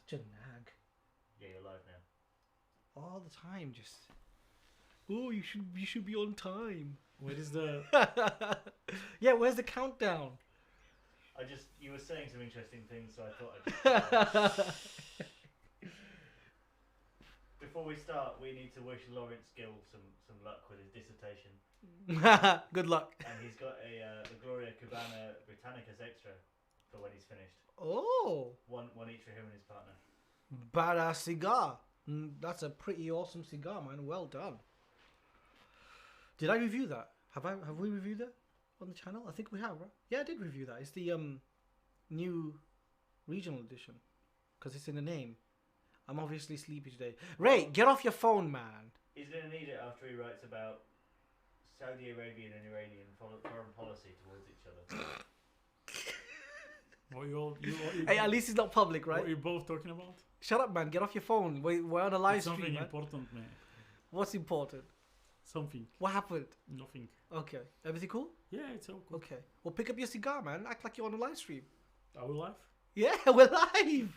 Such a nag. Yeah, you're live now. All the time, just. Oh, you should be on time. Where is the? Yeah, where's the countdown? You were saying some interesting things, so I thought I'd just. Before we start, we need to wish Lawrence Gill some luck with his dissertation. Good luck. And he's got the Gloria Cubana Britannicas extra for when he's finished. Oh. One each for him and his partner. Badass cigar. That's a pretty awesome cigar, man. Well done. Did I review that? Have we reviewed that on the channel? I think we have, right? Yeah, I did review that. It's the new regional edition because it's in the name. I'm obviously sleepy today. Ray, get off your phone, man. He's going to need it after he writes about Saudi Arabian and Iranian foreign policy towards each other. Hey, at least it's not public, right? What are you both talking about? Shut up, man. Get off your phone. We're on a live stream, Something man. important, man. What's important? Something. What happened? Nothing. Okay. Everything cool? Yeah, it's all cool. Okay. Well, pick up your cigar, man. Act like you're on a live stream. Are we live? Yeah, we're live.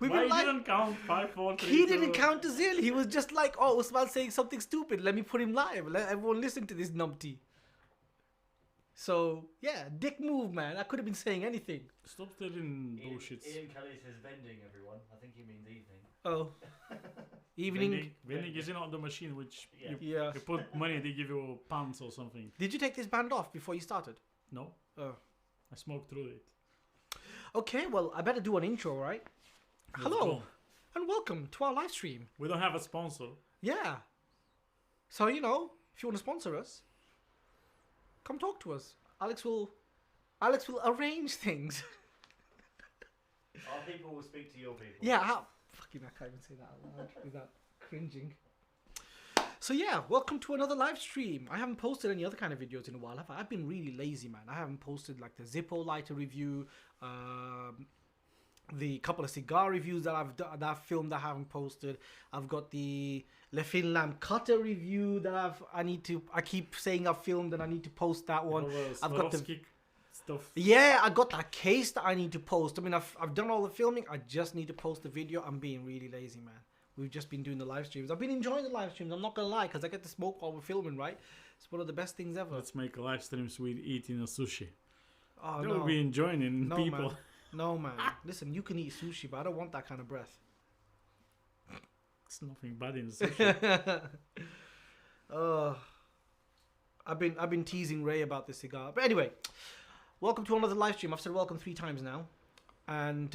We've Why been live. didn't count 5, 4, 3, He 2? didn't count to zero. He was just like, oh, Usman's saying something stupid. Let me put him live. Let everyone listen to this numpty. So, yeah, dick move, man. I could have been saying anything. Stop telling bullshit. Ian Kelly says vending, everyone. I think he means evening. Oh. Evening. Vending is not the machine which Yeah. you put money, they give you pounds or something. Did you take this band off before you started? No. Oh. I smoked through it. Okay, well, I better do an intro, right? Let's Hello, go. and welcome to our live stream. We don't have a sponsor. Yeah. So, if you want to sponsor us, come talk to us. Alex will arrange things. Our people will speak to your people. Yeah, fucking, I can't even say that out loud without cringing. So yeah, welcome to another live stream. I haven't posted any other kind of videos in a while, have I? I've been really lazy, man. I haven't posted like the Zippo lighter review, the couple of cigar reviews that I've filmed that I haven't posted. I've got the Le Fin Lamb cutter review that I keep saying I've filmed and I need to post that one. I've got the stuff. Yeah, I got that case that I need to post. I mean, I've done all the filming. I just need to post the video. I'm being really lazy, man. We've just been doing the live streams. I've been enjoying the live streams. I'm not gonna lie, because I get to smoke while we're filming, right? It's one of the best things ever. Let's make a live stream with eating a sushi. Oh, They no. will be enjoying No, people. man. No, man. Listen, you can eat sushi, but I don't want that kind of breath. It's nothing bad in the sushi. I've been teasing Ray about this cigar. But anyway, welcome to another live stream. I've said welcome 3 times now. And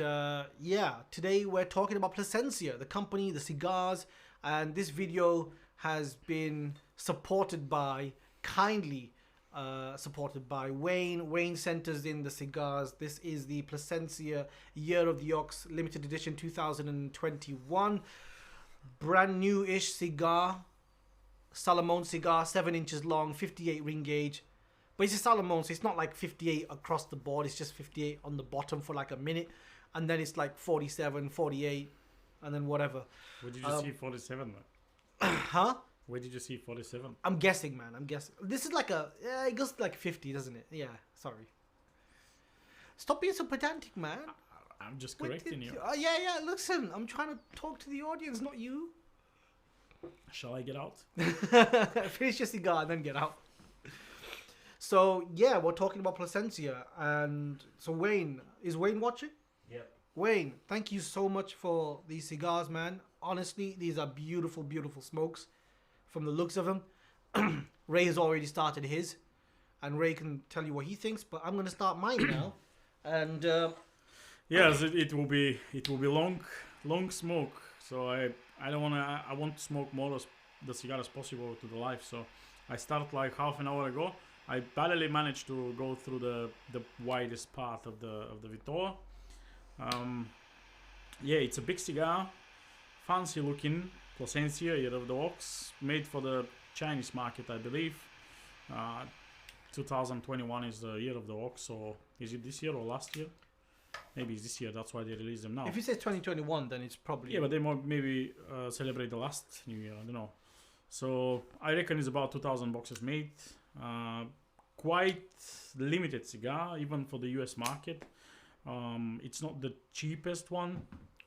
yeah, today we're talking about Plasencia, the company, the cigars. And this video has been kindly supported by Wayne. Wayne sent us in the cigars. This is the Plasencia Year of the Ox limited edition 2021. Brand new-ish cigar. Salomon cigar, 7 inches long, 58 ring gauge. But it's a Salomon, so it's not like 58 across the board. It's just 58 on the bottom for like a minute. And then it's like 47, 48, and then whatever. Where did you see 47? Huh? Where did you see 47? I'm guessing, man. I'm guessing. This is like it goes to like 50, doesn't it? Yeah, sorry. Stop being so pedantic, man. I'm just correcting you. Yeah, listen. I'm trying to talk to the audience, not you. Shall I get out? Finish your cigar and then get out. So, yeah, we're talking about Plasencia. And so, Wayne, is Wayne watching? Yep. Wayne, thank you so much for these cigars, man. Honestly, these are beautiful, beautiful smokes from the looks of them. Ray has already started his. And Ray can tell you what he thinks. But I'm going to start mine now. And yes, it will be long smoke. So I want to smoke more of the cigar as possible to the life. So I started like half an hour ago. I barely managed to go through the widest part of the Vitola. Yeah, it's a big cigar, fancy looking. Plasencia Year of the Ox, made for the Chinese market, I believe. 2021 is the Year of the Ox, so is it this year or last year? Maybe it's this year, that's why they release them now. if you say 2021, then it's probably... Yeah, but they might maybe celebrate the last New Year, I don't know. So I reckon it's about 2,000 boxes made. Quite limited cigar, even for the US market. It's not the cheapest one.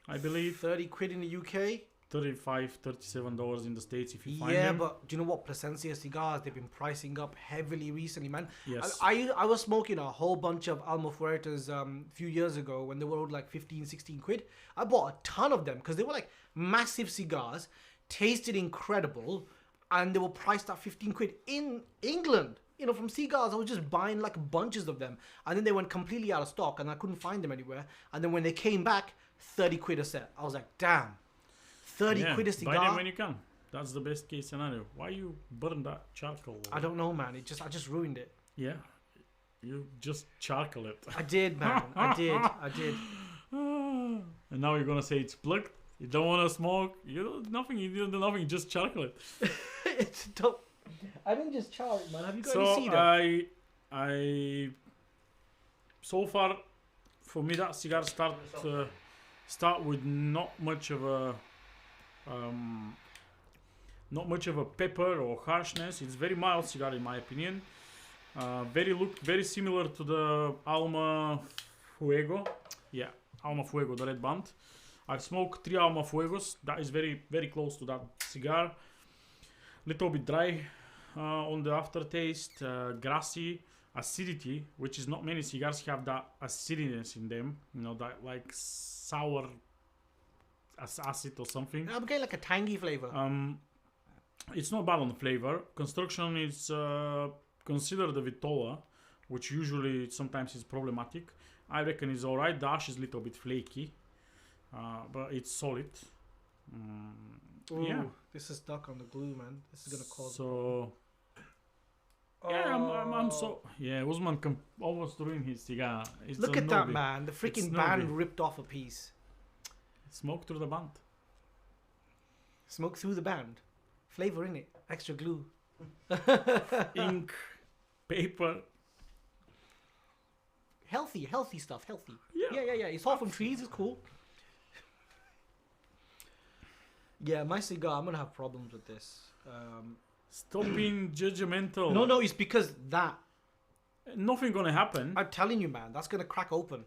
I believe. 30 quid in the UK. $35, $37 in the States if you find Yeah, them. but do you know what? Plasencia Cigars, they've been pricing up heavily recently, man. Yes. I was smoking a whole bunch of Almafuertes a few years ago when they were all like 15, 16 quid. I bought a ton of them because they were like massive cigars, tasted incredible, and they were priced at 15 quid in England. You know, from Cigars, I was just buying like bunches of them. And then they went completely out of stock and I couldn't find them anywhere. And then when they came back, 30 quid a set. I was like, damn. 30 quid a cigar. Buy them when you can. That's the best case scenario. Why you burn that charcoal? I don't know, man. I just ruined it. Yeah, you just charcoal it. I did, man. I did. And now you're gonna say it's plugged. You don't want to smoke. You do nothing. You do nothing. Just charcoal it. It's dope. I didn't just char it, man. Have you got So any cedar? I so far for me that cigar start with not much of a pepper or harshness. It's very mild cigar in my opinion. Very similar to the Alma Fuego. Yeah, Alma Fuego, the red band. I've smoked 3 Alma Fuegos. That is very close to that cigar. Little bit dry on the aftertaste, grassy, acidity, which is not many cigars have that acidiness in them. You know, that like sour acid or something. I'm getting like a tangy flavor. It's not bad on the flavor. Construction is considered a Vitola, which usually sometimes is problematic. I reckon it's alright. The ash is a little bit flaky, but it's solid. Ooh, yeah. This is stuck on the glue, man. This is gonna cause. So yeah, I'm so yeah. Usman almost ruined his cigar. It's Look a at that, Novi. man. The freaking It's band Novi. ripped off a piece. Smoke through the band. Smoke through the band. Flavor in it. Extra glue. Ink, paper. Healthy stuff. Healthy. Yeah. Yeah. It's all from trees. It's cool. Yeah, my cigar. I'm gonna have problems with this. Stop being judgmental. No. It's because that. Nothing gonna happen. I'm telling you, man. That's gonna crack open.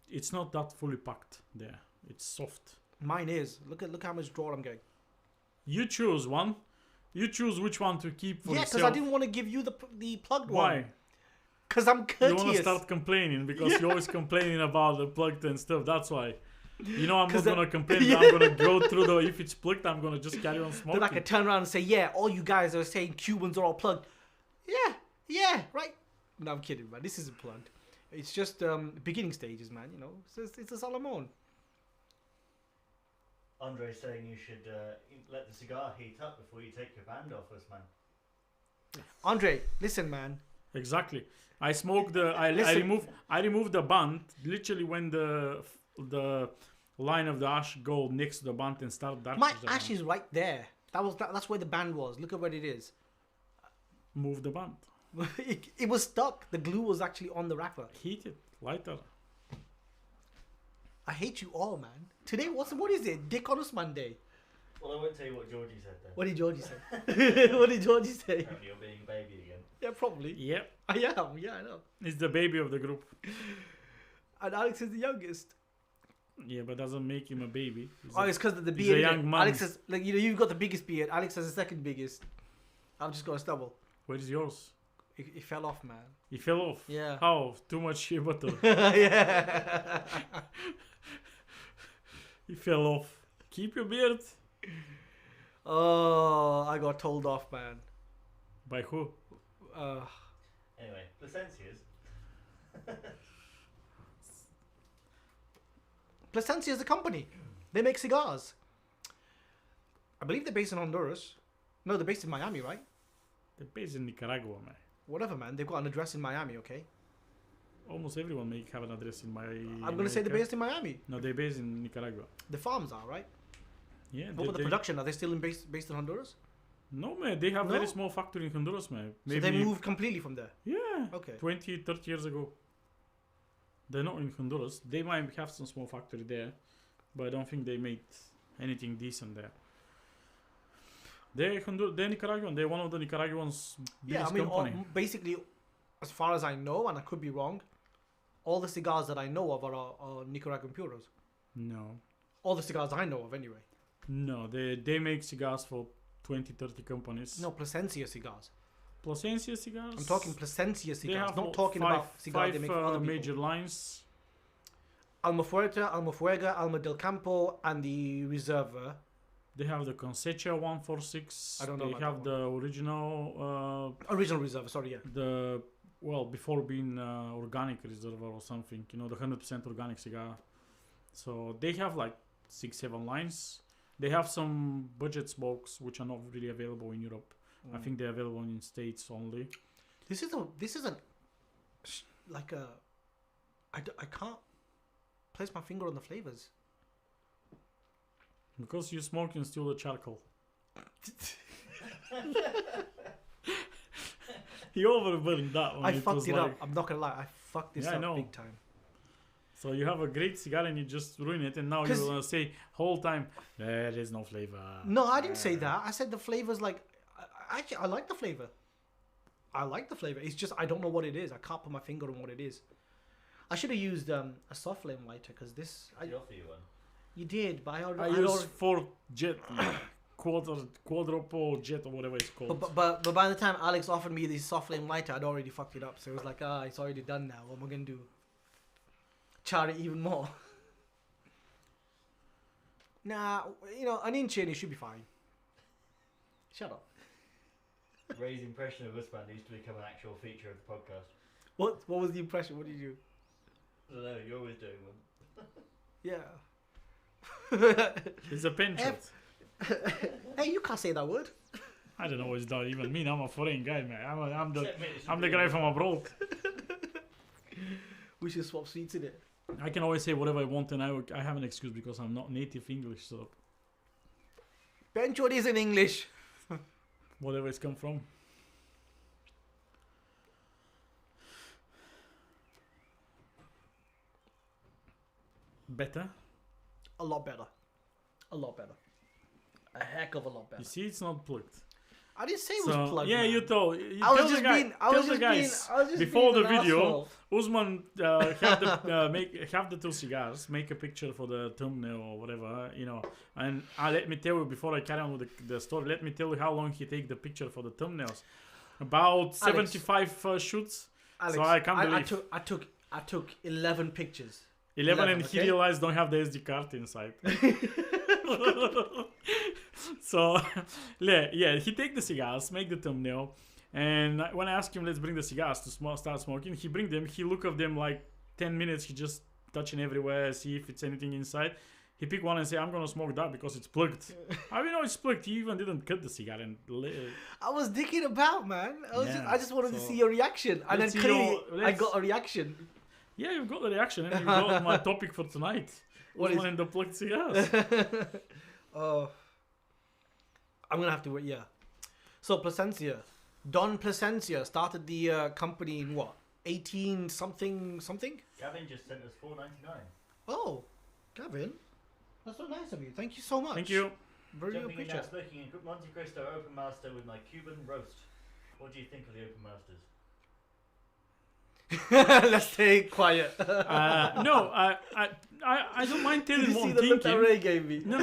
It's not that fully packed there. It's soft. Mine is. Look how much draw I'm getting. You choose one. You choose which one to keep for Yeah, yourself. because I didn't want to give you the plugged one. Why? Because I'm You courteous. want to start complaining because you're always complaining about the plugged and stuff. That's why. You know I'm not 'Cause gonna complain. yeah. I'm gonna go through the. If it's plugged, I'm gonna just carry on smoking. Then I could turn around and say, yeah, all you guys are saying Cubans are all plugged. Yeah, right. No, I'm kidding, man. This isn't plugged. It's just beginning stages, man. You know, it's a Solomon. Andre's saying you should let the cigar heat up before you take your band off us, man. Andre, listen, man. Exactly. I smoke the. I remove the band literally when the line of the ash go next to the band and start dark. My ash is right there. That's where the band was. Look at where it is. Move the band. It was stuck. The glue was actually on the wrapper. Heat it. Lighter. I hate you all, man. Today, what is it? Dick on us Monday. Well, I won't tell you what Georgie said then. What did Georgie say? What did Georgie say? Apparently you're being a baby again. Yeah, probably. Yep. I am. Yeah, I know. It's the baby of the group. And Alex is the youngest. Yeah, but doesn't make him a baby. Oh, it's because of the he's a beard. young man. Alex is like you've got the biggest beard. Alex has the second biggest. I'm just gonna stubble. Where's yours? It fell off, man. He fell off. Yeah. How? Too much shea butter. Yeah. He fell off. Keep your beard. Oh, I got told off, man. By who? Anyway, Plasencia's. Plasencia is a company. They make cigars. I believe they're based in Honduras. No, they're based in Miami, right? They're based in Nicaragua, man. Whatever, man. They've got an address in Miami, okay? Almost everyone may have an address in Miami. I'm going to say they're based in Miami. No, they're based in Nicaragua. The farms are, right? Yeah. What about the production? Are they still based in Honduras? No, man. They have No? very small factory in Honduras, man. So they moved completely from there? Yeah. Okay. 20, 30 years ago. They're not in Honduras. They might have some small factory there, but I don't think they made anything decent there. They're Nicaraguan. They're one of the Nicaraguans' biggest company. Basically, as far as I know, and I could be wrong, all the cigars that I know of are Nicaraguan puros. No. All the cigars I know of, anyway. No, they make cigars for 20, 30 companies. No, Plasencia Cigars. Plasencia Cigars? I'm talking Plasencia They Cigars, have not talking about cigars they make for other people. major lines. Alma Fuerte, Alma Fuega, Alma del Campo, and the Reserva. They have the Cosecha 146. I don't know They about have that the original, Original Reserva, sorry, yeah. before being organic reserve or something, the 100% organic cigar. So they have like 6-7 lines. They have some budget smokes which are not really available in Europe. I think they're available in States only. This isn't like a. I can't place my finger on the flavors. Because you're smoking still the charcoal. You overburned that one. I fucked it up. I'm not gonna lie. I fucked this up I know. big time. So you have a great cigar and you just ruin it, and now you're gonna say whole time there is no flavor. No, I didn't say that. I said the flavors like. Actually, I like the flavor. I like the flavor. It's just I don't know what it is. I can't put my finger on what it is. I should have used a soft flame lighter because this. I offer you one. You did, but I use 4 jet, quadruple jet or whatever it's called. But by the time Alex offered me this soft flame lighter, I'd already fucked it up. So it was like, it's already done now. What am I gonna do? Char it even more. Nah, an inch in, it should be fine. Shut up. Ray's impression of Usman needs to become an actual feature of the podcast. What was the impression? What did you do? I don't know, you're always doing one. Yeah. It's a pinch shot. Hey, you can't say that word. I don't know what that even mean. I'm a foreign guy, man. I'm the guy from abroad. We should swap seats in it. I can always say whatever I want, and I have an excuse because I'm not native English, so Benchwood is in English. whatever it's come from. Better? A lot better. A lot better. A heck of a lot better. You see, it's not plugged. I didn't say it was plugged. Yeah, man. you told. I was just being before the an video. asshole. Usman have the 2 cigars, make a picture for the thumbnail or whatever, and let me tell you before I carry on with the story. Let me tell you how long he take the picture for the thumbnails. About 75 shoots. Alex, so I can't believe. I took 11 pictures. 11 and okay? he realized don't have the SD card inside. So yeah, he take the cigars, make the thumbnail, and when I ask him let's bring the cigars to start smoking, he bring them, he look at them like 10 minutes, he just touching everywhere, see if it's anything inside. He pick one and say I'm gonna smoke that because it's plugged. How do you know it's plugged? He even didn't cut the cigar and I was dicking about, man. I just wanted to see your reaction, and then clearly I got a reaction. Yeah, you've got the reaction, and you've got my topic for tonight. What is the plugged cigars? Oh, I'm gonna have to wait. Yeah. So Plasencia, Don Plasencia started the company in what 18 something. Gavin just sent us $4.99. Oh, Gavin, that's so nice of you. Thank you so much. Thank you. Very Jumping in now, appreciate. smoking a Monte Cristo Open Master with my Cuban roast. What do you think of the Open Masters? Let's stay quiet. No, I don't mind telling Did you what see I'm the look that thinking. Ray gave me? No.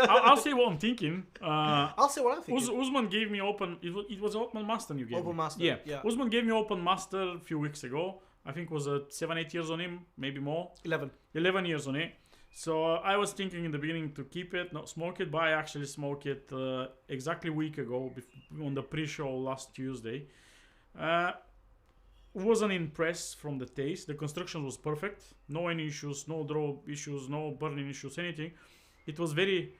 I'll say what I'm thinking. I'll say what I'm thinking. Usman gave me open. It was Open Master you gave Open me. Master. Yeah. Yeah. Usman gave me Open Master a few weeks ago. I think it was 7-8 years on him, maybe more. 11 years on it. So I was thinking in the beginning to keep it, not smoke it, but I actually smoked it exactly a week ago on the pre-show last Tuesday. Wasn't impressed from the taste. The construction was perfect. No any issues, no draw issues, no burning issues, anything. It was very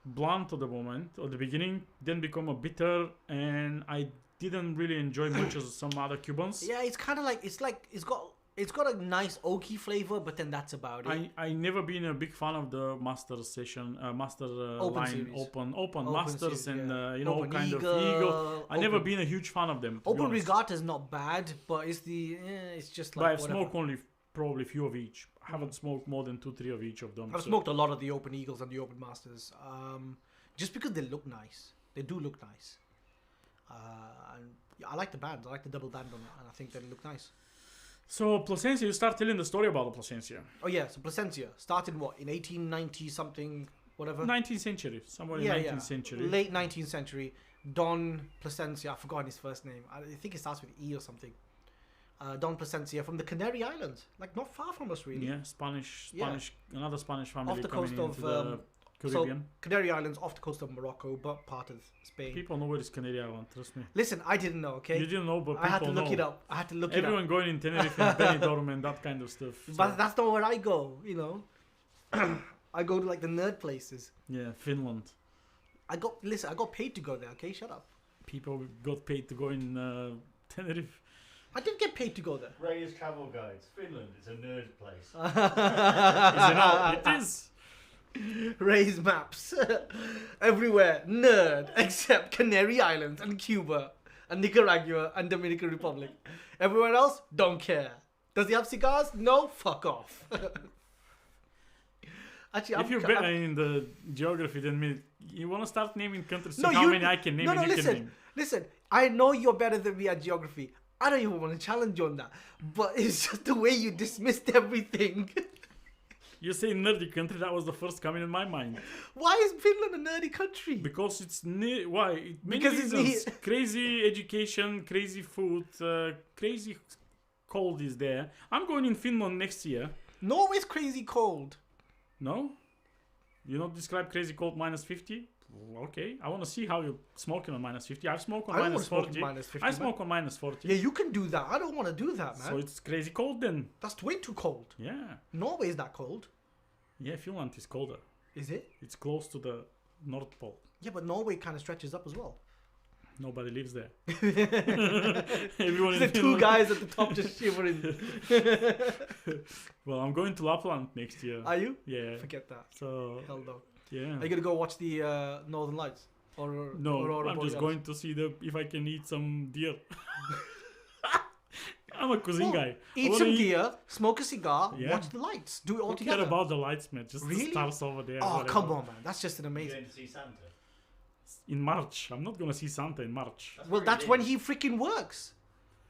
blunt at the moment, at the beginning, then become a bitter, and I didn't really enjoy much as some other Cubans. Yeah, it's kind of like it's got a nice oaky flavor, but then that's about it. I never been a big fan of the master session, open line, series. open masters, series, and yeah. all Open kind Eagle, of eagle. I never been a huge fan of them. to be Open honest. Regatta is not bad, but it's it's just like. But I've whatever. smoked only probably few of each. I haven't smoked more than 2-3 of each of them. I've smoked a lot of the Open Eagles and the Open Masters, just because they look nice. They do look nice. And I like the band. I like the double band on it, and I think they look nice. So Plasencia, you start telling the story about the Plasencia. Oh yeah, so Plasencia started what in 1890 something, whatever. 19th century, somewhere in 19th century. Late 19th century. Don Plasencia, I've forgotten his first name. I think it starts with E or something. Don Plasencia from the Canary Islands, like not far from us really. Yeah, Spanish, another Spanish family Off the coming coast into of the Caribbean. So Canary Islands off the coast of Morocco, but part of Spain. People know where is Canary Island, trust me. Listen, I didn't know, okay? You didn't know, but people I had to look know. it up. I had to look Everyone it up. going in Tenerife and Benidorm and that kind of stuff. But so- that's not where I go, you know. I go to like the nerd places. yeah, Finland. I got paid to go there, okay? Shut up. People got paid to go in Tenerife. I did get paid to go there. Ray's travel guides. Finland is a nerd place. Is it not? It is. Raise maps. Everywhere. Nerd. Except Canary Islands and Cuba and Nicaragua and Dominican Republic. Everywhere else, don't care. Does he have cigars? No? Fuck off. Actually, If you're better in the geography than me, you want to start naming countries? No, See how you- many I can name no, and you listen. can name. Listen, I know you're better than me at geography. I don't even want to challenge you on that. But it's just the way you dismissed everything. You say nerdy country, that was the first coming in my mind. Why is Finland a nerdy country? Because it's why? Many Because it's reasons. Crazy education, crazy food, crazy cold is there. I'm going in Finland next year. Norway's crazy cold. No? You not describe crazy cold minus 50? Okay. I want to see how you're smoking on minus 50. I've smoked on I don't minus want to smoke 40. minus 50. I man. smoke on minus 40. Yeah, you can do that. I don't want to do that, man. So it's crazy cold then. That's way too cold. Yeah. Norway is that cold. Yeah, Finland is colder. Is it? It's close to the North Pole. Yeah, but Norway kind of stretches up as well. Nobody lives there. Everyone in The two Finland. guys at the top just shivering. Well, I'm going to Lapland next year. Are you? Yeah. Forget that. So, Hell no. yeah. Are you gonna go watch the Northern Lights? Or No, Aurora I'm just Borealis? going to see if I can eat some deer. I'm a cuisine Well, guy. I Eat wanna some deer, smoke a cigar, Yeah. watch the lights. Do it all Who care together. about the lights, man? Just Really? the stars over there. Oh, whatever. come on, man. That's just an You're amazing. going to see Santa. In March. I'm not going to see Santa in March. Well, where that's he when lives. he freaking works.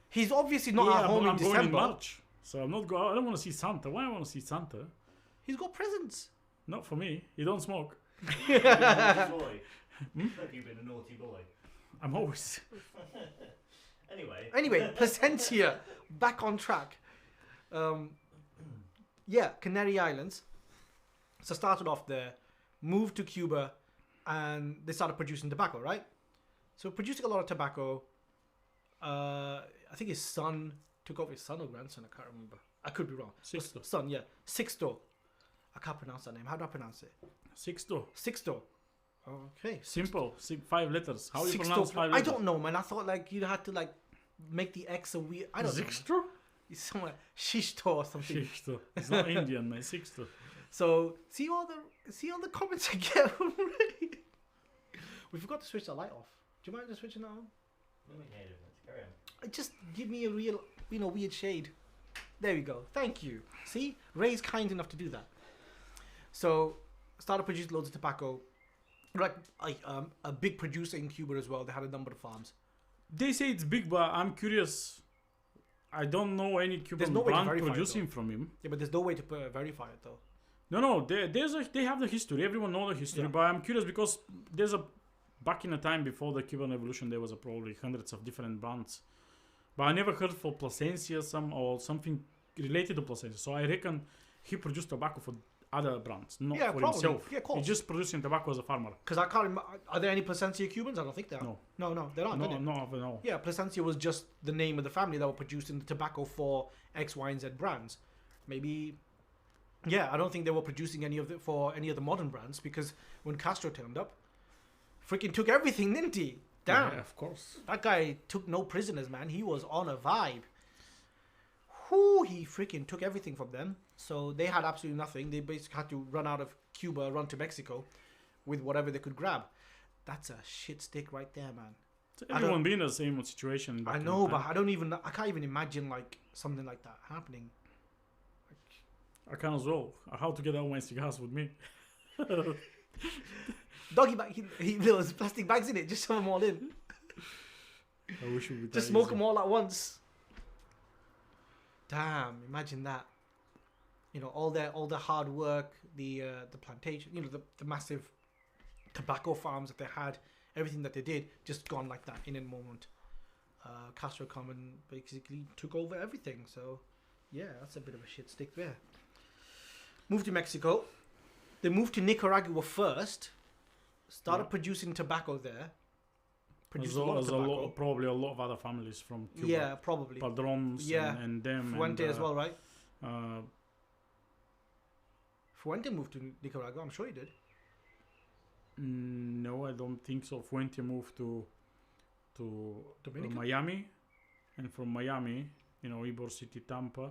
He's obviously not yeah, at home but in I'm going in December. March. So I'm not I don't want to see Santa. Why I want to see Santa? He's got presents. Not for me. You don't smoke. You've been a naughty boy. Look, you've been a naughty boy. I'm always. Anyway, Plasencia, back on track. Yeah, Canary Islands. So started off there, moved to Cuba, and they started producing tobacco, right? So producing a lot of tobacco. I think his son took over, his son or grandson, I can't remember. I could be wrong. Sixto. Son, yeah. Sixto. I can't pronounce that name. How do I pronounce it? Sixto. Sixto. Okay. Simple. 5 letters. How do you Sixto. pronounce 5 I letters? don't know, man. I thought like you had to like make the X a weird. I don't know. Sixto? It's somewhere Shishto or something. Sixto. It's not Indian, man. Sixto. So see all the comments I get from Ray. We forgot to switch the light off. Do you mind just switching that on? Carry on. Just give me a real, weird shade. There we go. Thank you. See, Ray's kind enough to do that. So started producing loads of tobacco. Like a big producer in Cuba as well. They had a number of farms. They say it's big, but I'm curious. I don't know any Cuban no way to brand verify it, producing from him. Yeah, but there's no way to verify it though. No, they have the history. Everyone know the history, Yeah. but I'm curious because back in the time before the Cuban Revolution, there was probably hundreds of different brands, but I never heard for Plasencia or something related to Plasencia. So I reckon he produced tobacco for other brands, not Yeah, for probably. himself. Yeah, of course. He's just producing tobacco as a farmer. Because I can't remember. Are there any Plasencia Cubans? I don't think there are. No, they're not. No. Yeah, Plasencia was just the name of the family that were producing the tobacco for X, Y, and Z brands. Maybe, yeah, I don't think they were producing any of it for any of the modern brands because when Castro turned up, freaking took everything, didn't he? Damn, Yeah, of course. that guy took no prisoners, man. He was on a vibe. Whoo, he freaking took everything from them. So they had absolutely nothing. They basically had to run out of Cuba, run to Mexico with whatever they could grab. That's a shit stick right there, man. So everyone being in the same situation. Back I in know, the but time. I can't even imagine like something like that happening. I can as well. How to get out my cigars with me? Doggy bag, there was plastic bags in it. Just shove them all in. I wish it would be Just that smoke easy. them all at once. Damn, imagine that. You know, all the hard work, the plantation, you know, the massive tobacco farms that they had, everything that they did, just gone like that in a moment. Castro come and basically took over everything. So, yeah, that's a bit of a shit stick there. Moved to Mexico. They moved to Nicaragua first. Started producing tobacco there. Produced a lot of tobacco. Probably a lot of other families from Cuba. Yeah, probably. Padrones and them. Fuente and, as well, right? Uh, Fuente moved to Nicaragua. I'm sure he did. no, I don't think so. Fuente moved to Dominican? Miami, and from Miami, you know, Ybor City, Tampa,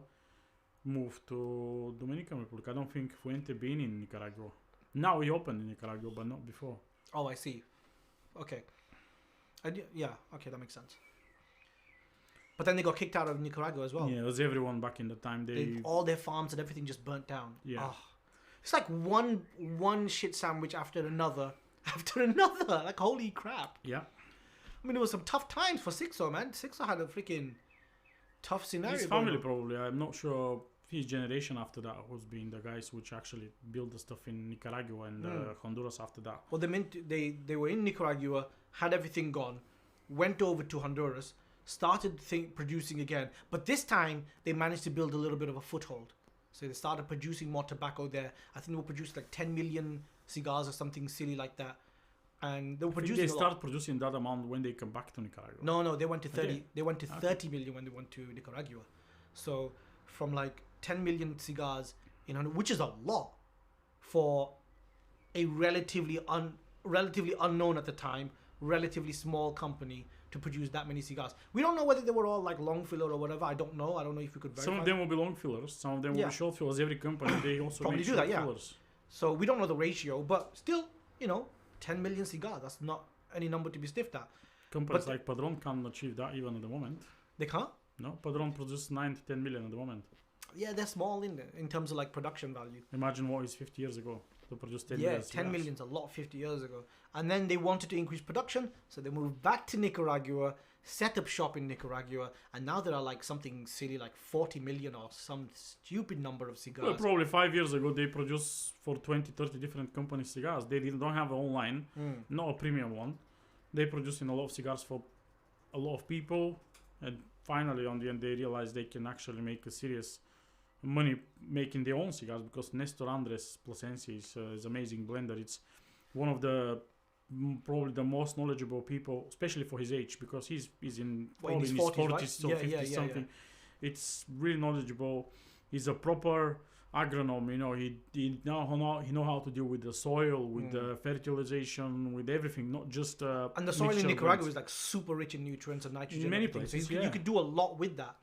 moved to Dominican Republic. I don't think Fuente been in Nicaragua. Now he opened in Nicaragua, but not before. Oh, I see. Okay. Yeah, okay, that makes sense. But then they got kicked out of Nicaragua as well. Yeah, it was everyone back in the time. All their farms and everything just burnt down. Yeah. Oh. It's like one shit sandwich after another, after another. Like, holy crap. Yeah. I mean, it was some tough times for Sixo, man. Sixo had a freaking tough scenario. His family probably. I'm not sure his generation after that was being the guys which actually built the stuff in Nicaragua and Honduras after that. Well, they were in Nicaragua, had everything gone, went over to Honduras, started producing again. But this time, they managed to build a little bit of a foothold. So they started producing more tobacco there. I think they were producing like 10 million cigars or something silly like that. And they were producing. They start producing that amount when they come back to Nicaragua. No, they went to 30. Okay. They went to 30 million when they went to Nicaragua. So from like 10 million cigars in which is a lot for a relatively unknown at the time, relatively small company to produce that many cigars. We don't know whether they were all like long filler or whatever. I don't know. I don't know if we could verify. Some of them will be long fillers. Some of them will be short fillers. Every company they also probably make do short that. Yeah. fillers. So we don't know the ratio, but still, 10 million cigars. That's not any number to be sniffed at. Companies like Padron can't achieve that even at the moment. They can't? No, Padron produces 9 to 10 million at the moment. Yeah, they're small in terms of like production value. Imagine what is 50 years ago to produce 10 million. Yeah, 10 million's a lot 50 years ago. And then they wanted to increase production, so they moved back to Nicaragua, set up shop in Nicaragua, and now there are like something silly like 40 million or some stupid number of cigars. Well, probably 5 years ago they produced for 20, 30 different companies cigars. They don't have an online, not a premium one. They producing a lot of cigars for a lot of people, and finally on the end they realized they can actually make a serious money making their own cigars, because Nestor Andres Plasencia is amazing blender. It's one of the probably the most knowledgeable people, especially for his age, because he's in his 40s, right? So 50 something. Yeah. It's really knowledgeable. He's a proper agronome. He know how to deal with the soil, with the fertilization, with everything, not just and the soil in Nicaragua is like super rich in nutrients and nitrogen. In many places, so you could do a lot with that.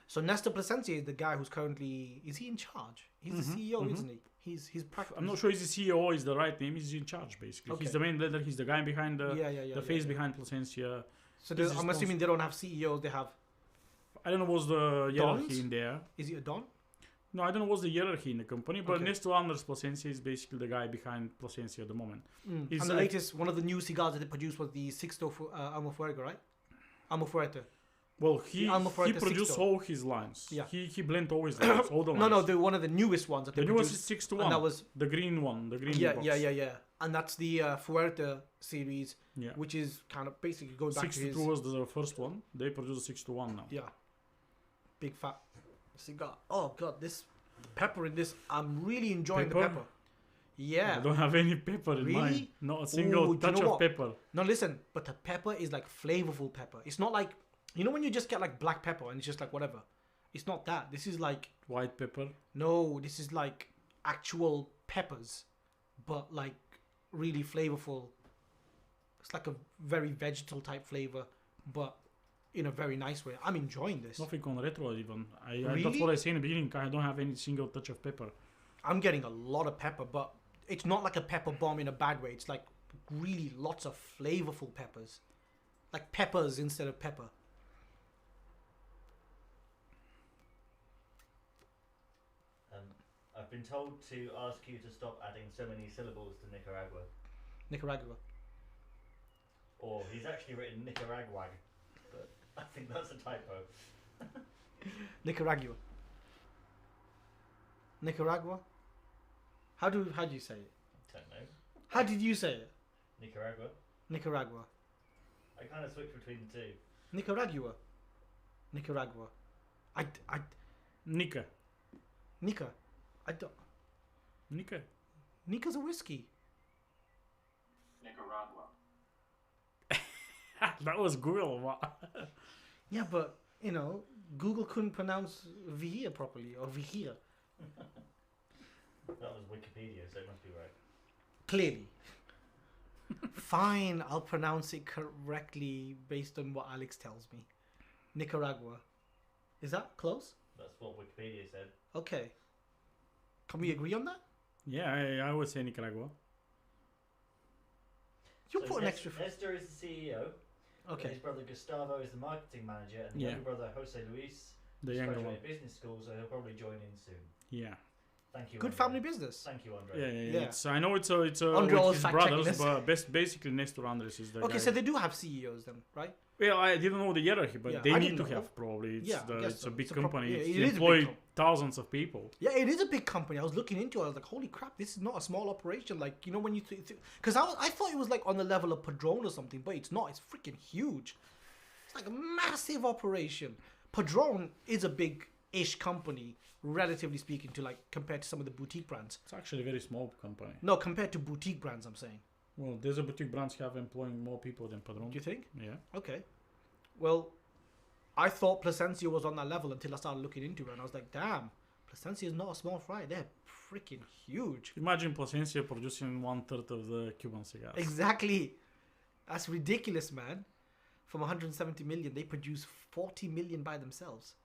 So Nestor Plasencia is the guy who's currently, is he in charge? He's the CEO, isn't he? He's I'm not sure he's the CEO is the right name. He's in charge basically. Okay. He's the main blender. He's the guy behind the face behind Plasencia. So I'm assuming they don't have CEOs. They have. I don't know what's the hierarchy in there. Is he a don? No, I don't know what's the hierarchy in the company, but Nestor Andres Plasencia is basically the guy behind Plasencia at the moment. And the latest, one of the new cigars that they produced was the Sixto Almafuerte, right? Almafuerte. Well, he produced all his lines. Yeah. He blended all his lines, all the lines. No, one of the newest ones that they produced. The newest is 6-1. And that was the green one, the green box. Yeah. And that's the Fuerte series, which is kind of basically going back to his... 6-2 was the first one. They produce a 6-1 now. Yeah. Big fat cigar. Oh, God, this pepper in this, I'm really enjoying the pepper. Yeah. I don't have any pepper in mine. Not a single touch of pepper. No, listen, but the pepper is like flavorful pepper. It's not like... when you just get like black pepper and it's just like whatever. It's not that. This is like... White pepper? No, this is like actual peppers, but like really flavorful. It's like a very vegetal type flavor, but in a very nice way. I'm enjoying this. Nothing on retro even. Really? That's what I say in the beginning. I don't have any single touch of pepper. I'm getting a lot of pepper, but it's not like a pepper bomb in a bad way. It's like really lots of flavorful peppers. Like peppers instead of pepper. I've been told to ask you to stop adding so many syllables to Nicaragua. Nicaragua. Or he's actually written Nicaragua, but I think that's a typo. Nicaragua. Nicaragua. How do you say it? Don't know. How did you say it? Nicaragua. Nicaragua. I kind of switch between the two. Nicaragua. Nicaragua. I Nika. Nika. I don't. Nika. Nika's a whiskey. Nicaragua. That was Google. What? Yeah, but you know, Google couldn't pronounce Vihir properly or Vihir. That was Wikipedia, so it must be right. Clearly. Fine, I'll pronounce it correctly based on what Alex tells me. Nicaragua. Is that close? That's what Wikipedia said. Okay. Can we agree on that? Yeah, I would say Nicaragua. You So put an extra. Nestor is the CEO. Okay. His brother Gustavo is the marketing manager, and the Yeah. younger brother Jose Luis The just younger one. graduated business school, so he'll probably join in soon. Yeah. Thank you. Good Andre. family business. Thank you, Andre. Yeah. Yeah. It's, I know it's a Andre with always his fact-checking brothers, this. but basically Nestor Andres is the Okay, guy. so they do have CEOs then, right? Well, I didn't know the hierarchy, but Yeah, they I need didn't to know. have probably. It's, Yeah, I guess it's so. a big It's a proper- company. yeah, It's it is a big employ com- thousands of people. Yeah, it is a big company. I was looking into it. I was like, holy crap, this is not a small operation. Like, you know, when you... Because I thought it was like on the level of Padron or something, but it's not. It's freaking huge. It's like a massive operation. Padron is a big-ish company, relatively speaking, to like compared to some of the boutique brands. It's actually a very small company. No, compared to boutique brands, I'm saying. Well, there's a boutique brands have employing more people than Padron. Do you think? Yeah. Okay. Well, I thought Plasencia was on that level until I started looking into it, and I was like, damn, Plasencia is not a small fry. They're freaking huge. Imagine Plasencia producing 1/3 of the Cuban cigars. Exactly. That's ridiculous, man. From 170 million, they produce 40 million by themselves.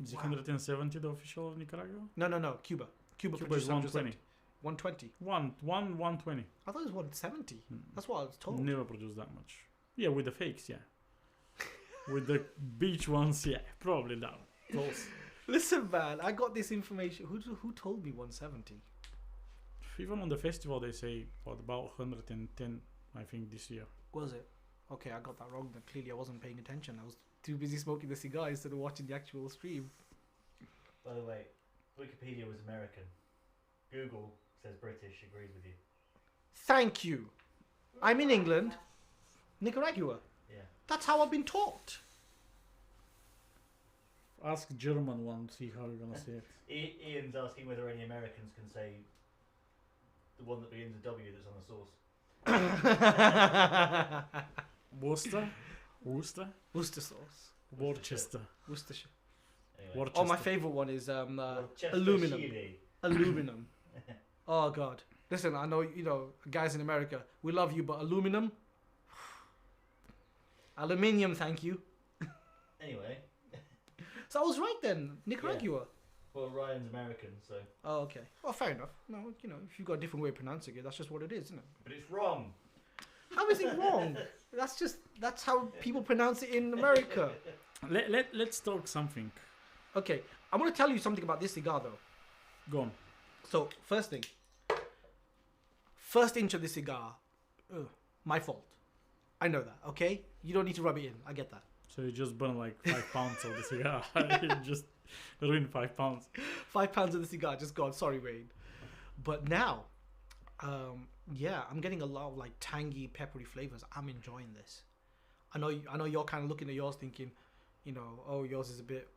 Is Wow. 170 the official of Nicaragua? No. Cuba. Cuba Cuba produces is 120. 120. 120. I thought it was 170. Mm. That's what I was told. Never produced that much. Yeah, with the fakes, yeah. With the beach ones, yeah, probably that. Close. Listen, man, I got this information. Who told me 170? Even on the festival, they say what about 110, I think, this year. Was it? Okay, I got that wrong. Then clearly I wasn't paying attention. I was too busy smoking the cigar instead of watching the actual stream. By the way, Wikipedia was American. Google says British. Agrees with you. Thank you. I'm in England. Nicaragua. Yeah. That's how I've been taught. Ask German one, see how you're gonna say it. Ian's asking whether any Americans can say the one that begins with W that's on the sauce. Worcester? Worcester? Worcester sauce. Worcester. Worcestershire. Anyway. Worcester. Oh, my favourite one is Chester aluminum. Sheely. Aluminum. Oh God. Listen, I know guys in America, we love you, but aluminum. Aluminium, thank you. Anyway, So I was right then. Nicaragua. well, Ryan's American, so. Oh, okay. Well, fair enough. No, if you've got a different way of pronouncing it, that's just what it is, isn't it? But it's wrong. How is it wrong? That's how people pronounce it in America. Let's talk something. Okay, I'm gonna tell you something about this cigar though. Go on. So first thing, first inch of the cigar, my fault. I know that. Okay, you don't need to rub it in. I get that. So you just burn like 5 pounds of the cigar. You just ruined 5 pounds. 5 pounds of the cigar just gone. Sorry, Wayne. But now, yeah, I'm getting a lot of like tangy, peppery flavors. I'm enjoying this. I know you're kind of looking at yours thinking, oh, yours is a bit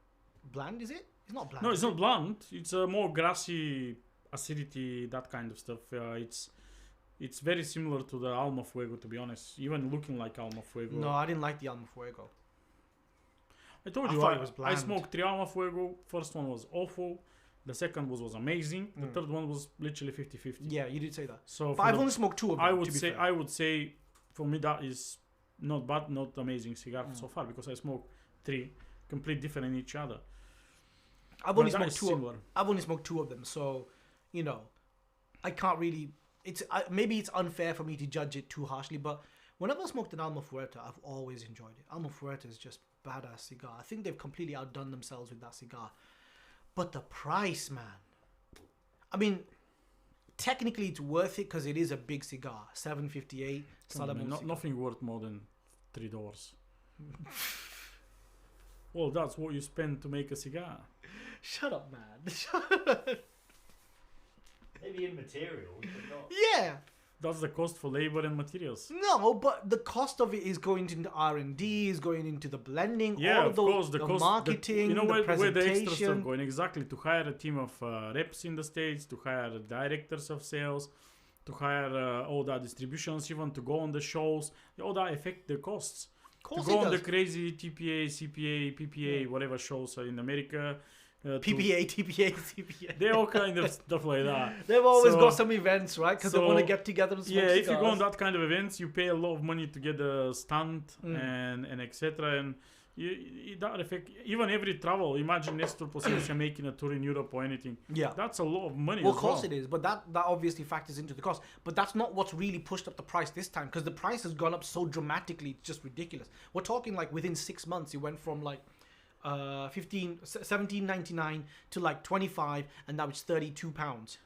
bland. Is it? It's not bland. No, it's is not it? bland. It's a more grassy acidity, that kind of stuff. It's very similar to the Alma Fuego, to be honest. Even looking like Alma Fuego. No, I didn't like the Alma Fuego. I told I you, thought it was I bland. smoked 3 Alma Fuego. First one was awful. The second was amazing. The Mm. third one was literally 50-50. Yeah, you did say that. So But for I've the- only smoked 2 of them. I would to be say fair. for me that is not bad, not amazing cigar Mm. so far, because I smoked 3 complete different in each other. I've only But that smoked is 2 of similar. I've only smoked 2 of them, so I can't really. Maybe it's unfair for me to judge it too harshly, but whenever I smoked an Alma Fuerte, I've always enjoyed it. Alma Fuerte is just badass cigar. I think they've completely outdone themselves with that cigar. But the price, man. I mean, technically it's worth it because it is a big cigar. $7.58. Come on, man, Salomon cigar. nothing worth more than $3. Well, that's what you spend to make a cigar. Shut up, man. Shut up. Maybe in materials, but not. Yeah. That's the cost for labor and materials. No, but the cost of it is going into R&D, is going into the blending, Yeah, all of course. the cost, marketing, you know the where the extra stuff presentation. going exactly to hire a team of reps in the States, to hire directors of sales, to hire all that distributions, even to go on the shows. All that affect the costs. Of course To go it on the does. crazy TPA, CPA, PPA, whatever shows are in America. PPA, TPA, CPA. They all kind of stuff like that. They've always So- got some events, right? Because they want to so, get together and smoke Yeah, if you cigars. go on that kind of events, you pay a lot of money to get a stand Mm. and etc. And that affect even every travel. Imagine Nestor Plasencia making a tour in Europe or anything. Yeah. That's a lot of money. Well, of as course well. it is, but that obviously factors into the cost. But that's not what's really pushed up the price this time, because the price has gone up so dramatically, it's just ridiculous. We're talking like within 6 months, it went from like 17.99 to like 25, and now it's 32 pounds.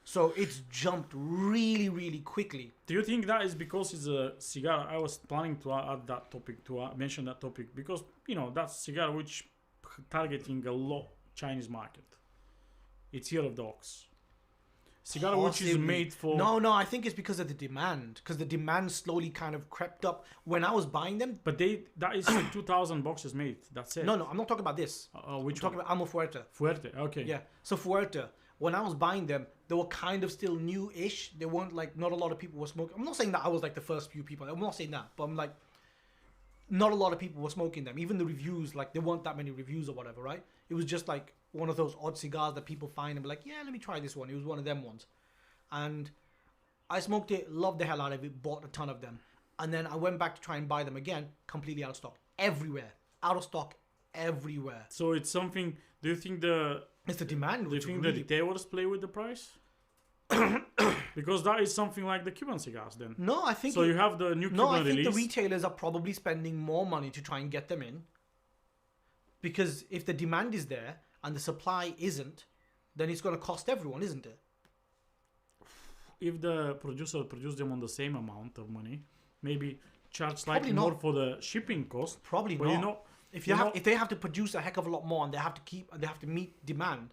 So it's jumped really, really quickly. Do you think that is because it's a cigar? I was planning to add that topic to mention that topic because that's cigar which targeting a lot Chinese market. It's Year of the Ox. Cigar which is Possibly. made for No, I think it's because of the demand. Because the demand slowly kind of crept up. When I was buying them, But that is 2,000 boxes made. That's it. no, I'm not talking about this. Which I'm one? talking about Amo Fuerte. Fuerte. Okay. Yeah. So Fuerte, when I was buying them, they were kind of still new-ish. They weren't like, not a lot of people were smoking. I'm not saying that I was like the first few people. I'm not saying that. But I'm like, not a lot of people were smoking them. Even the reviews, like there weren't that many reviews or whatever, right? It was just like one of those odd cigars that people find and be like, yeah, let me try this one. It was one of them ones. And I smoked it, loved the hell out of it, bought a ton of them. And then I went back to try and buy them again, completely out of stock. Everywhere. Out of stock everywhere. So it's something. Do you think It's the demand. Do you Which think really, the retailers play with the price? Because that is something like the Cuban cigars then. No, I think So you have the new Cuban I think release. the retailers are probably spending more money to try and get them in. Because if the demand is there and the supply isn't, then it's going to cost everyone, isn't it? If the producer produce them on the same amount of money, maybe charge Probably slightly more not. for the shipping cost. Probably But not. If they have to produce a heck of a lot more and they have to meet demand,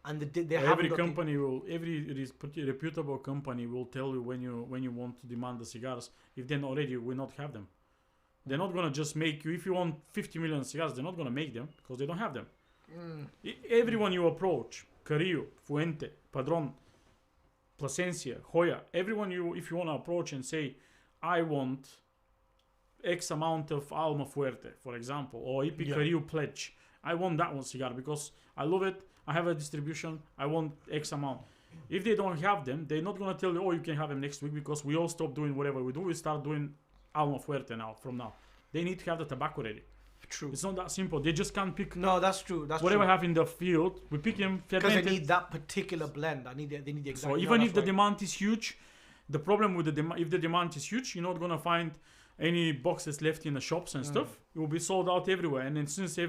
and they haven't every got company every reputable company will tell you when you want to demand the cigars. If they're not ready, will not have them. They're not gonna just make you. If you want 50 million cigars, they're not gonna make them because they don't have them. Everyone you approach, Carrillo, Fuente, Padron, Plasencia, Hoya, everyone if you want to approach and say, I want X amount of Alma Fuerte, for example, or Ipi Carrillo Pledge. I want that one cigar because I love it. I have a distribution. I want X amount. If they don't have them, they're not going to tell you, oh, you can have them next week because we all stop doing whatever we do. We start doing Alma Fuerte from now. They need to have the tobacco ready. True. It's not that simple. They just can't pick No, that's true. That's whatever true. have in the field. We pick them, Because they fermented. need that particular blend. They need the exact. So even if the demand is huge, the problem with if the demand is huge, you're not gonna find any boxes left in the shops and stuff. It will be sold out everywhere. And then since the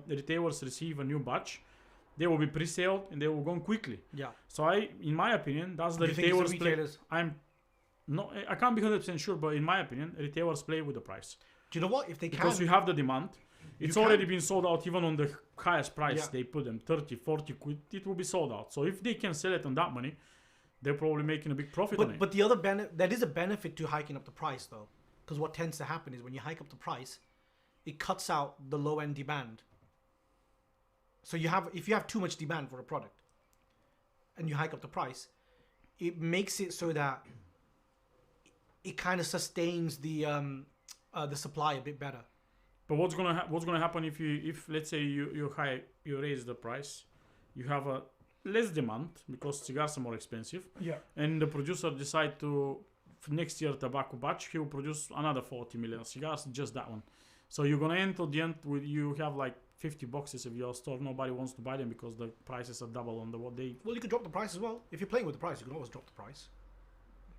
retailers receive a new batch, they will be pre-sold and they will go quickly. Yeah. So in my opinion, that's the Do you think it's retailers the play. retailers? I can't be 100% sure, but in my opinion, retailers play with the price Do you know what? If they because can, you have the demand. It's can. already been sold out even on the highest price. Yeah. They put them 30, 40 quid. It will be sold out. So if they can sell it on that money, they're probably making a big profit on it. But the other there is a benefit to hiking up the price though, because what tends to happen is when you hike up the price, it cuts out the low end demand. So if you have too much demand for a product, and you hike up the price, it makes it so that it kind of sustains the supply a bit better. But what's gonna happen if let's say you raise the price, you have a less demand because cigars are more expensive. Yeah. And the producer decide to next year tobacco batch he will produce another 40 million cigars, just that one. So you're gonna end at the end with you have like 50 boxes of your store. Nobody wants to buy them because the prices are double on what they. Well, you could drop the price as well. If you're playing with the price, you can always drop the price.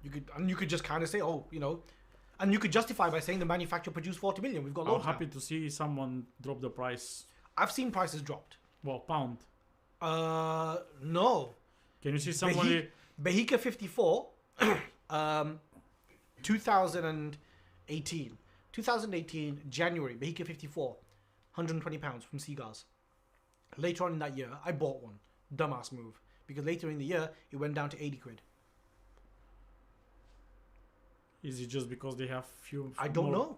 You could just kind of say, and you could justify by saying the manufacturer produced 40 million. We've got I'm loads happy now. to see someone drop the price. I've seen prices dropped. Well, pound. No. Can you see somebody? Behika 54, 2018, January, Behika 54, £120 from Cigars. Later on in that year, I bought one. Dumbass move. Because later in the year, it went down to 80 quid. Is it just because they have few? I don't more? know.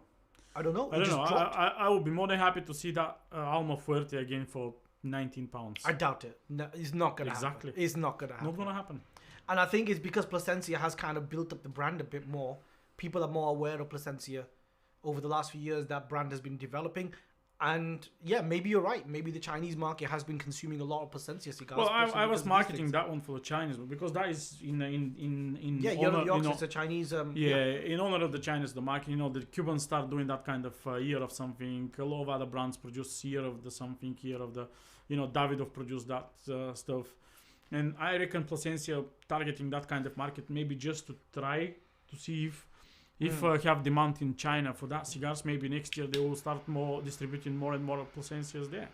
I don't know. I don't know. I would be more than happy to see that Alma Fuerte again for £19. I doubt it. No, it's not going to Exactly. happen. It's not going to happen. Not gonna happen. And I think it's because Plasencia has kind of built up the brand a bit more. People are more aware of Plasencia over the last few years. That brand has been developing. And yeah, maybe you're right. Maybe the Chinese market has been consuming a lot of Plasencia cigars. Well, I especially was because of these marketing things. that one for the Chinese because that is in Yeah, honor, Year of the you Ox, know, it's a Chinese. in honor of the Chinese, the market. You know, the Cubans start doing that kind of year of something. A lot of other brands produce year of the something, year of the, you know, Davidoff produced that stuff, and I reckon Plasencia targeting that kind of market maybe just to try to see if have demand in China for that cigars. Maybe next year they will start more distributing more and more of Plasencias there.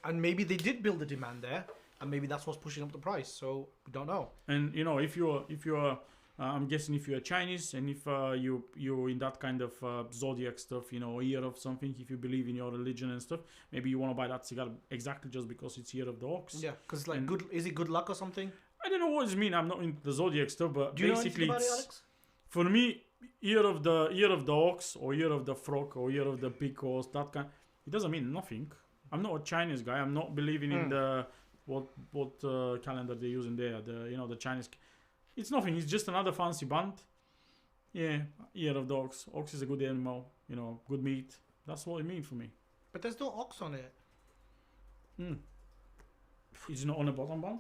And maybe they did build the demand there, and maybe that's what's pushing up the price. So we don't know. And you know, if you're I'm guessing if you're Chinese and if you in that kind of zodiac stuff, you know, year of something, if you believe in your religion and stuff, maybe you want to buy that cigar exactly just because it's year of the ox. Yeah, because like And- is it good luck or something? I don't know what it means. I'm not into the zodiac stuff, but Do you know basically anything about it, it's, Alex? for me, year of the ox or year of the frog or year of the pig or that kind, it doesn't mean nothing. I'm not a Chinese guy. I'm not believing in the what calendar they use in there. The Chinese. It's nothing. It's just another fancy band. Yeah, year of the ox. Ox is a good animal. You know, good meat. That's what it means for me. But there's no ox on it. It's not on the bottom band.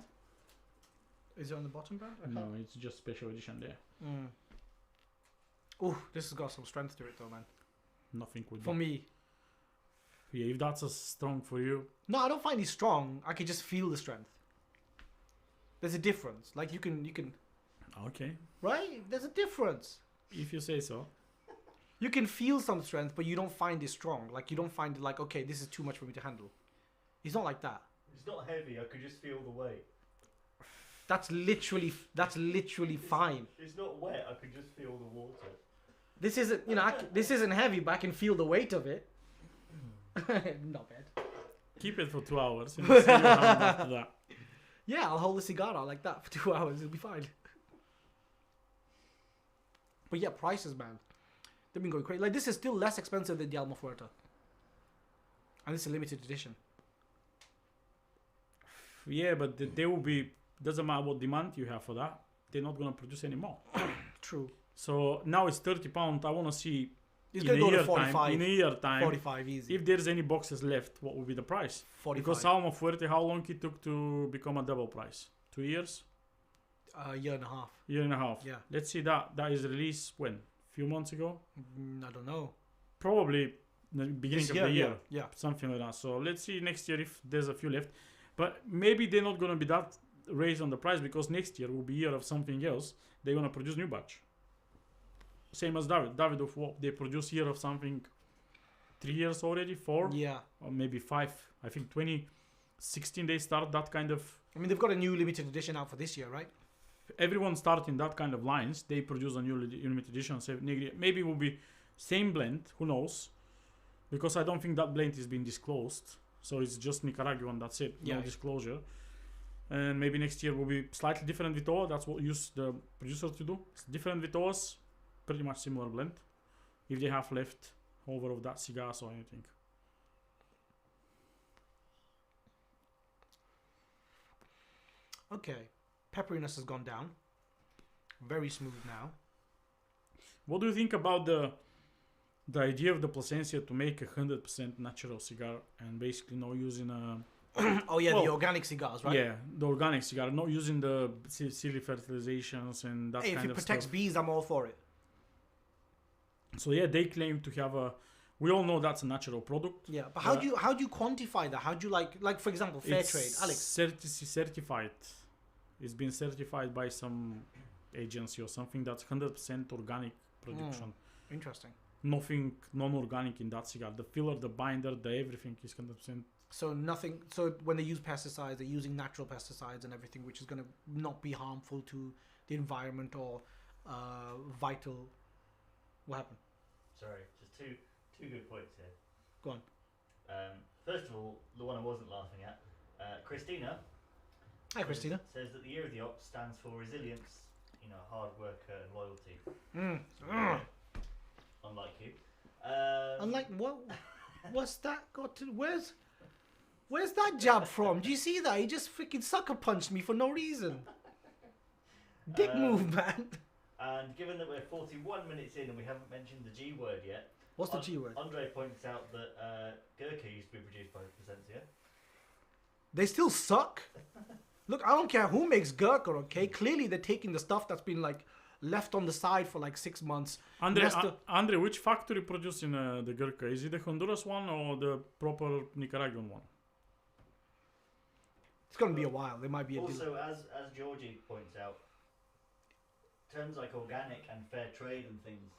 Is it on the bottom band? I No, can't- it's just special edition there. Oh, this has got some strength to it though, man. Nothing would For be. me. Yeah, if that's as strong for you. No, I don't find it strong. I can just feel the strength. There's a difference. Like you can Okay, right? There's a difference. if you say so. You can feel some strength, but you don't find it strong. Like you don't find it like, okay, this is too much for me to handle. It's not like that. It's not heavy. I could just feel the weight. That's literally fine. It's not wet. I could just feel the water. This isn't, this isn't heavy, but I can feel the weight of it. Not bad. Keep it for 2 hours and see what happens after that. Yeah, I'll hold the cigar out like that for 2 hours. It'll be fine. But yeah, prices, man. They've been going crazy. Like, this is still less expensive than the Alma Fuerte. And it's a limited edition. Yeah, but they will be, doesn't matter what demand you have for that, they're not going to produce anymore. True. So now it's £30. I want to see It's in going a to go year to 45. time, in a year time, 45 easy. if there's any boxes left, what will be the price? 45. Because Alma Fuerte, how long it took to become a double price? 2 years? A year and a half. Year and a half. Yeah. Let's see that is released when? Few months ago? I don't know. Probably the beginning This of the year. Yeah. Something like that. So let's see next year if there's a few left. But maybe they're not going to be that raised on the price because next year will be year of something else. They're going to produce new batch. Same as Davidoff, what they produce year of something 3 years already, 4 Yeah. or maybe 5. I think 2016 they start that kind of. I mean, they've got a new limited edition out for this year, right? Everyone starting that kind of lines. They produce a new limited edition. So maybe it will be same blend. Who knows? Because I don't think that blend is being disclosed. So it's just Nicaraguan. That's it. No Yeah. disclosure. And maybe next year will be slightly different Vitoa. That's what use the producer to do. It's different Vitoas, pretty much similar blend. If they have left over of that cigars or anything. Okay. Pepperiness has gone down. Very smooth now. What do you think about the idea of the Plasencia to make 100% natural cigar and basically not using a Oh yeah, Well, the organic cigars, right? yeah, the organic cigar, not using the silly fertilizations and that Hey, if kind it of protects stuff. bees, I'm all for it. So yeah, they claim to have a. We all know that's a natural product. Yeah, but how do you quantify that? How do you like for example, fair It's trade, Alex? certified. It's been certified by some agency or something that's 100% organic production. Interesting. Nothing non-organic in that cigar. The filler, the binder, the everything is 100%. So nothing. So when they use pesticides, they're using natural pesticides and everything, which is going to not be harmful to the environment or vital. What happened? Sorry, just two good points here. Go on. First of all, the one I wasn't laughing at, Christina. Hi, Christina. Says that the Year of the Ox stands for resilience, hard work and loyalty. Unlike you. Unlike what? What's that got to? Where's that jab from? Do you see that? He just freaking sucker punched me for no reason. Dick move, man. And given that we're 41 minutes in and we haven't mentioned the G word yet. What's the G word? Andre points out that Gurkha used to be produced by Plasencia. They still suck. Look, I don't care who makes Gurkha, okay? Clearly they're taking the stuff that's been like left on the side for like 6 months. Andre, which factory producing the Gurkha? Is it the Honduras one or the proper Nicaraguan one? It's gonna be a while. There might be a also, as Georgie points out, terms like organic and fair trade and things,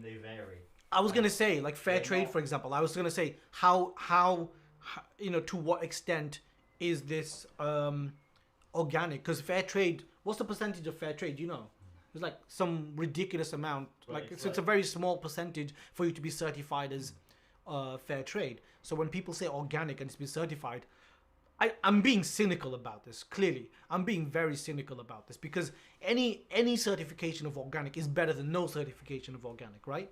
they vary. I was gonna say like fair trade, for example. I was gonna say how to what extent is this organic? Because fair trade, what's the percentage of fair trade? It's like some ridiculous amount. Right, It's a very small percentage for you to be certified as fair trade. So when people say organic and it's been certified, I'm being cynical about this. Clearly, I'm being very cynical about this because any certification of organic is better than no certification of organic, right?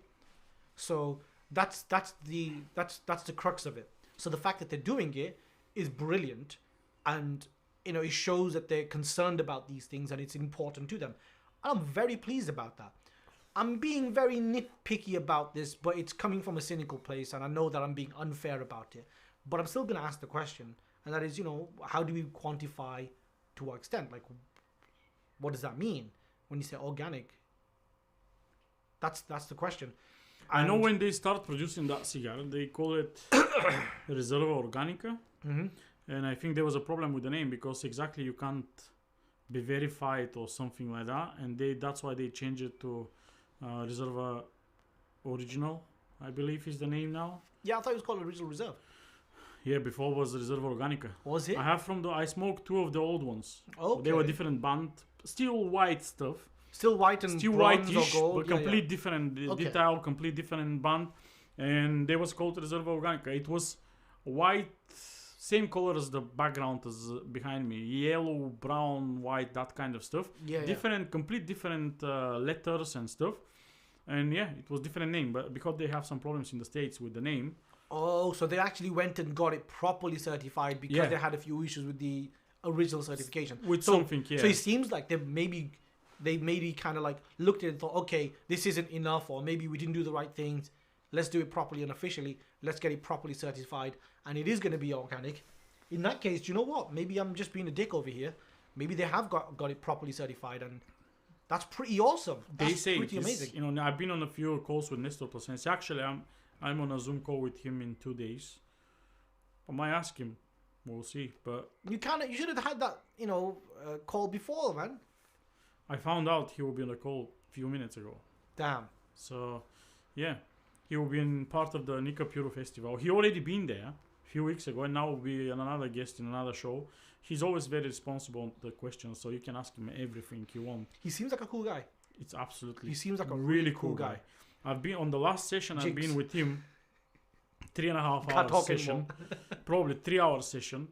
So that's the crux of it. So the fact that they're doing it is brilliant, and it shows that they're concerned about these things and it's important to them. I'm very pleased about that. I'm being very nitpicky about this, but it's coming from a cynical place, and I know that I'm being unfair about it. But I'm still going to ask the question, and that is, how do we quantify to what extent? Like, what does that mean when you say organic? That's the question. I know when they start producing that cigar, they call it Reserva Organica. Mm-hmm. And I think there was a problem with the name because exactly you can't be verified or something like that. And that's why they changed it to Reserva Original, I believe is the name now. Yeah, I thought it was called Original Reserve. Yeah, before was Reserva Organica. Was it? I smoked 2 of the old ones. Okay. They were different band, still white stuff. Still white and still bronze whitish, or gold. but complete different detail, complete different band, and they was called Reserva Organica. It was white, same color as the background as behind me, yellow, brown, white, that kind of stuff. Complete different letters and stuff, and it was different name, but because they have some problems in the States with the name. Oh, so they actually went and got it properly certified because they had a few issues with the original certification. So it seems like they maybe kind of like looked at it and thought, okay, this isn't enough, or maybe we didn't do the right things. Let's do it properly and officially. Let's get it properly certified, and it is going to be organic. In that case, do you know what? Maybe I'm just being a dick over here. Maybe they have got it properly certified, and that's pretty awesome. That's pretty amazing. I've been on a few calls with Nestor Plasencia. Actually, I'm on a Zoom call with him in 2 days. I might ask him. We'll see. But you should have had that call before, man. I found out he will be on the call a few minutes ago. Damn. So, he will be in part of the Nika Puro Festival. He already been there a few weeks ago, and now will be another guest in another show. He's always very responsible on the questions, so you can ask him everything you want. He seems like a cool guy. It's absolutely. He seems like a really cool guy. I've been on the last session. I've been with him 3.5 hours session, probably 3 hour session.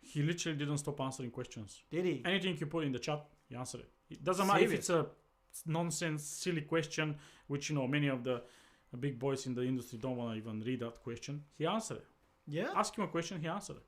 He literally didn't stop answering questions. Did he? Anything you put in the chat, he answered it. It doesn't matter if it's a nonsense, silly question, which many of the big boys in the industry don't want to even read that question. He answered it. Yeah. Ask him a question, he answered it.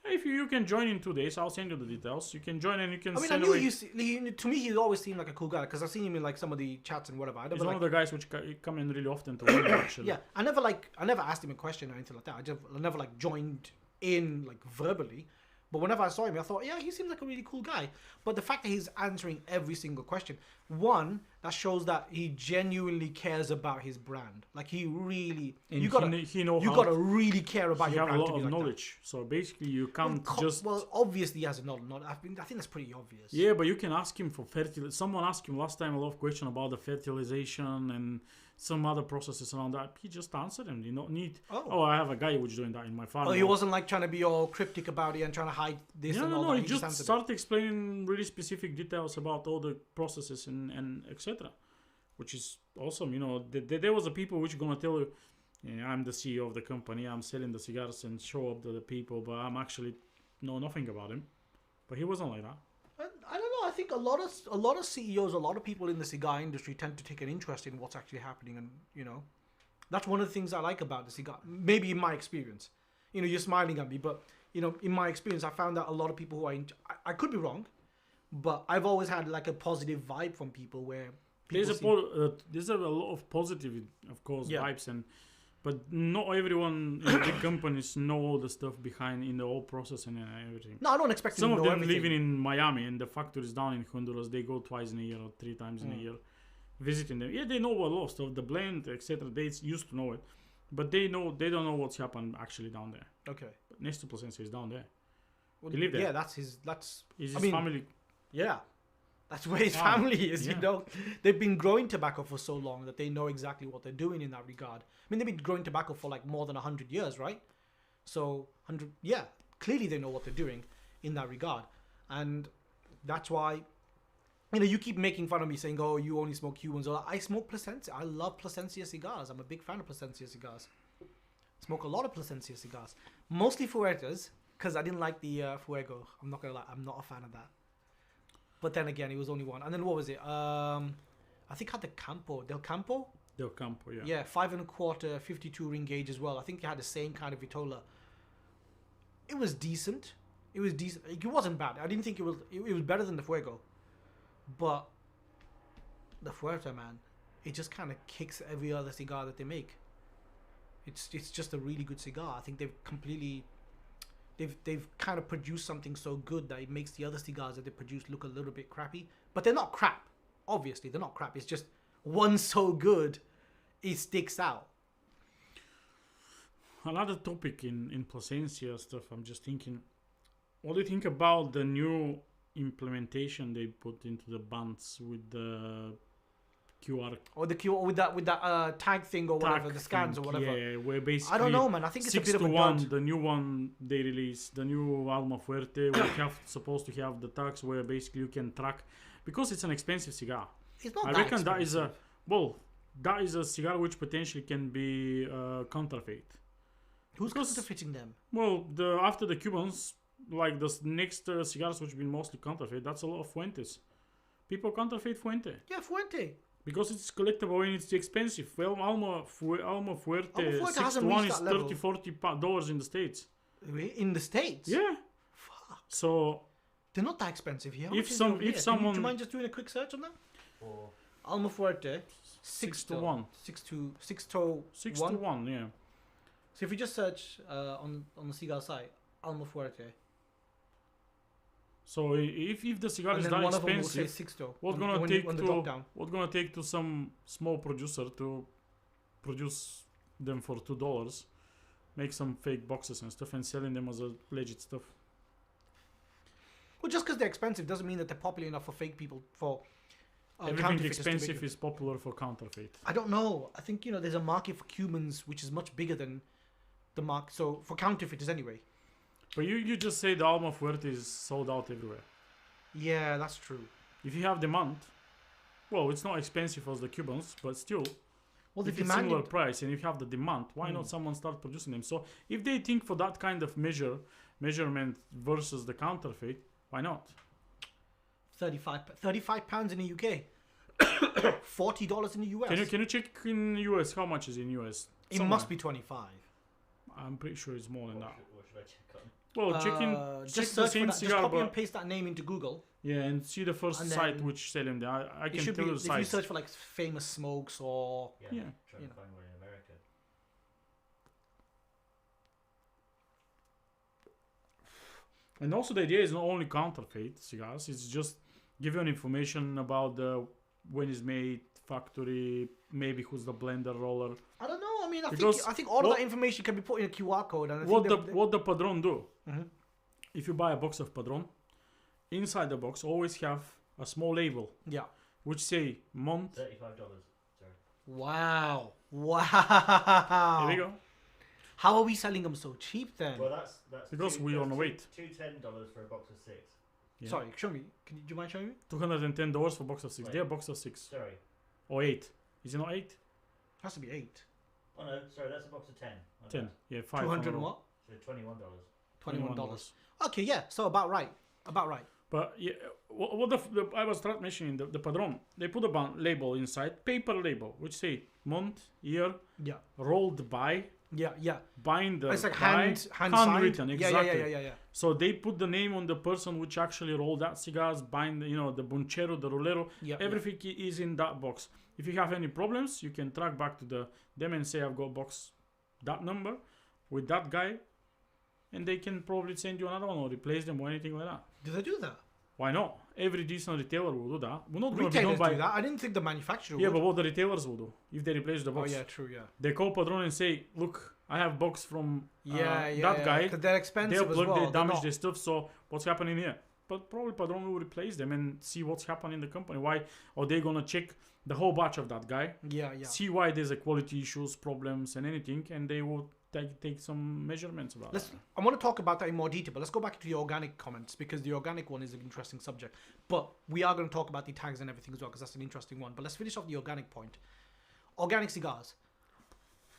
If you can join in 2 days, I'll send you the details. You can join and you can. I knew to me, he always seemed like a cool guy because I've seen him in like some of the chats and whatever. He's one of the guys which come in really often to work. Actually. Yeah, I never asked him a question or anything like that. I never joined in verbally. But whenever I saw him, I thought, yeah, he seems like a really cool guy. But the fact that he's answering every single question, one, that shows that he genuinely cares about his brand. Like he really, you gotta really care about your brand. You have a lot of knowledge, so basically you can't just. Well, obviously he has a lot of knowledge. I think that's pretty obvious. Yeah, but you can ask him for fertilization. Someone asked him last time a lot of questions about the fertilization and some other processes around that. He just answered them. You don't need. Oh, I have a guy who's doing that in my farm. Oh, he wasn't trying to be all cryptic about it and trying to hide this and all that. No, he just started explaining really specific details about all the processes and etc. Which is awesome. There was a people which are gonna tell you Yeah, I'm the CEO of the company. I'm selling the cigars and show up to the people, but I'm actually know nothing about him. But he wasn't like that. I don't know. I think a lot of CEOs, a lot of people in the cigar industry tend to take an interest in what's actually happening, and that's one of the things I like about the cigar. Maybe in my experience, you're smiling at me, but in my experience, I found that a lot of people who I could be wrong, but I've always had like a positive vibe from people where people there's a lot of positive, of course, Yeah. vibes, but not everyone in big companies know all the stuff behind in the whole process and everything. No, I don't expect Some them of to know them everything. living in Miami and the factories down in Honduras, they go twice in a year or 3 times in a year, visiting them. Yeah, they know a lot of stuff, the blend, etc. They used to know it, but they don't know what's happened actually down there. Okay. But next to Plasencia is down there. Well, He lived there. Yeah, that's Is I his mean, family? Yeah, that's where his Wow. family is. Yeah. They've been growing tobacco for so long that they know exactly what they're doing in that regard. I mean, they've been growing tobacco for like more than 100 years, right? So 100, yeah, clearly they know what they're doing in that regard, and that's why. You keep making fun of me saying, "Oh, you only smoke Cubans." Or I smoke Plasencia. I love Plasencia cigars. I'm a big fan of Plasencia cigars. Smoke a lot of Plasencia cigars, mostly Fuertes, because I didn't like the Fuego. I'm not gonna lie, I'm not a fan of that. But then again, it was only one. And then what was it? I think I had the Del Campo. Del Campo, yeah. Yeah, 5 1/4, 52 ring gauge as well. I think it had the same kind of Vitola. It was decent. It wasn't bad. I didn't think it was. It was better than the Fuego. But the Fuerte, man, it just kind of kicks every other cigar that they make. It's just a really good cigar. I think they've kind of produced something so good that it makes the other cigars that they produce look a little bit crappy. But they're not crap. Obviously, they're not crap. It's just one so good, it sticks out. Another topic in Plasencia stuff, I'm just thinking, what do you think about the new implementation they put into the bands with the QR Or the QR with that tag thing or whatever, the scans or whatever. Yeah, where basically I don't know, man. I think it's a 6 bit of to a 1, dud. the new one they released, the new Alma Fuerte, we supposed to have the tags where basically you can track, because it's an expensive cigar. It's not I that reckon that is expensive. that is a cigar which potentially can be counterfeit. Who's because- counterfeiting them? Well, after the Cubans, like the next cigars which have been mostly counterfeit, that's a lot of Fuentes. People counterfeit Fuente Yeah, Fuente. because it's collectible and it's expensive. Well, Alma Fuerte Alma Fuerte 6 to hasn't 1 reached is that level. $30-40 in the States. In the States? Yeah. Fuck. So They're not that expensive here. How If much is it some- over if here? someone- Do you mind just doing a quick search on that? Or Alma Fuerte. 6 to 1. 6 to 6 1. to 1, yeah. So if you just search on the cigar site, Alma Fuerte. So if the cigar And is then that one of them will say expensive, 6 to. what's on- gonna when take on the to drop down. what's gonna take to some small producer to produce them for $2, make some fake boxes and stuff, and selling them as a legit stuff. Well, just because they're expensive doesn't mean that they're popular enough for fake people, for Everything counterfeiters to make expensive it. is popular for counterfeit. I don't know. I think, there's a market for Cubans which is much bigger than the market. So for counterfeiters anyway. But you just say the Alma Fuerte is sold out everywhere. Yeah, that's true. If you have demand, well, it's not expensive as the Cubans, but still, Well, the if it's demand. similar price and if you have the demand, why not someone start producing them? So if they think for that kind of measurement versus the counterfeit, why not? 35 pounds in the UK. $40 in the US. Can you check in US how much is in US? It Somewhere. must be 25. I'm pretty sure it's more than that. what should I check on? Well, check Just the search for same that. Just cigar, copy and but paste that name into Google. yeah, and see the first And site then which sell them there. I It can should tell be you if the you size. search for like famous smokes or Yeah, Yeah. trying You to find one in America. And also the idea is not only counterfeit cigars, it's just give you an information about when it's made, factory, maybe who's the blender roller. I don't know. I mean, Because I think all of what- that information can be put in a QR code. And I What think what the Padron do? Mhm. If you buy a box of Padron, inside the box always have a small label Yeah. which say month. $35. Sorry. Wow. There we go. How are we selling them so cheap then? Well, that's Because we on wait. $210 for a box of 6. Yeah. Sorry, show me. Do you mind showing me? $210 for box of 6. Wait. They're box of 6 Sorry. or 8. Is it not 8? Has to be 8. Oh no, sorry, that's a box of 10. My 10. bad. Yeah, 5 200 on and the- what? So $21. $21. Okay, yeah. So about right. About right. But yeah, what I was trying mentioning the Padron. They put a label inside, paper label, which say month, year, Yeah. rolled by, Yeah. Yeah. binder, It's like by, handwritten. handwritten. Exactly. Yeah. So they put the name on the person which actually rolled that cigars, bind, the bunchero, the rolero, Yeah. everything is in that box. If you have any problems, you can track back to them and say, I've got box that number with that guy, and they can probably send you another one or replace them or anything like that. Do they do that? Why not? Every decent retailer will do that. We're not going to be Retailers done by... do that. I didn't think the manufacturer Yeah, would. but what the retailers will do if they replace the Oh box? yeah, true. Yeah. They call Padron and say, look, I have box from Yeah. that guy. Because they're expensive They'll as plug, well. they They're damage not- their stuff, so what's happening here? But probably Padron will replace them and see what's happening in the company. Why are they going to check the whole batch of that guy, Yeah. see why there's a quality issues, problems and anything, and they will take some measurements about Let's. that. I want to talk about that in more detail, but let's go back to the organic comments because the organic one is an interesting subject. But we are going to talk about the tags and everything as well because that's an interesting one. But let's finish off the organic point. Organic cigars.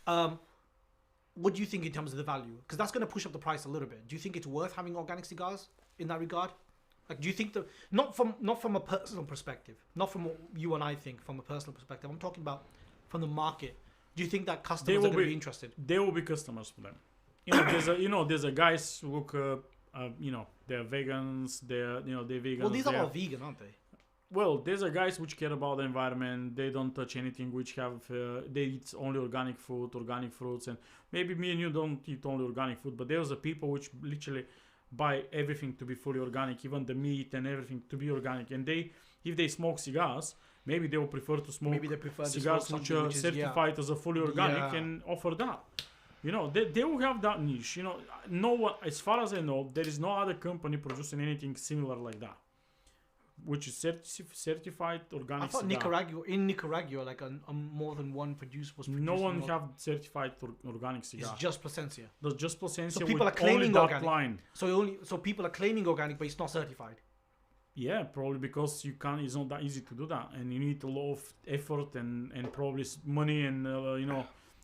What do you think in terms of the value? Because that's going to push up the price a little bit. Do you think it's worth having organic cigars in that regard? Like, do you think not from a personal perspective, not from what you and I think from a personal perspective. I'm talking about from the market. Do you think that customers are going to be interested? There will be customers for them. There's a guys who look, they're vegans. They're vegans. Well, these are all vegan, aren't they? Well, there's a guys which care about the environment. They don't touch anything which have. They eat only organic food, organic fruits, and maybe me and you don't eat only organic food. But there's a people which literally buy everything to be fully organic, even the meat and everything to be organic. And if they smoke cigars, maybe they will prefer to smoke cigars which are certified as a fully organic and offer that. They will have that niche. No one, as far as I know, there is no other company producing anything similar like that, which is certified organic. I thought cigar. in Nicaragua, like a more than one producer was producing. No one have certified organic cigar. It's just Plasencia. There's just Plasencia. So people with are claiming only that organic. line. So people are claiming organic, but it's not certified. Yeah, probably because it's not that easy to do that, and you need a lot of effort and probably money and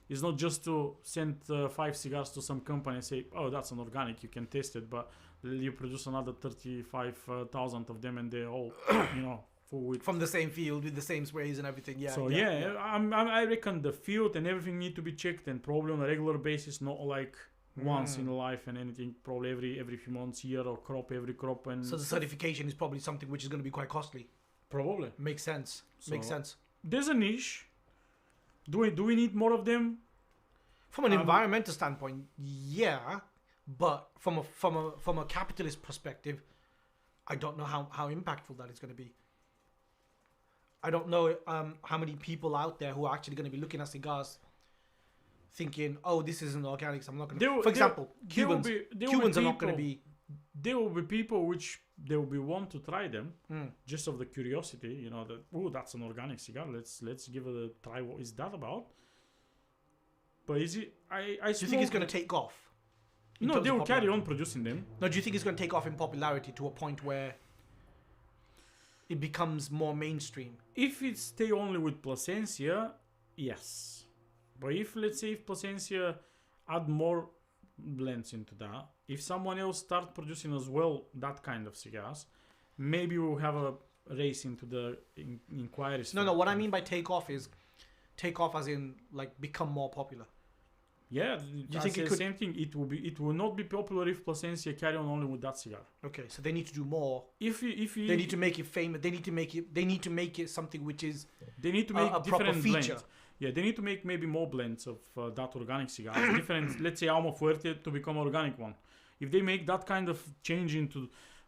it's not just to send 5 cigars to some company and say, oh, that's an organic, you can taste it, but you produce another 35,000 of them and they're all full with From the same field with the same sprays and everything. Yeah. So I reckon the field and everything need to be checked, and probably on a regular basis, not like once in a life and anything, probably every few months, year or every crop. And so the certification is probably something which is going to be quite costly. Probably Makes sense. Makes sense. There's a niche. Do we need more of them? From an environmental standpoint, yeah, but from a capitalist perspective, I don't know how impactful that is going to be. I don't know how many people out there who are actually going to be looking at cigars thinking, oh, this isn't organic, so I'm not going to... For example, Cubans are not going to be... There will be people which they will be want to try them just of the curiosity, that, oh, that's an organic cigar, let's give it a try, what is that about? But is it... Do you think it's going to take off? No, they will carry on producing them. No, do you think it's going to take off in popularity to a point where it becomes more mainstream? If it stay only with Plasencia, yes. But let's say if Plasencia add more blends into that, if someone else start producing as well that kind of cigars, maybe we'll have a race into the inquiries. No, what I mean by take off is take off as in like become more popular. Yeah, you think the same thing. It will not be popular if Plasencia carry on only with that cigar. Okay, so they need to do more. If they need to make it famous, they need to make it something which is they need to make a different proper feature. Blends. Yeah, they need to make maybe more blends of that organic cigar. Different, let's say Alma Fuerte to become organic one. If they make that kind of change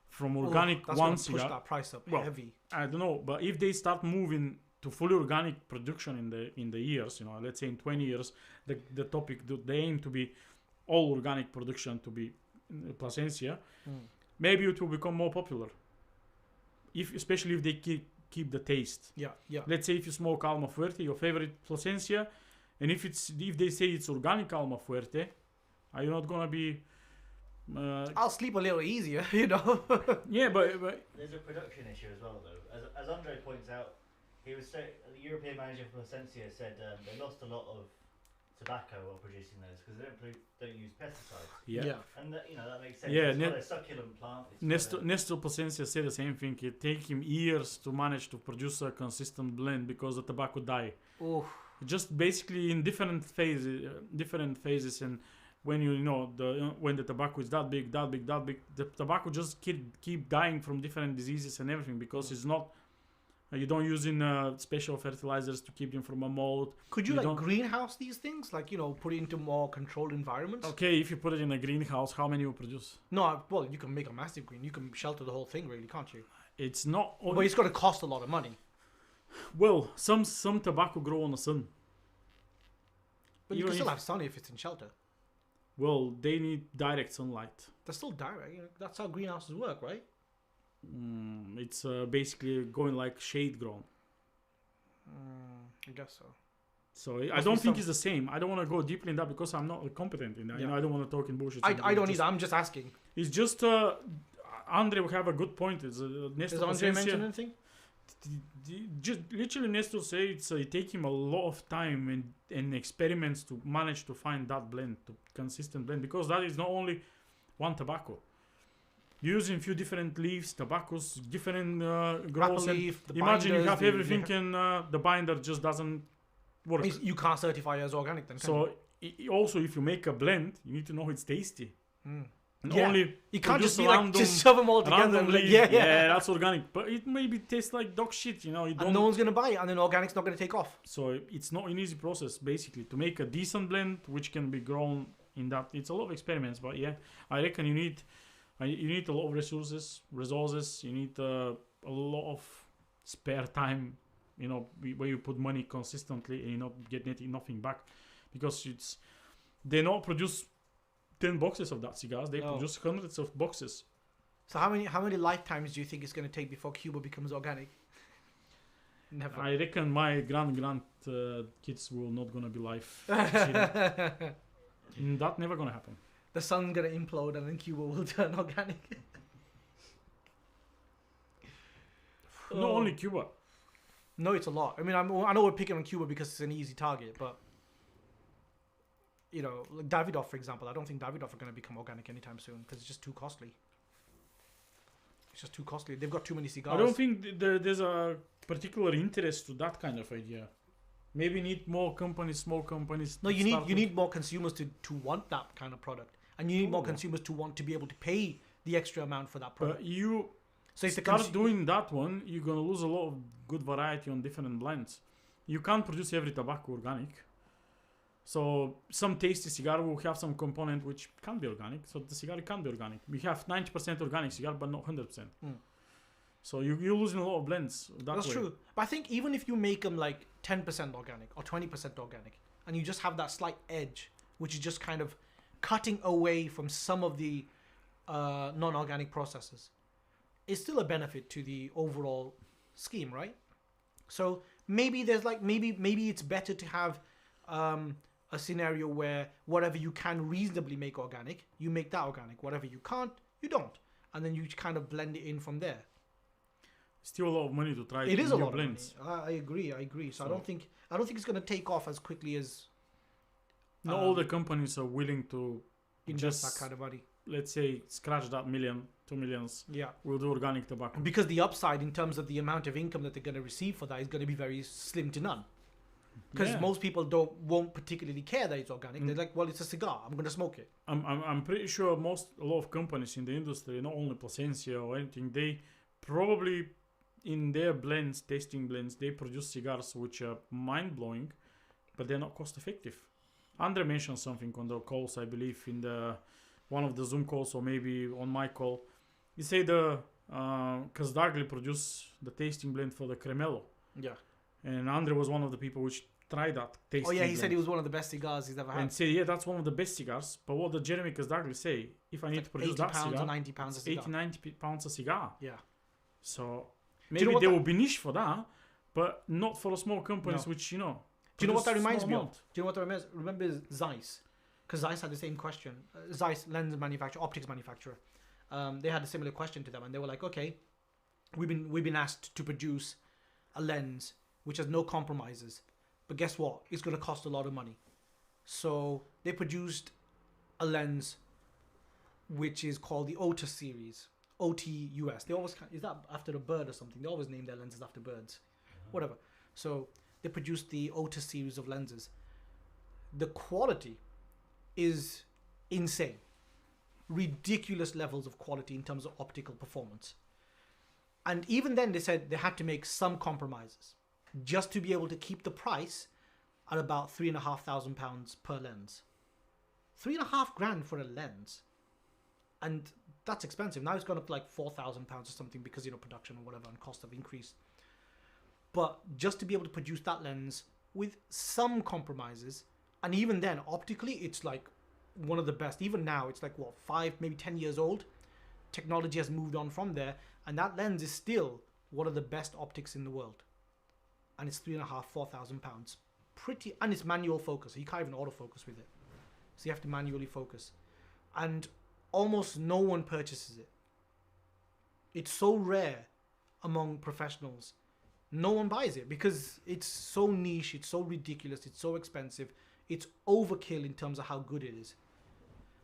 from organic that's one cigar, push cigar, that price up heavy. I don't know, but if they start moving to fully organic production in the years, let's say in 20 years, the aim to be all organic production to be Plasencia, maybe it will become more popular. Especially if they keep the taste. Yeah. Let's say if you smoke Alma Fuerte, your favorite Plasencia, and if they say it's organic Alma Fuerte, are you not gonna be? I'll sleep a little easier, Yeah, but there's a production issue as well, though. As Andre points out, he was the European manager for Plasencia said they lost a lot of tobacco are producing those because they don't use pesticides. Yeah. And that, that makes sense. Yeah, It's quite a succulent plant. Nestor Plasencia said the same thing. It take him years to manage to produce a consistent blend because the tobacco die. Oh, Just basically in different phases, and when when the tobacco is that big, the tobacco just keep dying from different diseases and everything because it's not. You don't use special fertilizers to keep them from a mold. could you greenhouse these things? Like, put it into more controlled environments? Okay, if you put it in a greenhouse, how many you produce? No, well, you can make a massive green. You can shelter the whole thing, really, can't you? It's not. But it's going to cost a lot of money. Well, some tobacco grow on the sun. But you Even can still if- have sun if it's in shelter. Well, they need direct sunlight. They're still direct. That's how greenhouses work, right? It's basically going like shade grown. I guess so. So I Must don't be think some- it's the same. I don't want to go deeply in that because I'm not competent in that. Yeah. I don't want to talk in bullshit. I don't either. I'm just asking. It's just Andre will have a good point. It's Nestor Does Andre Plasencia- mention anything? Just literally Nestor say it take him a lot of time and experiments to manage to find that blend, to consistent blend, because that is not only one tobacco. Using few different leaves, tobaccos, different growers. And Leaf, the imagine you binders, have the- everything and the binder just doesn't work. You can't certify as organic then, can So also, if you make a blend, you need to know it's tasty. you? And Yeah. only You can't just be produce like, just shove them all together and be randomly, like, yeah, that's organic. But it maybe tastes like dog shit, you don't. And no one's going to buy it, and then organic's not going to take off. So it's not an easy process, basically, to make a decent blend which can be grown in that. It's a lot of experiments, but yeah, I reckon you need a lot of resources. You need a lot of spare time, where you put money consistently and you not get nothing back, because they not produce 10 boxes of that cigars. They produce hundreds of boxes. So how many lifetimes do you think it's going to take before Cuba becomes organic? Never. I reckon my grand kids will not gonna be live. That never gonna happen. The sun's going to implode and then Cuba will turn organic. Not only Cuba. No, it's a lot. I mean, I know we're picking on Cuba because it's an easy target, but like Davidoff, for example, I don't think Davidoff are going to become organic anytime soon because it's just too costly. It's just too costly. They've got too many cigars. I don't think there's a particular interest to that kind of idea. Maybe need more companies, small companies. No, you need more consumers to want that kind of product, and you need more consumers to want to be able to pay the extra amount for that product. But you So if start doing that one, you're gonna lose a lot of good variety on different blends. You can't produce every tobacco organic. So some tasty cigar will have some component which can't be organic. So the cigar can't be organic. We have 90% organic cigar, but not 100%. So you're losing a lot of blends that That's way. true. But I think even if you make them like 10% organic or 20% organic, and you just have that slight edge, which is just kind of cutting away from some of the non-organic processes, it's still a benefit to the overall scheme, right? So maybe there's maybe it's better to have a scenario where whatever you can reasonably make organic, you make that organic. Whatever you can't, you don't, and then you kind of blend it in from there. Still a lot of money to try. It is a new lot blends. of money. I agree. So I don't think it's going to take off as quickly as Not all the companies are willing to invest just, that kind of money. let's say, scratch that 2 millions. Yeah, We'll do organic tobacco. because the upside in terms of the amount of income that they're going to receive for that is going to be very slim to none. Because Yeah. most people won't particularly care that it's organic. They're like, well, it's a cigar. I'm going to smoke it. I'm pretty sure a lot of companies in the industry, not only Plasencia or anything, they probably in their blends, tasting blends, they produce cigars which are mind blowing, but they're not cost effective. Andre mentioned something on the calls, I believe, in the one of the Zoom calls or maybe on my call. He said Kazdagli produced the tasting blend for the Cremello, Yeah. and Andre was one of the people which tried that tasting. Oh yeah, he blend. said it was one of the best cigars he's ever had. And said, yeah, that's one of the best cigars. But what did Jeremy Kazdagli say? If I need to produce 80 that pounds or cigar, 90 pounds a it's cigar. 80, 90 pounds a cigar. Yeah. So you know maybe what there that- will be niche for that, but not for the small companies No. which, Do you know what that produce reminds small me of? amount. Do you know what that reminds? Remember Zeiss? Because Zeiss had the same question. Zeiss, lens manufacturer, optics manufacturer. They had a similar question to them, and they were like, "Okay, we've been asked to produce a lens which has no compromises, but guess what? It's going to cost a lot of money. So they produced a lens which is called the Otis series, OTUS. They always is that after a bird or something? They always name their lenses after birds, whatever. So they produced the Otis series of lenses. The quality is insane, ridiculous levels of quality in terms of optical performance. And even then, they said they had to make some compromises just to be able to keep the price at about £3,500 per lens. $3,500 for a lens, and that's expensive. Now it's gone up to like £4,000 or something because, you know, production or whatever and costs have increased. But just to be able to produce that lens with some compromises, and even then, optically, it's like one of the best. Even now, it's like what, 5, maybe 10 years old. Technology has moved on from there, and that lens is still one of the best optics in the world. And it's £3,500-4,000. Pretty, and it's manual focus. So you can't even autofocus with it. So you have to manually focus. And almost no one purchases it. It's so rare among professionals. No one buys it because it's so niche, it's so ridiculous, it's so expensive. It's overkill in terms of how good it is.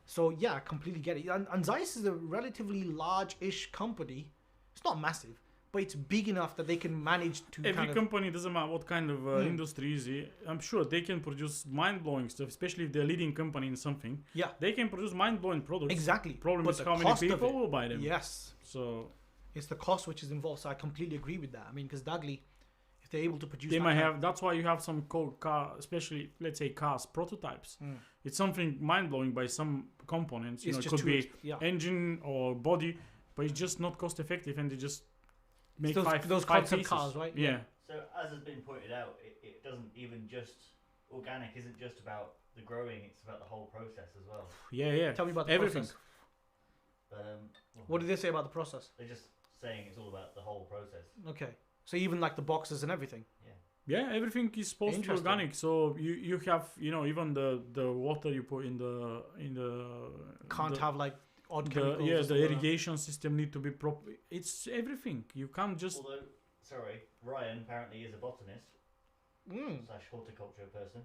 So yeah, I completely get it. And Zeiss is a relatively large-ish company. It's not massive, but it's big enough that they can manage to Every company, doesn't matter what kind of industry is it, I'm sure they can produce mind-blowing stuff, especially if they're leading company in something. Yeah. They can produce mind-blowing products. Exactly. Problem But is the how many cost of people it- will buy them. Yes. So It's the cost which is involved. So I completely agree with that. I mean, because Dagley, if they're able to produce they that might kind- have, that's why you have some car, especially let's say cars, prototypes. It's something mind-blowing by some components. You It's know, it just could too be yeah. engine or body, but it's just not cost-effective, and they just make those five concept pieces. cars, right? Yeah. So as has been pointed out, it doesn't even just organic isn't just about the growing; it's about the whole process as well. Yeah. Tell me about the Everything. process. Well, What did they say about the process? They're just saying it's all about the whole process. Okay. So even like the boxes and everything. Yeah, everything is supposed to be Interesting. organic. So you have, you know, even the water you put in the Can't the, have like odd the chemicals. or the something like that. irrigation system need to be proper. It's everything. You can't just Although, sorry, Ryan apparently is a botanist Mm. / horticulture person,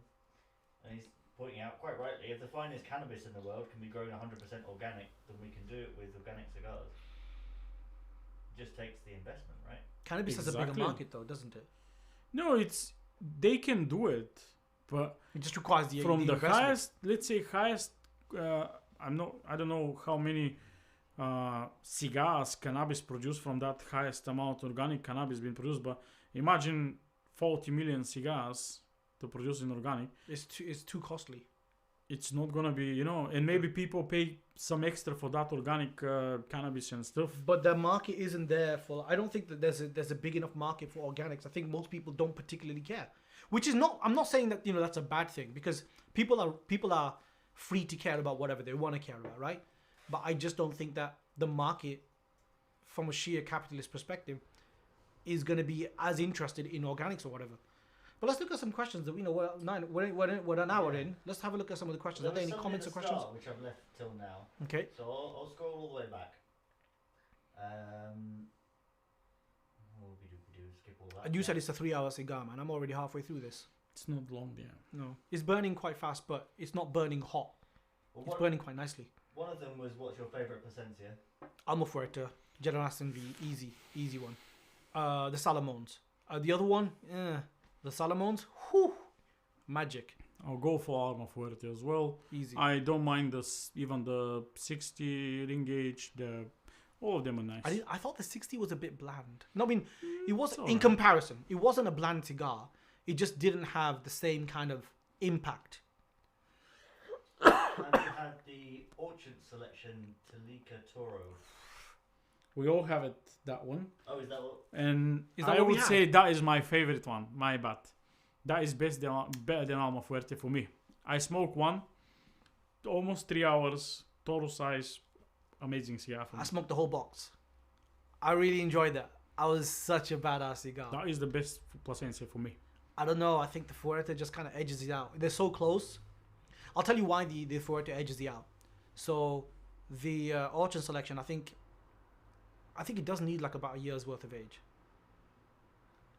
and he's pointing out quite rightly, if the finest cannabis in the world can be grown 100% organic, then we can do it with organic cigars. Just takes the investment, right? Cannabis has a bigger Exactly. market though, doesn't it? no. It's they can do it, but It just requires the from the investment. highest, let's say highest. I don't know how many cigars cannabis produced from that highest amount organic cannabis being produced, but imagine 40 million cigars to produce in organic. It's too costly. It's not gonna be, you know, and maybe people pay some extra for that organic cannabis and stuff. But the market isn't there for. I don't think that there's a big enough market for organics. I think most people don't particularly care, which is not. I'm not saying that, you know, that's a bad thing, because people are free to care about whatever they want to care about, right? But I just don't think that the market, from a sheer capitalist perspective, is going to be as interested in organics or whatever. But let's look at some questions that, you know, we're an hour in. Let's have a look at some of the questions. There Are there was any something comments or at the questions? start which I've left till now. Okay. So I'll scroll all the way back. Skip all that. And you said it's a 3-hour cigar, man. I'm already halfway through this. It's not long, yeah. No. It's burning quite fast, but it's not burning hot. Well, It's burning quite nicely. one of them was, what's your favourite Plasencia? Alma Fuerte, Generation V, easy one. The Salamones. The other one, the Salamones, whew, magic, I'll go for Alma Fuerte as well. easy. I don't mind even the 60 ring gauge. All of them are nice. I thought the 60 was a bit bland. No, I mean, it was it's in alright. comparison. It wasn't a bland cigar. It just didn't have the same kind of impact. And you had the Orchard Selection Talika Toro. We all have it, that one. Oh, is that what? And Is that I what we would have? say that is my favorite one, my bad. That is better than Alma Fuerte for me. I smoke one, almost 3 hours, total size, amazing cigar for me. I smoked the whole box. I really enjoyed that. I was such a badass cigar. That is the best Plasencia for me. I don't know. I think the Fuerte just kind of edges it out. They're so close. I'll tell you why the Fuerte edges it out. So the Orchard Selection, I think it does need like about a year's worth of age.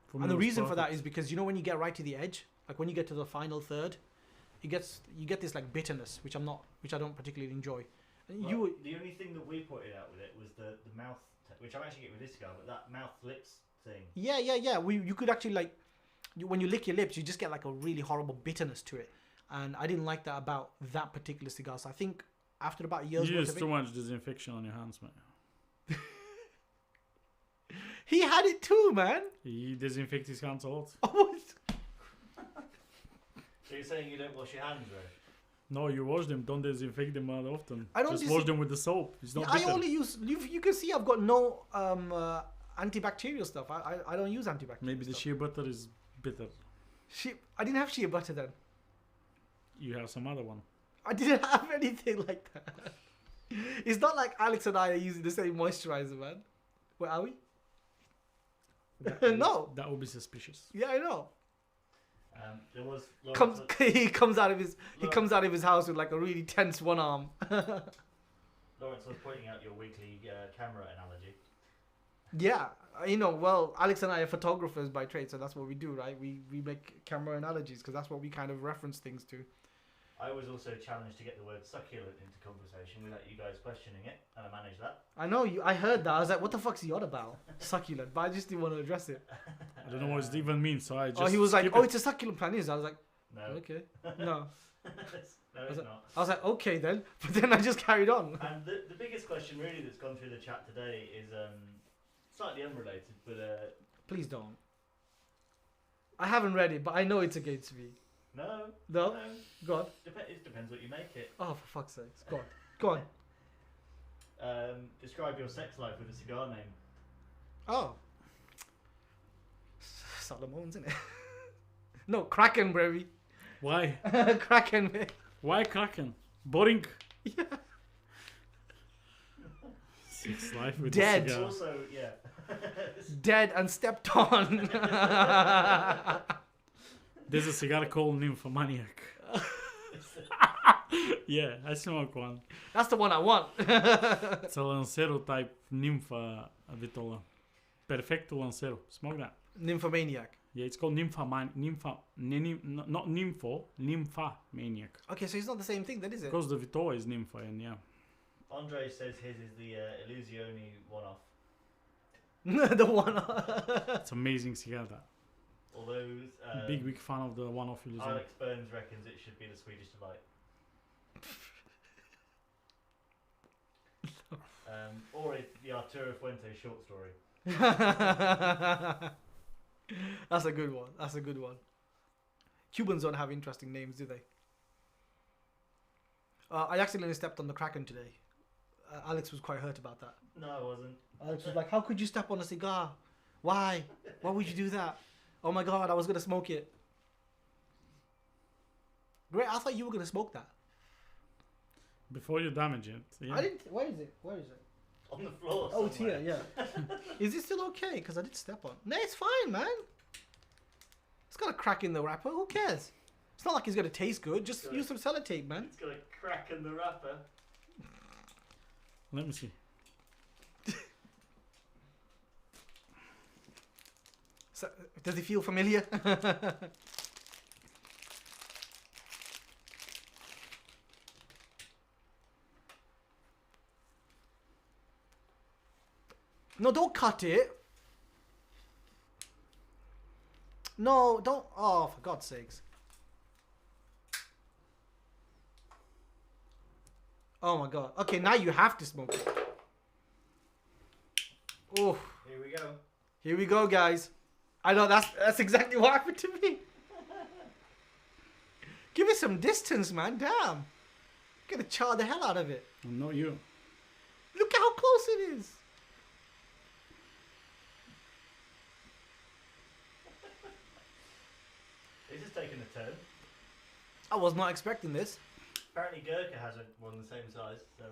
For me And the it was reason for that perfect. is because, you know, when you get right to the edge, like when you get to the final third, you get this like bitterness, which I don't particularly enjoy. And Well, the only thing that we pointed out with it was the mouth, which I'm actually getting with this cigar, but that mouth lips thing. Yeah. You could actually like, when you lick your lips, you just get like a really horrible bitterness to it, and I didn't like that about that particular cigar. So I think after about a year's You worth use of too it, much disinfection on your hands, man. he had it too, man. He disinfects his hands a lot. Oh, So you're saying you don't wash your hands, right? No, you wash them. Don't disinfect them that often. I don't Just dis- wash them with the soap. It's not I bitter. only use. You can see I've got no antibacterial stuff. I don't use antibacterial. Maybe the stuff. shea butter is bitter. I didn't have shea butter then. You have some other one. I didn't have anything like that. It's not like Alex and I are using the same moisturizer, man. Where are we? No. That would be suspicious. Yeah, I know. There was He comes out of his house with like a really tense one arm. Lawrence was pointing out your weekly camera analogy. Yeah, well, Alex and I are photographers by trade, so that's what we do, right? We make camera analogies because that's what we kind of reference things to. I was also challenged to get the word succulent into conversation without you guys questioning it, and I managed that. I know I heard that. I was like, what the fuck's he on about? Succulent, but I just didn't want to address it. I don't know what it even means, so I just. He was like, skip oh, it. it's a succulent plant, is it? I was like, No. okay, no. No, it's not. I was like, okay then, but then I just carried on. And the biggest question really that's gone through the chat today is slightly unrelated, but Please don't. I haven't read it, but I know it's against me. no, No? Go on. it depends what you make it. Oh, for fuck's sake. Go on. Describe your sex life with a cigar name. Oh. Solomon's, isn't it? No, Kraken, baby. Why? Kraken, mate. Why Kraken? Boring. Yeah. Sex life with Dead. a It's cigar. also, yeah. Dead and stepped on. There's a cigar called Nymphomaniac. Yeah, I smoke one. That's the one I want. It's a Lancero type Nympha Vitola. Perfecto Lancero. Smoke that. Nymphomaniac. Yeah, it's called not Nympho, Nymphomaniac. Okay, so it's not the same thing then, is it? Because the Vitola is Nympha, and yeah. Andre says his is the Illusione one-off. The one. It's amazing cigar that. Although Big fan of the one-off illusion. Alex Burns reckons it should be the Swedish Delight. Or it's the Arturo Fuente short story. That's a good one. Cubans don't have interesting names, do they? I accidentally stepped on the Kraken today. Alex was quite hurt about that. No, I wasn't. Alex was like, how could you step on a cigar? Why? Why would you do that? Oh my god, I was going to smoke it. Great, I thought you were going to smoke that. Before you damage it. Yeah. I didn't. Where is it? On the floor. Oh, it's here, somewhere. yeah. Is it still okay? Because I did step on. No, it's fine, man. It's got a crack in the wrapper. Who cares? It's not like it's going to taste good. Just Good. use some sellotape, man. It's got a crack in the wrapper. Let me see. So, does it feel familiar? No, don't cut it. No, don't. Oh, for God's sakes. Oh my God. Okay, now you have to smoke it. Oh, Here we go. here we go, guys. I know that's exactly what happened to me. Give it some distance, man. Damn. Gonna char the hell out of it. Not you. Look at how close it is. This is taking a turn. I was not expecting this. Apparently Gurkha has one the same size, so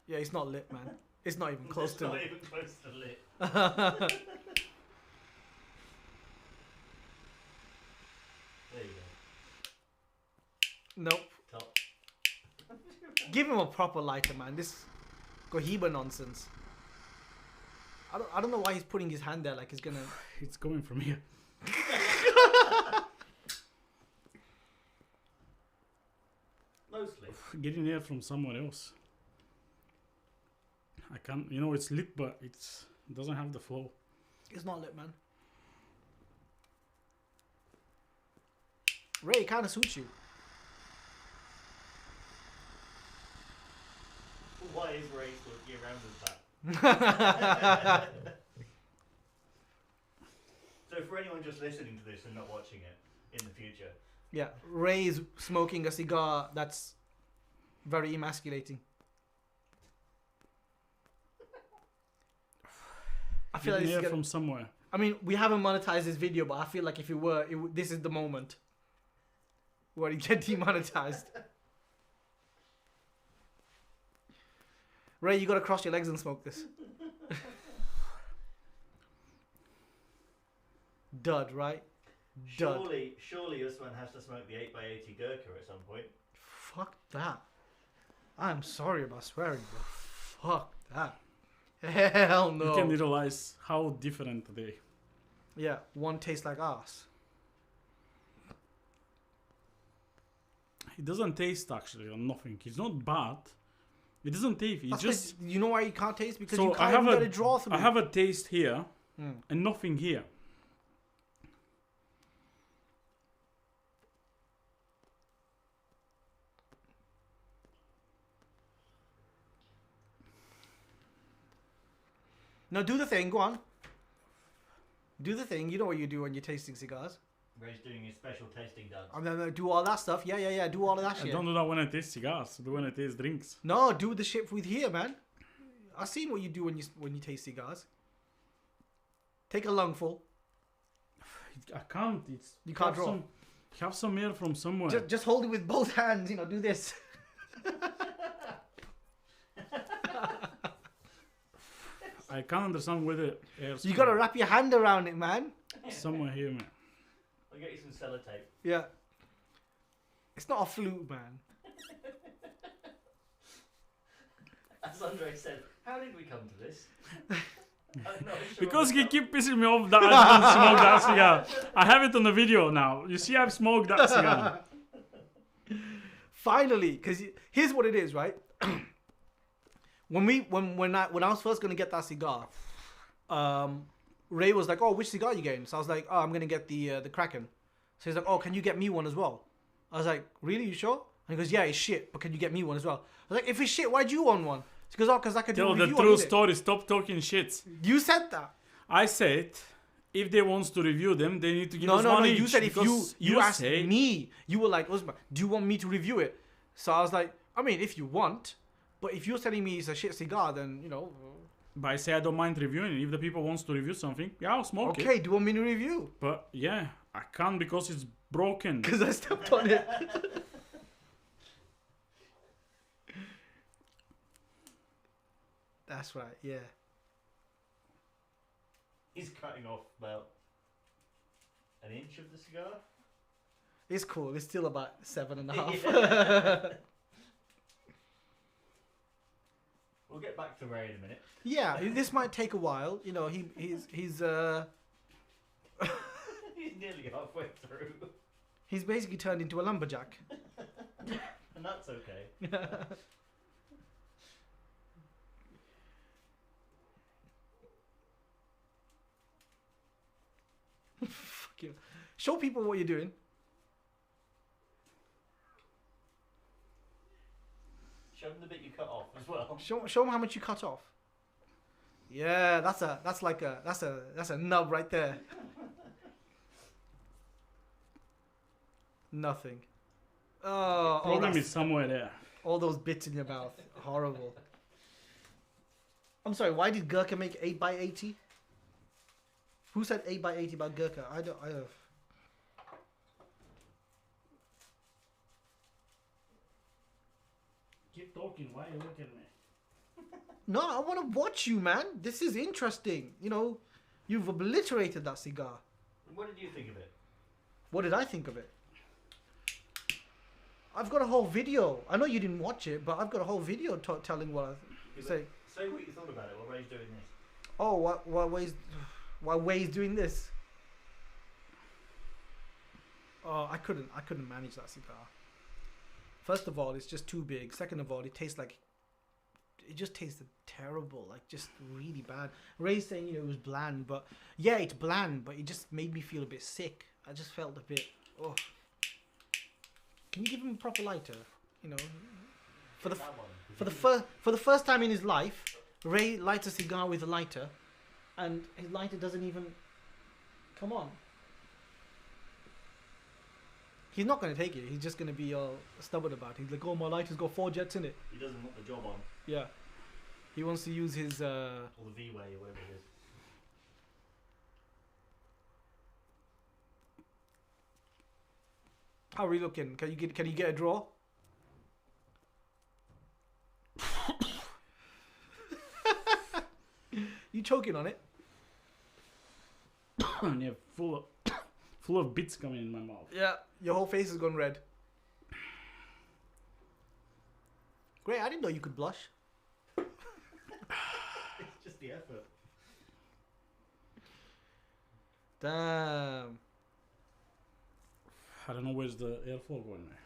Yeah, it's not lit, man. It's not even close it's to not lit. even close to lit. There you go. Nope. Top. Give him a proper lighter, man. This Cohiba nonsense. I don't know why he's putting his hand there like he's gonna. It's coming from here. getting air from somewhere else. I can't. You know, it's lit, but it doesn't have the flow. It's not lit, man. Ray, kind of suits you. Why is Ray looking around with that? So for anyone just listening to this and not watching it in the future. Yeah, Ray's smoking a cigar that's very emasculating. I feel like Getting this is air from somewhere. I mean, we haven't monetized this video, but I feel like if it were, this is the moment where it get demonetized. Ray, you gotta cross your legs and smoke this. Dud, right? Dud. Surely Usman has to smoke the 8x80 Gurkha at some point. Fuck that. I'm sorry about swearing, but fuck that. Hell no. You can realize how different they. Yeah, one tastes like ass. It doesn't taste actually or nothing. It's not bad. It doesn't taste. It's That's just. you know why you can't taste? Because So you I can't have even a- get a draw through. I have a taste here Mm. and nothing here. No, do the thing. Go on. Do the thing. You know what you do when you're tasting cigars. Ray's doing his special tasting dance. And then do all that stuff. Yeah. Do all of that I shit. don't do that when I taste cigars. I do when I taste drinks. No, do the shit with here, man. I've seen what you do when you taste cigars. Take a lungful. I can't. It's You can't have draw. have some air from somewhere. Just hold it with both hands. You know, do this. I can't understand where the air's You gotta from. wrap your hand around it, man. Somewhere here, man. I'll get you some sellotape. Yeah. It's not a flute, man. As Andre said, how did we come to this? I'm not sure Because he myself. keep pissing me off that I didn't smoke that cigar. I have it on the video now. You see, I've smoked that cigar. Finally, because here's what it is, right? when I was first gonna get that cigar, Ray was like, "Oh, which cigar you getting?" So I was like, "Oh, I'm gonna get the Kraken." So he's like, "Oh, can you get me one as well?" I was like, "Really? You sure?" And he goes, "Yeah, it's shit, but can you get me one as well?" I was like, "If it's shit, why'd you want one?" He goes, "Oh, because I could do a Tell the review on true it." story. Stop talking shit. You said that. I said, if they wants to review them, they need to give us No. money. You said if you asked say, me, you were like, "Usman, do you want me to review it?" So I was like, "I mean, if you want, but if you're telling me it's a shit cigar, then you know." But I say I don't mind reviewing it. If the people wants to review something, yeah, I'll smoke it. Okay, do you want me to review? But yeah, I can't because it's broken. Because I stepped on it. That's right, yeah. He's cutting off about an inch of the cigar. It's cool. It's still about 7.5. Yeah. We'll get back to Ray in a minute. Yeah, this might take a while. You know, he's He's nearly halfway through. he's basically turned into a lumberjack. And that's okay. Fuck you. Show people what you're doing. Show them the bit you cut off as well. Show them how much you cut off. Yeah, that's a nub right there. Nothing. Oh, Problem is somewhere there. all those bits in your mouth. Horrible. I'm sorry, why did Gurkha make 8x80? Who said 8x80 about Gurkha? I don't. Keep talking. Why are you looking at me? No, I want to watch you, man. This is interesting. You know, you've obliterated that cigar. What did you think of it? What did I think of it? I've got a whole video. I know you didn't watch it, but I've got a whole video telling what I say. Say what you thought about it while Ray's doing this. Oh, why Way's doing this? Oh, I couldn't manage that cigar. First of all, it's just too big. Second of all, it just tasted terrible, like just really bad. Ray's saying, it was bland, but yeah, it's bland, but it just made me feel a bit sick. I just felt a bit, oh. Can you give him a proper lighter? For the first time in his life, Ray lights a cigar with a lighter, and his lighter doesn't even come on. He's not going to take it. He's just going to be all stubborn about it. He's like, oh, my lighter's got 4 jets in it. He doesn't want the job on. Yeah. He wants to use his... Or the V-Way or whatever it is. How are we looking? Can you get a draw? You choking on it? Yeah, full of bits coming in my mouth. Yeah, your whole face has gone red. Great, I didn't know you could blush. It's just the effort. Damn. I don't know where's the airflow going there.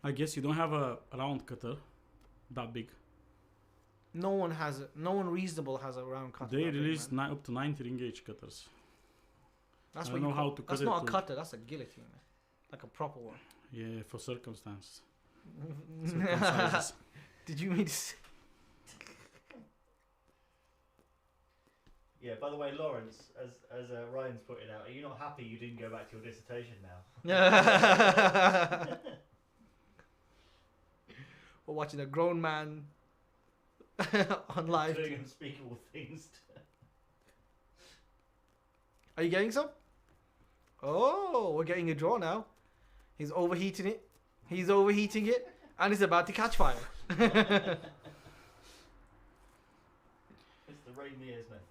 I guess you don't have a round cutter that big. No one reasonable has a round cutter. They released up to 90 ring gauge cutters. That's I what don't you know call, how to cut that's it not a to- cutter, that's a guillotine. Like a proper one. Yeah, for circumstance. Circumstances. Did you mean to say? Yeah, by the way, Lawrence, as Ryan's pointed out, are you not happy you didn't go back to your dissertation now? We're watching a grown man on live. Doing unspeakable things. Are you getting some? Oh, we're getting a draw now. He's overheating it. He's overheating it. And it's about to catch fire. It's the Ray Mears method.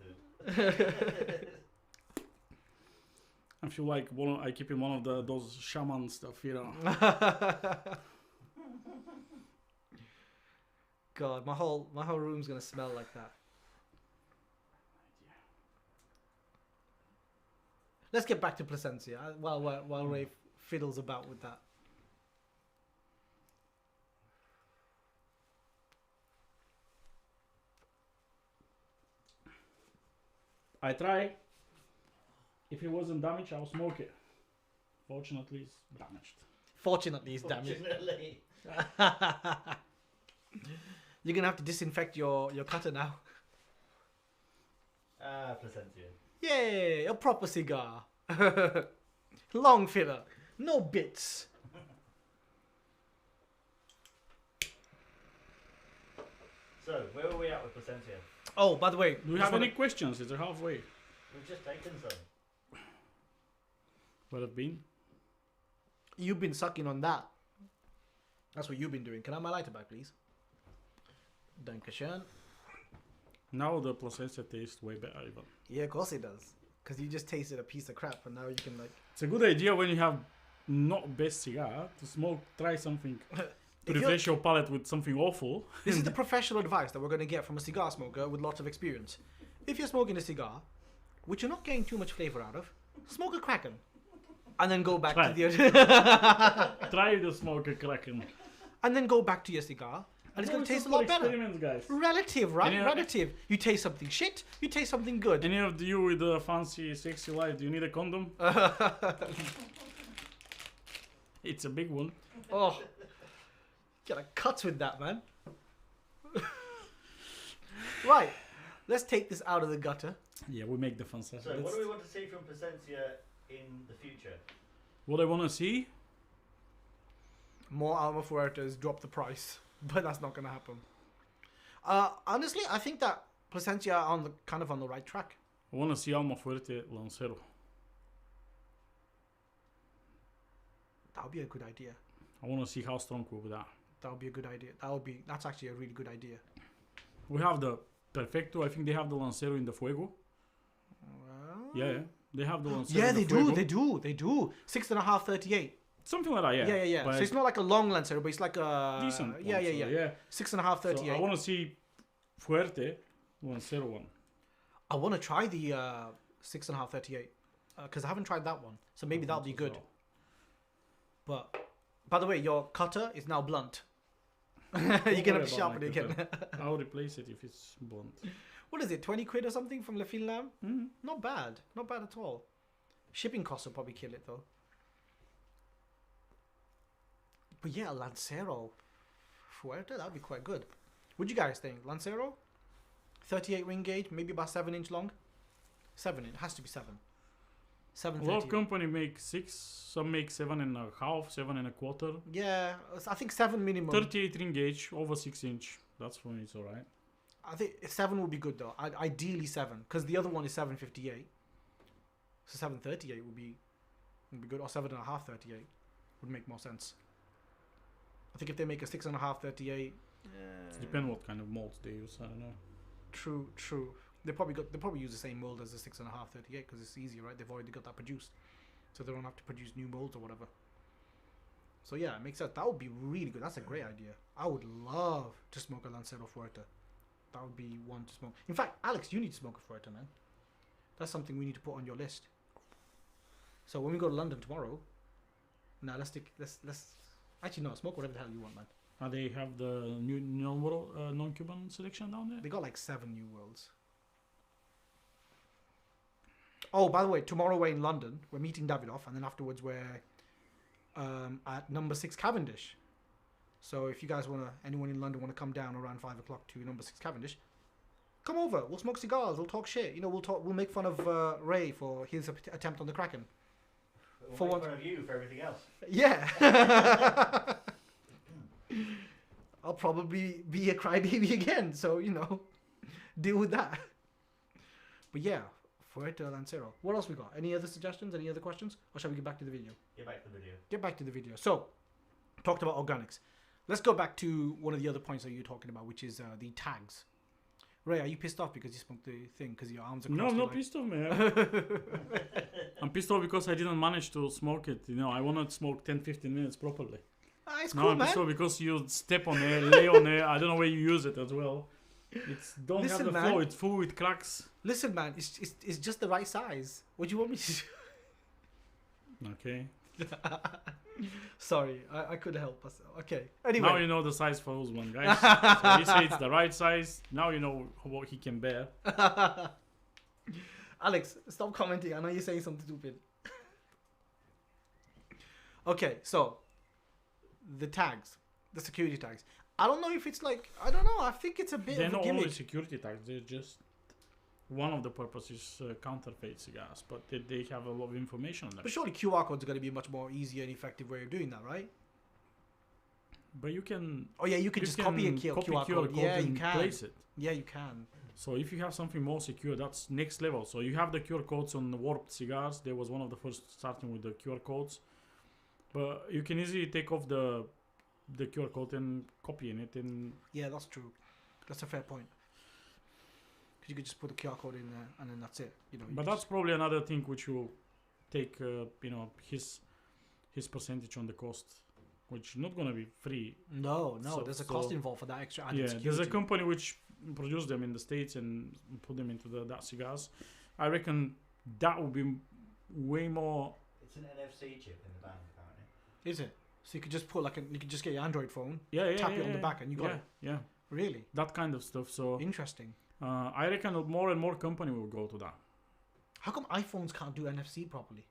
I feel like I keep in one of those shaman stuff, God, my whole room's gonna smell like that. Let's get back to Plasencia while Ray fiddles about with that. I try. If it wasn't damaged, I'll smoke it. Fortunately, it's damaged. Fortunately, it's damaged. Fortunately. You're gonna have to disinfect your cutter now. Plasencia. Yay, a proper cigar. Long filler, no bits. So, where were we at with Plasencia? Oh, by the way, Do you have any questions? It's halfway. We've just taken some. Where have been? You've been sucking on that. That's what you've been doing. Can I have my lighter back, please? Dankeschön. Now the Plasencia tastes way better even. Yeah, of course it does. Because you just tasted a piece of crap and now you can like... It's a good idea when you have not best cigar to smoke, try something to refresh your palate with something awful. This is the professional advice that we're going to get from a cigar smoker with lots of experience. If you're smoking a cigar, which you're not getting too much flavor out of, smoke a Kraken. And then go back Try. to the... Try the smoke a Kraken. And then go back to your cigar. And it's going to taste a lot better. Experiments, guys. Relative, right? Relative. You taste something shit, you taste something good. Any of you with a fancy, sexy life, do you need a condom? It's a big one. Oh. Get a cut with that, man. Right. Let's take this out of the gutter. Yeah, we make the fun stuff. So, what do we want to see from Plasencia in the future? What I want to see? More Alma Fuertes drop the price. But that's not going to happen. Honestly, I think that Plasencia are on the right track. I want to see Alma Fuerte Lancero. That would be a good idea. I want to see how strong we'll be that. That would be a good idea. That's actually a really good idea. We have the Perfecto. I think they have the Lancero in the Fuego. Well, Yeah. They have the Lancero yeah, in the they Fuego. do. 6.5, 38. Something like that, yeah. So But it's not like a long Lancero, but it's like a... decent one, Yeah. so, 6.5, 38. So I want to see Fuerte Lancero one. I want to try the 6.5, 38. Because I haven't tried that one. So maybe that'll be good. But by the way, your cutter is now blunt. You're Don't gonna worry have to about sharpen my it again. I'll replace it if it's blunt. What is it? 20 quid or something from Le Fil Lam? Mm. Not bad. Not bad at all. Shipping costs will probably kill it though. But yeah, Lancero. Fuerte, that'd be quite good. What do you guys think? Lancero? 38 ring gauge, maybe about 7-inch long? 7, it has to be 7. A lot of company make 6, some make 7.5, 7.25. Yeah, I think 7 minimum. 38 ring gauge, over 6 inch. That's for me, it's alright. I think 7 would be good though. Ideally 7, because the other one is 7.58. So 7.38 would be good, or 7.5 38 would make more sense. I think if they make a 6.5 38, It depends what kind of molds they use. I don't know. True. They probably use the same mold as the 6.5 38 because it's easier, right? They've already got that produced, so they don't have to produce new molds or whatever. So yeah, it makes sense. That would be really good. That's a great idea. I would love to smoke a Lancero Fuerte. That would be one to smoke. In fact, Alex, you need to smoke a Fuerte, man. That's something we need to put on your list. So when we go to London tomorrow, let's actually no, smoke whatever the hell you want, man. They have the new non-Cuban selection down there? They got like 7 new worlds. Oh, by the way, tomorrow we're in London. We're meeting Davidoff, and then afterwards we're at number 6 Cavendish. So if you guys anyone in London want to come down around 5 o'clock to number 6 Cavendish, come over. We'll smoke cigars. We'll talk shit. We'll make fun of Ray for his attempt on the Kraken. We'll make fun of you for everything else. Yeah. I'll probably be a crybaby again, so deal with that. But yeah, Fuerte Lancero. What else we got? Any other suggestions? Any other questions? Or shall we get back to the video? Get back to the video. Get back to the video. So, talked about organics. Let's go back to one of the other points that you were talking about, which is the tags. Ray, are you pissed off because you smoked the thing because your arms are crossed? No, I'm not pissed off, man. I'm pissed off because I didn't manage to smoke it. I want to smoke 10-15 minutes properly. It's No, cool, I'm man. pissed off because you step on it, lay on it. I don't know where you use it as well. Don't Listen, have the man. flow. It's full with cracks. Listen, man, it's just the right size. What do you want me to do? Okay. Sorry, I couldn't help myself. Okay. Anyway. Now you know the size for Usman, guys. So he said it's the right size. Now you know what he can bear. Alex, stop commenting. I know you're saying something stupid. Okay, so the tags, the security tags. I don't know if it's I don't know. I think it's a bit They're of a not gimmick. only security tags. They're just one of the purposes counterfeit cigars, but they have a lot of information on them. But surely QR codes are going to be a much more easier and effective way of doing that, right? But you can. Oh yeah, you can just copy a QR code. Yeah, you and can. place it. Yeah, you can. So if you have something more secure, that's next level. So you have the QR codes on the warped cigars. There was one of the first starting with the QR codes, but you can easily take off the QR code and copy in it. And Yeah, that's true. That's a fair point. Because you could just put the QR code in there and then that's it. but that's probably another thing which will take his percentage on the cost, which not gonna be free. No, So- there's a cost so- involved for that extra added Yeah, security. there's a company which produce them in the States and put them into that cigars. I reckon that would be way more. It's an NFC chip in the band, apparently. Is it? So you could just put you could just get your Android phone, Yeah, tap it on the back and you got it. Yeah, Really? that kind of stuff. So Interesting. I reckon more and more company will go to that. How come iPhones can't do NFC properly?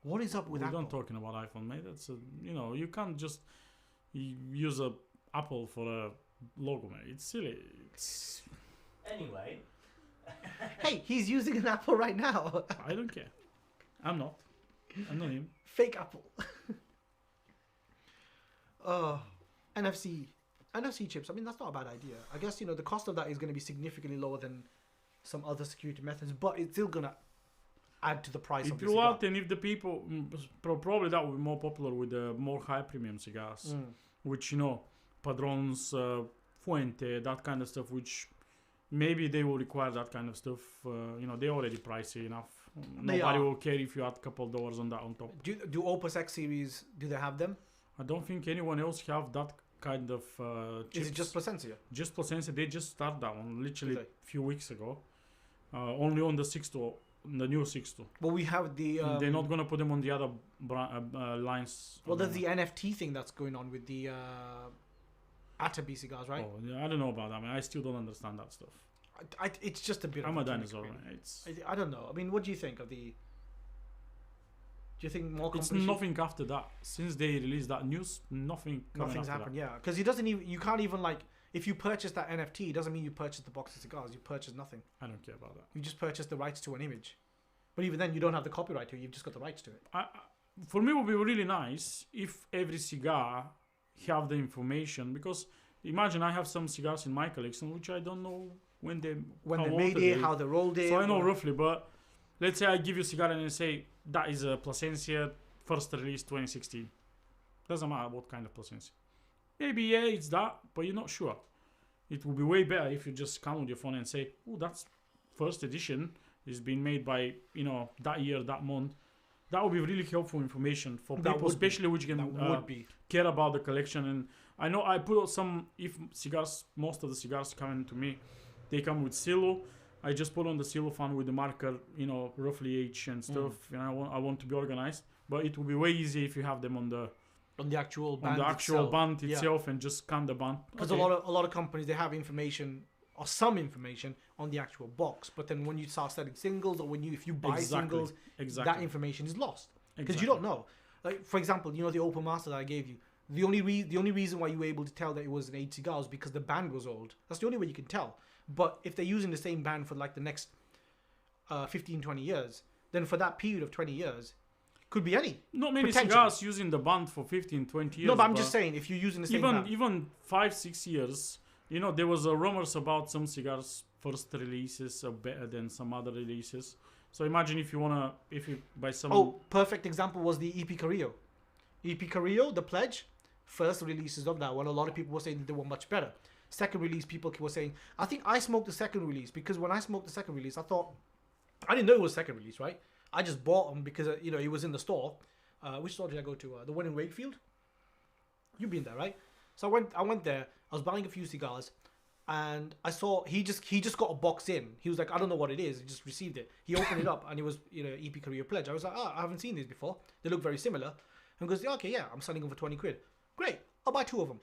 What is up with We're Apple? not talking about iPhone, mate. That's you can't just use a Apple for a logo, mate. It's silly. Anyway. Hey, he's using an Apple right now. I don't care. I'm not him. Fake Apple. NFC chips. I mean, that's not a bad idea. I guess the cost of that is going to be significantly lower than some other security methods, but it's still going to add to the price of If the you cigar. want, and if the people probably that will be more popular with the more high premium cigars, which Padrons, Fuente, that kind of stuff, which maybe they will require that kind of stuff. They're already pricey enough. Nobody will care if you add a couple of dollars on that on top. Do Opus X series? Do they have them? I don't think anyone else have that kind of chips. Is it just Plasencia? Just Plasencia. They just started that one literally Did a few weeks ago. Only on the 6 to the new 6-2. Well, we have the. They're not gonna put them on the other lines. Well, there's the NFT thing that's going on with the Atabi cigars, right? Oh, yeah, I don't know about that. I mean, I still don't understand that stuff. It's just a bit. I'm of a gimmick, dinosaur. really. Man. It's I don't know. I mean, what do you think of the? Do you think more it's competition? nothing after that. Since they released that news, nothing. Nothing's happened. Yeah, because he doesn't even. You can't even like. If you purchase that NFT, it doesn't mean you purchase the box of cigars. You purchase nothing. I don't care about that. You just purchase the rights to an image. But even then, you don't have the copyright to it. You've just got the rights to it. For me, it would be really nice if every cigar have the information, because imagine I have some cigars in my collection which I don't know when they made it, how they rolled it. So I know roughly, but let's say I give you a cigar and I say that is a Plasencia first release 2016. Doesn't matter what kind of Plasencia. Maybe yeah, it's that, but you're not sure. It would be way better if you just come with your phone and say, "Oh, that's first edition. It's been made by that year, that month." That would be really helpful information for people, especially which can care about the collection. And I know I put out some. If cigars, most of the cigars coming to me, they come with silo. I just put on the silo fan with the marker, roughly age and stuff. And I want to be organized, but it will be way easier if you have them on the actual band band itself and just scan the band. Because a lot of companies, they have information or some information on the actual box, but then when you start selling singles, or if you buy singles, that information is lost because you don't know. Like for example, the Open Master that I gave you. The only reason why you were able to tell that it was an aged cigar was because the band was old. That's the only way you can tell. But if they're using the same band for like the next 15, 20 years, then for that period of 20 years, could be any. Not many cigars using the band for 15, 20 years. No, but I'm just saying, if you're using the same band. Even 5-6 years, there was rumors about some cigars first releases are better than some other releases. So imagine if you buy some. Oh, perfect example was the EP Carrillo. EP Carrillo, the Pledge, first releases of that one. A lot of people were saying that they were much better. Second release, people were saying, I think I smoked the second release because when I smoked the second release, I didn't know it was second release, right? I just bought them because it was in the store. Which store did I go to? The one in Wakefield. You've been there, right? So I went there. I was buying a few cigars, and I saw he just got a box in. He was like, I don't know what it is. He just received it. He opened it up, and it was EP Carrillo Pledge. I was like, I haven't seen these before. They look very similar. And he goes, okay, yeah, I'm selling them for 20 quid. Great, I'll buy 2 of them.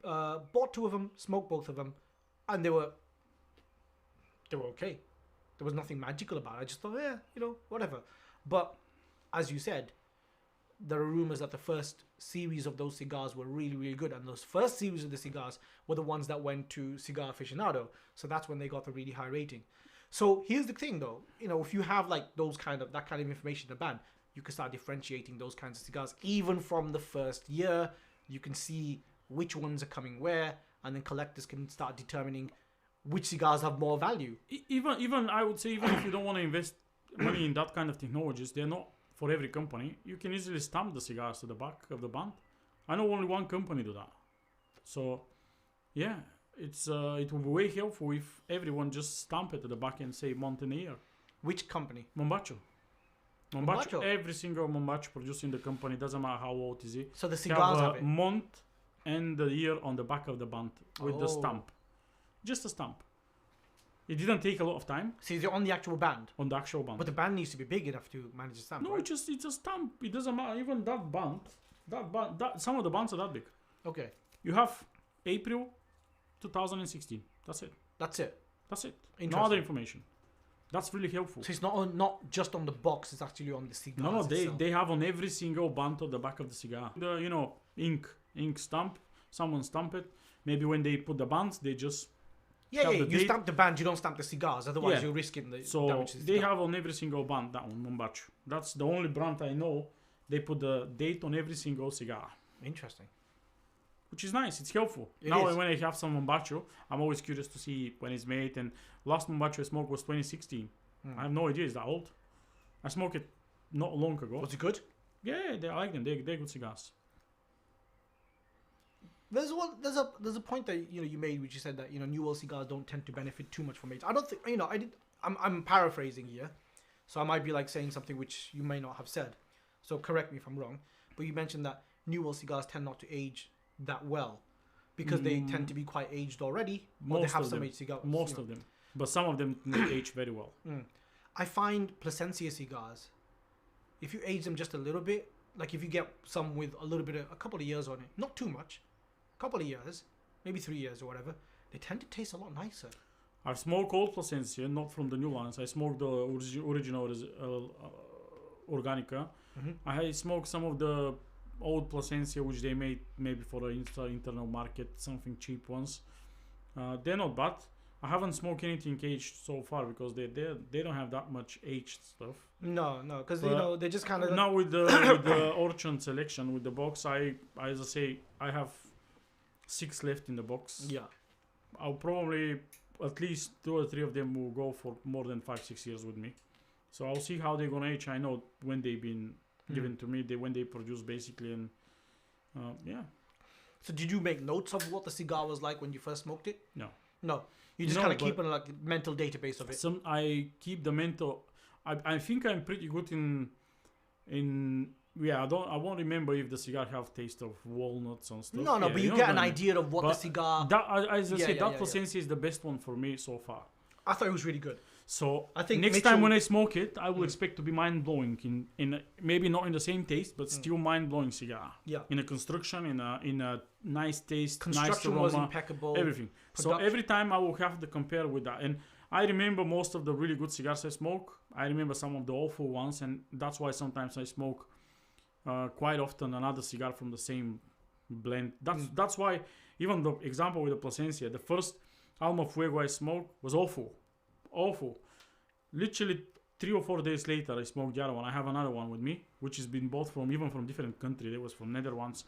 Bought 2 of them, smoked both of them, and they were okay. There was nothing magical about it. I just thought, whatever. But as you said, there are rumors that the first series of those cigars were really, really good. And those first series of the cigars were the ones that went to Cigar Aficionado. So that's when they got the really high rating. So here's the thing though, if you have like that kind of information in the band, you can start differentiating those kinds of cigars. Even from the first year, you can see which ones are coming where, and then collectors can start determining which cigars have more value. Even I would say, even if you don't want to invest money in that kind of technologies, they're not for every company. You can easily stamp the cigars to the back of the band. I know only one company do that. So, yeah, it will be way helpful if everyone just stamp it to the back and say month and year. Which company? Mombacho. Every single Mombacho produced in the company, doesn't matter how old is it. So the cigars have a it. month and the year on the back of the band with the stamp. Just a stamp. It didn't take a lot of time. See, they're on the actual band. On the actual band. But the band needs to be big enough to manage a stamp. No, right? it's a stamp. It doesn't matter. Even that band, some of the bands are that big. Okay. You have April 2016. That's it. That's it. No other information. That's really helpful. So it's not just on the box. It's actually on the cigar. No, they have on every single band on the back of the cigar. The ink stamp. Someone stamp it. Maybe when they put the bands, they just. Yeah. You stamp the band, you don't stamp the cigars. Otherwise, you're risking the damage. So they have on every single band that one, Mombacho. That's the only brand I know. They put the date on every single cigar. Interesting. Which is nice. It's helpful. When I have some Mombacho, I'm always curious to see when it's made. And last Mombacho I smoked was 2016. I have no idea. Is that old? I smoked it not long ago. Was it good? Yeah, I like them. They're good cigars. There's a point that you made, which you said that New World cigars don't tend to benefit too much from age. I don't think I'm paraphrasing here, so I might be like saying something which you may not have said. So correct me if I'm wrong. But you mentioned that New World cigars tend not to age that well because they tend to be quite aged already, or they have some aged cigars. Most of them, but some of them age very well. I find Plasencia cigars, if you age them just a little bit, like if you get some with a little bit of a couple of years on it, not too much, a couple of years, maybe 3 years or whatever, they tend to taste a lot nicer. I've smoked old Plasencia, not from the new ones. I smoked the original Organica. I smoked some of the old Plasencia, which they made maybe for the internal market, something cheap ones. They're not bad. I haven't smoked anything aged so far because they don't have that much aged stuff. No, because you know they just kind of. Now with the Orchard selection with the box, as I say, I have 6 left in the box. Yeah. I'll probably at least 2 or 3 of them will go for more than 5-6 years with me. So I'll see how they're gonna age. I know when they've been given to me, when they produce basically, and yeah. So did you make notes of what the cigar was like when you first smoked it? No. You just kind of keep like a mental database of it. I keep the mental. I think I'm pretty good in. Yeah, I won't remember if the cigar have taste of walnuts and stuff. No, but you get an idea of what the cigar. As I said, that Plasencia is the best one for me so far. I thought it was really good. So I think next time when I smoke it, I will expect to be mind blowing in maybe not in the same taste, but still mind blowing cigar. Yeah. In a construction, in a nice taste, Construction nice aroma, was impeccable. everything. So every time I will have to compare with that, and I remember most of the really good cigars I smoke. I remember some of the awful ones, and that's why sometimes I smoke quite often another cigar from the same blend. That's why even the example with the Plasencia, the first Alma Fuego I smoked was awful. Literally 3 or 4 days later, I smoked the other one. I have another one with me, which has been bought from different country. It was from Netherlands,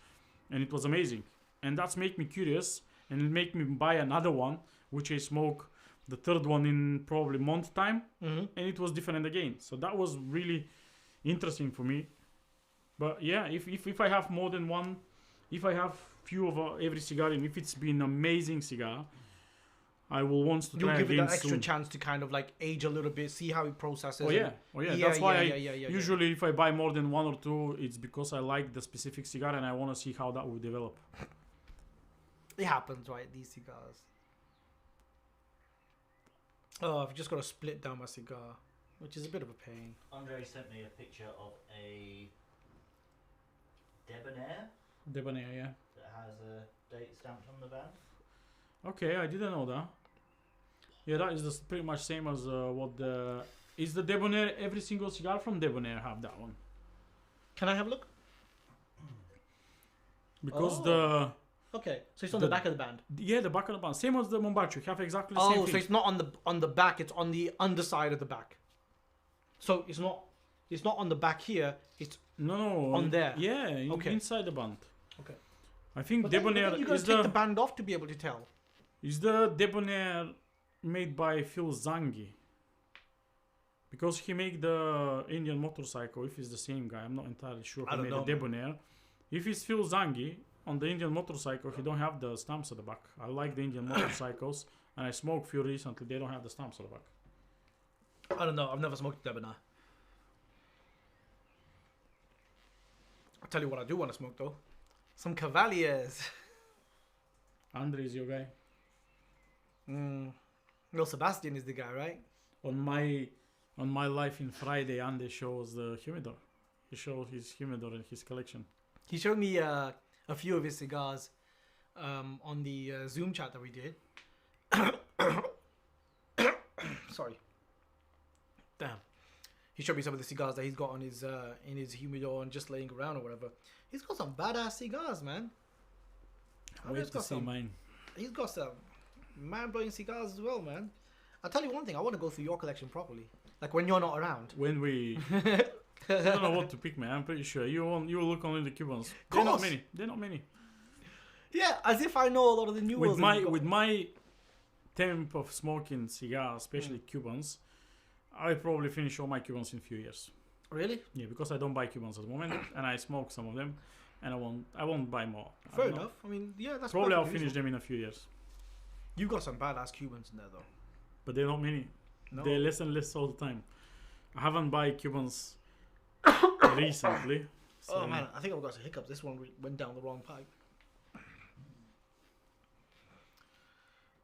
and it was amazing. And that's make me curious, and it make me buy another one, which I smoke the third one in probably month time, and it was different again. So that was really interesting for me. But yeah, if I have more than one, if I have few of every cigar, and if it's been amazing cigar, I will want to try You'll give it again an extra soon. chance to kind of like age a little bit, see how it processes. Oh yeah. That's why usually if I buy more than 1 or 2, it's because I like the specific cigar and I want to see how that will develop. It happens, right? These cigars. Oh, I've just got to split down my cigar, which is a bit of a pain. Andre sent me a picture of a Debonair Debonair, yeah. that has a date stamped on the band. Okay, I didn't know that. Yeah, that is pretty much same as what the... Is the Debonair, every single cigar from Debonair have that one? Can I have a look? Because the... Okay, so it's on the back of the band. Yeah, the back of the band. Same as the Mombacho. Have exactly the same thing. So it's not on the back, it's on the underside of the back. So it's not on the back here, it's No. on there. Yeah, Okay. inside the band. Okay. I think But Debonair then you gotta is take the band off to be able to tell. Is the Debonair made by Phil Zangi? Because he made the Indian motorcycle. If it's the same guy, I'm not entirely sure I who don't made know, the Debonair. If it's Phil Zangi on the Indian motorcycle, he don't have the stamps at the back. I like the Indian motorcycles, and I smoked few recently. They don't have the stamps at the back. I don't know, I've never smoked Debonair. I'll tell you what I do want to smoke though. Some Cavaliers. Andre is your guy. No, Sebastian is the guy, right? On my life in Friday, Andre shows the humidor. He shows his humidor in his collection. He showed me a few of his cigars on the Zoom chat that we did. Sorry. Damn. He showed me some of the cigars that he's got on his in his humidor and just laying around or whatever. He's got some badass cigars, man. Wait to see mine. He's got some mind-blowing cigars as well, man. I'll tell you one thing. I want to go through your collection properly. Like when you're not around. When we... I don't know what to pick, man. I'm pretty sure. You will look only the Cubans. They're not many. Yeah, as if I know a lot of the new ones. With my temp of smoking cigars, especially Cubans, I probably finish all my Cubans in a few years. Really? Yeah, because I don't buy Cubans at the moment, and I smoke some of them, and I won't buy more. Fair enough. I mean, yeah, that's probably I'll perfectly finish reasonable. them in a few years. You've got some badass Cubans in there, though. But they're not many. No. They're less and less all the time. I haven't bought Cubans recently. So Oh man, I think I've got some hiccups. This one went down the wrong pipe.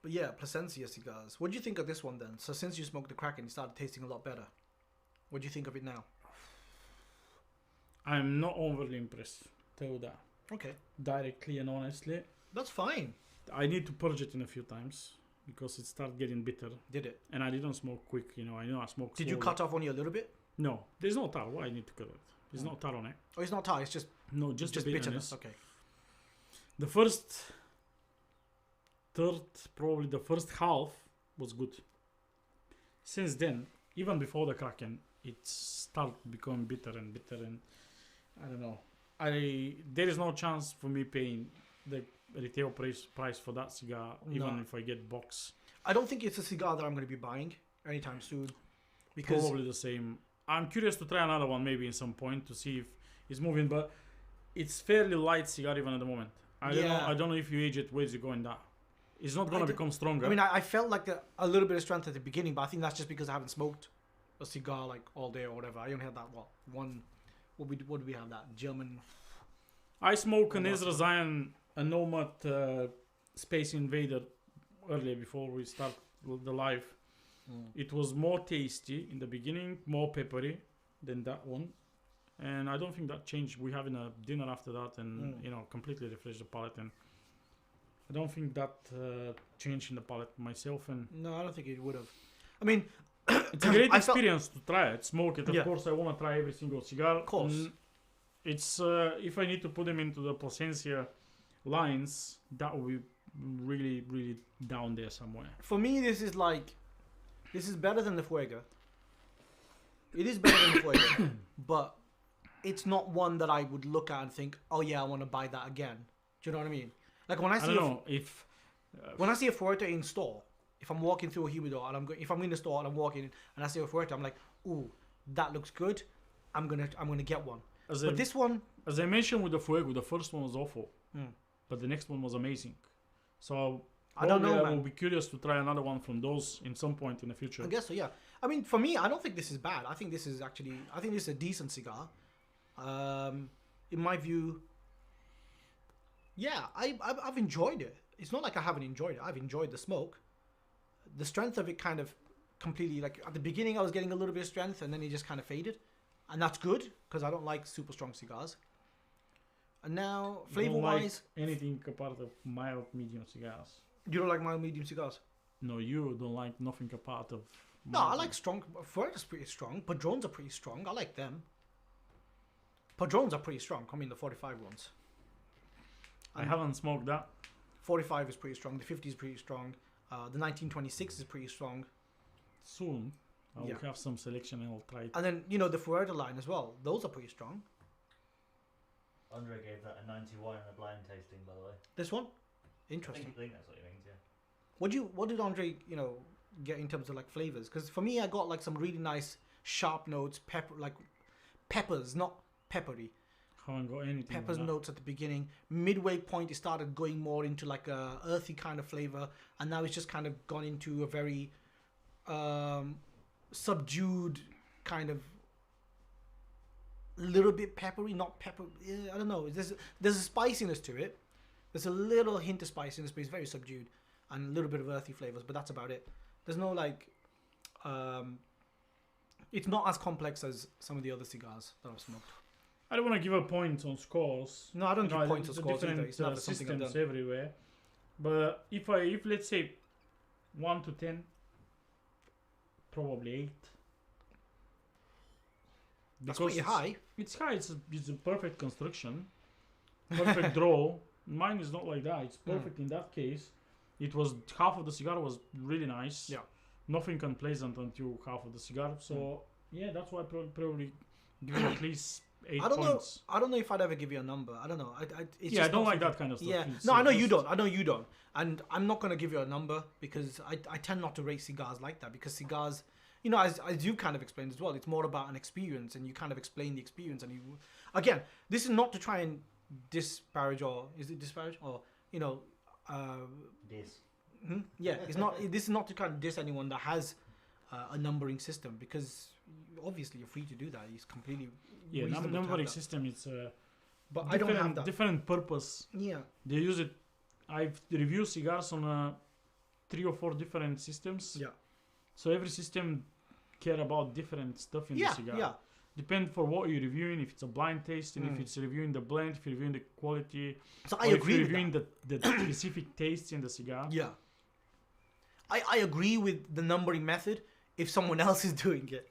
But yeah, Plasencia cigars. What do you think of this one then? So since you smoked the Kraken, it started tasting a lot better. What do you think of it now? I'm not overly impressed. Tell you that Okay, directly and honestly. that's fine. I need to purge it in a few times because it started getting bitter, Did it? and I didn't smoke quick. You know I smoke. Did you slowly. cut off only a little bit? No, there's no tar. Why I need to cut it? There's no tar on it. Oh, it's not tar. It's just No, just the bitterness. Okay. The first third, probably the first half was good. Since then, even before the Kraken, it started becoming bitter and bitter, and I don't know. There is no chance for me paying the retail price for that cigar, even No. if I get box. I don't think it's a cigar that I'm going to be buying anytime soon. Because Probably the same. I'm curious to try another one maybe in some point to see if it's moving, but it's fairly light cigar even at the moment. I don't know if you age it, where's it going that? It's not going to become stronger. I mean, I felt like a little bit of strength at the beginning, but I think that's just because I haven't smoked a cigar like all day or whatever. I only had that one. What did we have? That German. I smoke an Ezra Zion, a Nomad Space Invader earlier before we start the live. It was more tasty in the beginning, more peppery than that one, and I don't think that changed. We're having a dinner after that, and completely refreshed the palate, and I don't think that changed in the palate myself. And No, I don't think it would have. I mean, it's a great experience to try it, smoke it. Of Yeah. course, I want to try every single cigar. Of course. It's if I need to put them into the Plasencia lines, that will be really, really down there somewhere. For me, this is better than the Fuego. It is better than the Fuego, but it's not one that I would look at and think, oh yeah, I want to buy that again. Do you know what I mean? Like when I I see don't know if when I see a Fuerte in store, if I'm walking through a humidor and if I'm in the store and I'm walking and I see a Fuerte, I'm like, ooh, that looks good. I'm gonna get one. But this one, as I mentioned with the Fuego, the first one was awful, but the next one was amazing. So I don't know, I man. will be curious to try another one from those in some point in the future. I guess so, yeah. I mean, for me, I don't think this is bad. I think this is a decent cigar. In my view, yeah, I've enjoyed it. It's not like I haven't enjoyed it. I've enjoyed the smoke. The strength of it kind of completely, like at the beginning I was getting a little bit of strength and then it just kind of faded. And that's good because I don't like super strong cigars. And now, flavor-wise... Like anything apart of mild medium cigars. You don't like mild medium cigars? No, you don't like nothing apart of... No, I like strong. Fuerte's pretty strong. Padrones are pretty strong. I like them. Padrones are pretty strong. I mean, the 45 ones. I haven't smoked that. 45 is pretty strong. The 50 is pretty strong. The 1926 is pretty strong. Soon, I will have some selection and I'll try it. And then, the Fuerte line as well. Those are pretty strong. Andre gave that a 91 in a blind tasting, by the way. This one? I Interesting. think that's what he means, yeah. What did Andre, get in terms of like flavors? Because for me, I got like some really nice sharp notes, peppers, not peppery. Haven't got anything. Peppers like that. notes at the beginning. Midway point, it started going more into like a earthy kind of flavor, and now it's just kind of gone into a very subdued kind of little bit peppery, not pepper. I don't know. There's a spiciness to it. There's a little hint of spiciness, but it's very subdued, and a little bit of earthy flavors. But that's about it. There's no like. It's not as complex as some of the other cigars that I've smoked. I don't want to give a point on scores. No, I don't give points on the scores either. different, It's never something I've systems done. everywhere. But if let's say 1 to 10, probably 8. That's pretty high. It's high. It's a perfect construction, perfect draw. Mine is not like that. It's perfect in that case. It was half of the cigar was really nice. Yeah. Nothing unpleasant until half of the cigar. So yeah, that's why I probably give it at least 8 points. I don't know if I'd ever give you a number. I don't know. It's Yeah, I just don't not like something- that kind of stuff. Yeah. It's, No, I know you just- don't. I know you don't. And I'm not going to give you a number because I tend not to rate cigars like that because cigars, as you kind of explained as well, it's more about an experience and you kind of explain the experience. And again, this is not to try and disparage or, is it disparage? Or, This. yeah, it's not. This is not to kind of diss anyone that has a numbering system because obviously you're free to do that. It's completely reasonable to have numbering that. system. It's But I don't have that. different purpose. Yeah. They use it. I've reviewed cigars on 3 or 4 different systems. Yeah. So every system care about different stuff in the Yeah, cigar. yeah. Depend for what you're reviewing. If it's a blind tasting, if Mm. it's reviewing the blend, if you're reviewing the quality, So or I if agree you're with reviewing that. the specific tastes in the cigar. Yeah. I agree with the numbering method if someone else is doing it.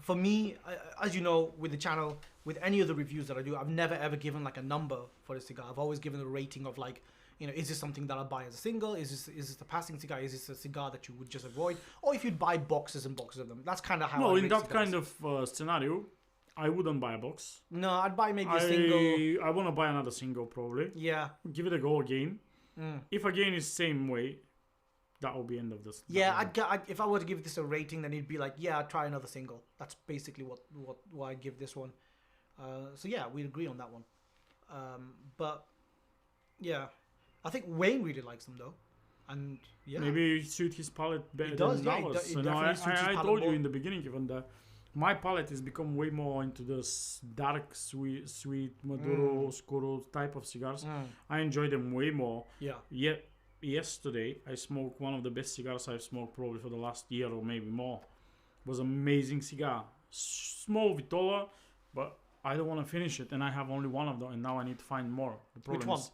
For me, as you know, with the channel, with any of the reviews that I do, I've never ever given like a number for a cigar. I've always given a rating of like, you know, is this something that I'll buy as a single? Is this a passing cigar? Is this a cigar that you would just avoid? Or if you'd buy boxes and boxes of them. That's kind of how No, I in rate that cigars. kind of scenario, I wouldn't buy a box. No, I'd buy maybe a single. I want to buy another single probably. Yeah. Give it a go again. Mm. If again is same way, that will be end of this. Yeah, if I were to give this a rating, then it'd be like, yeah, I'd try another single. That's basically what I'd give this one. So yeah, we'd agree on that one. But yeah, I think Wayne really likes them though, and yeah, Maybe it suit his palate better does, than yeah, ours. it So definitely now, suits his I palate told you more. in the beginning, even that my palate has become way more into this dark, sweet Maduro, Oscuro type of cigars. I enjoy them way more. yeah, Yet yesterday I smoked one of the best cigars I've smoked probably for the last year or maybe more. It was amazing cigar, small Vitola, but I don't want to finish it, and I have only one of them, and now I need to find more. The problem Which one? is,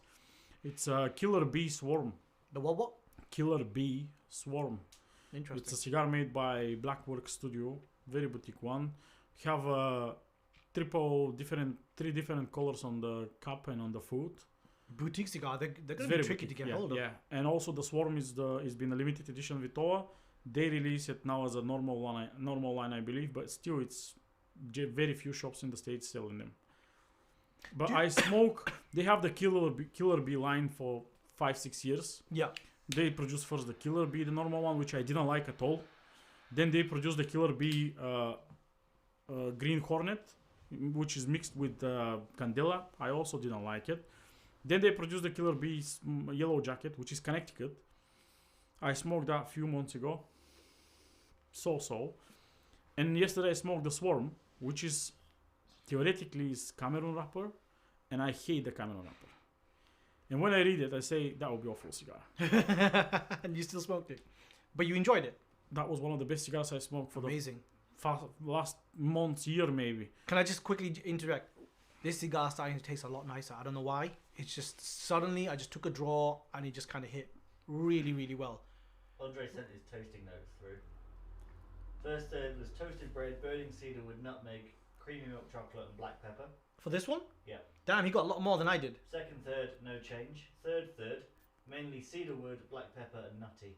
it's a Killer Bee Swarm. the what? Killer Bee Swarm. Interesting. It's a cigar made by Blackwork Studio, very boutique one. We have three different colors on the cup and on the food. Boutique cigar, they're It's gonna very be tricky boutique, to get yeah, hold of. yeah. And also the Swarm is been a limited edition Vitola. They release it now as a normal line, I believe, but still it's very few shops in the States selling them. But I smoke. They have the Killer Bee line for 5-6 years. Yeah. They produced first the Killer Bee, the normal one, which I didn't like at all. Then they produced the Killer Bee Green Hornet, which is mixed with Candela. I also didn't like it. Then they produced the Killer Bee Yellow Jacket, which is Connecticut. I smoked that a few months ago. So. And yesterday I smoked the Swarm, which is theoretically is Cameroon wrapper, and I hate the Cameroon wrapper. And when I read it, I say that would be awful cigar. And you still smoked it, but you enjoyed it. That was one of the best cigars I smoked for Amazing. the last month, year maybe. Can I just quickly interject? This cigar is starting to taste a lot nicer. I don't know why. It's just suddenly I just took a draw and it just kind of hit really, really well. Andre sent his toasting notes through. First third was toasted bread, burning cedarwood, nutmeg, creamy milk chocolate, and black pepper. For this one? Yeah. Damn, he got a lot more than I did. Second third, no change. Third mainly cedarwood, black pepper, and nutty.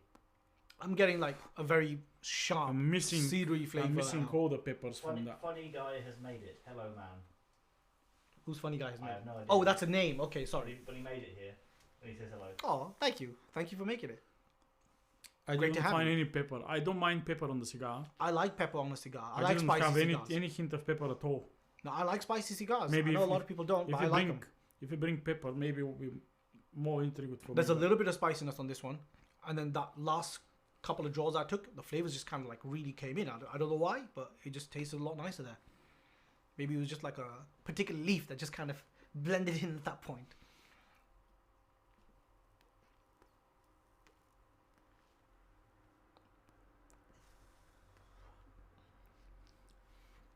I'm getting like a very sharp, I'm missing cedary flavor. I'm missing out. all the peppers from that. Funny guy has made it. Hello, man. Who's funny guy's I name? have no idea. Oh, that's a name. Okay, sorry. But he made it here. And he says hello. Oh, thank you. Thank you for making it. I Great to didn't have find you. any pepper. I don't mind pepper on the cigar. I like pepper on a cigar. I I like didn't spicy have cigars. any hint of pepper at all. No, I like spicy cigars. Maybe I know if a lot you- of people don't, If but I you like bring them. if you bring pepper, maybe it will be more intrigued for There's me. a little bit of spiciness on this one, and then that last couple of draws I took, the flavors just kind of like really came in. I don't know why, but it just tasted a lot nicer there. Maybe it was just like a particular leaf that just kind of blended in at that point.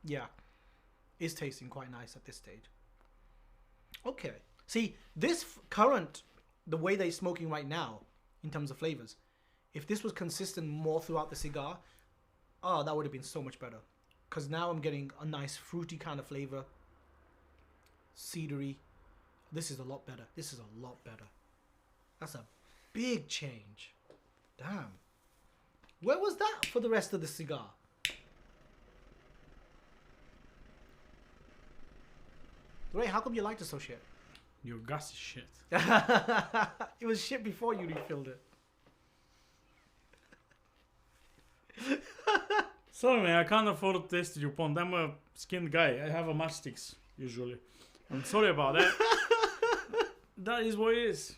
Yeah, it's tasting quite nice at this stage. Okay, see this current, the way they're smoking right now, in terms of flavors, if this was consistent more throughout the cigar, oh, that would have been so much better. Because now I'm getting a nice fruity kind of flavor, cedary. This is a lot better. This is a lot better. That's a big change. Damn. Where was that for the rest of the cigar? Ray, how come you liked it so shit? Your gas is shit. It was shit before you refilled it. Sorry man, I can't afford to taste your pond. I'm a skinned guy. I have a matchsticks usually. I'm sorry about that. That is what it is.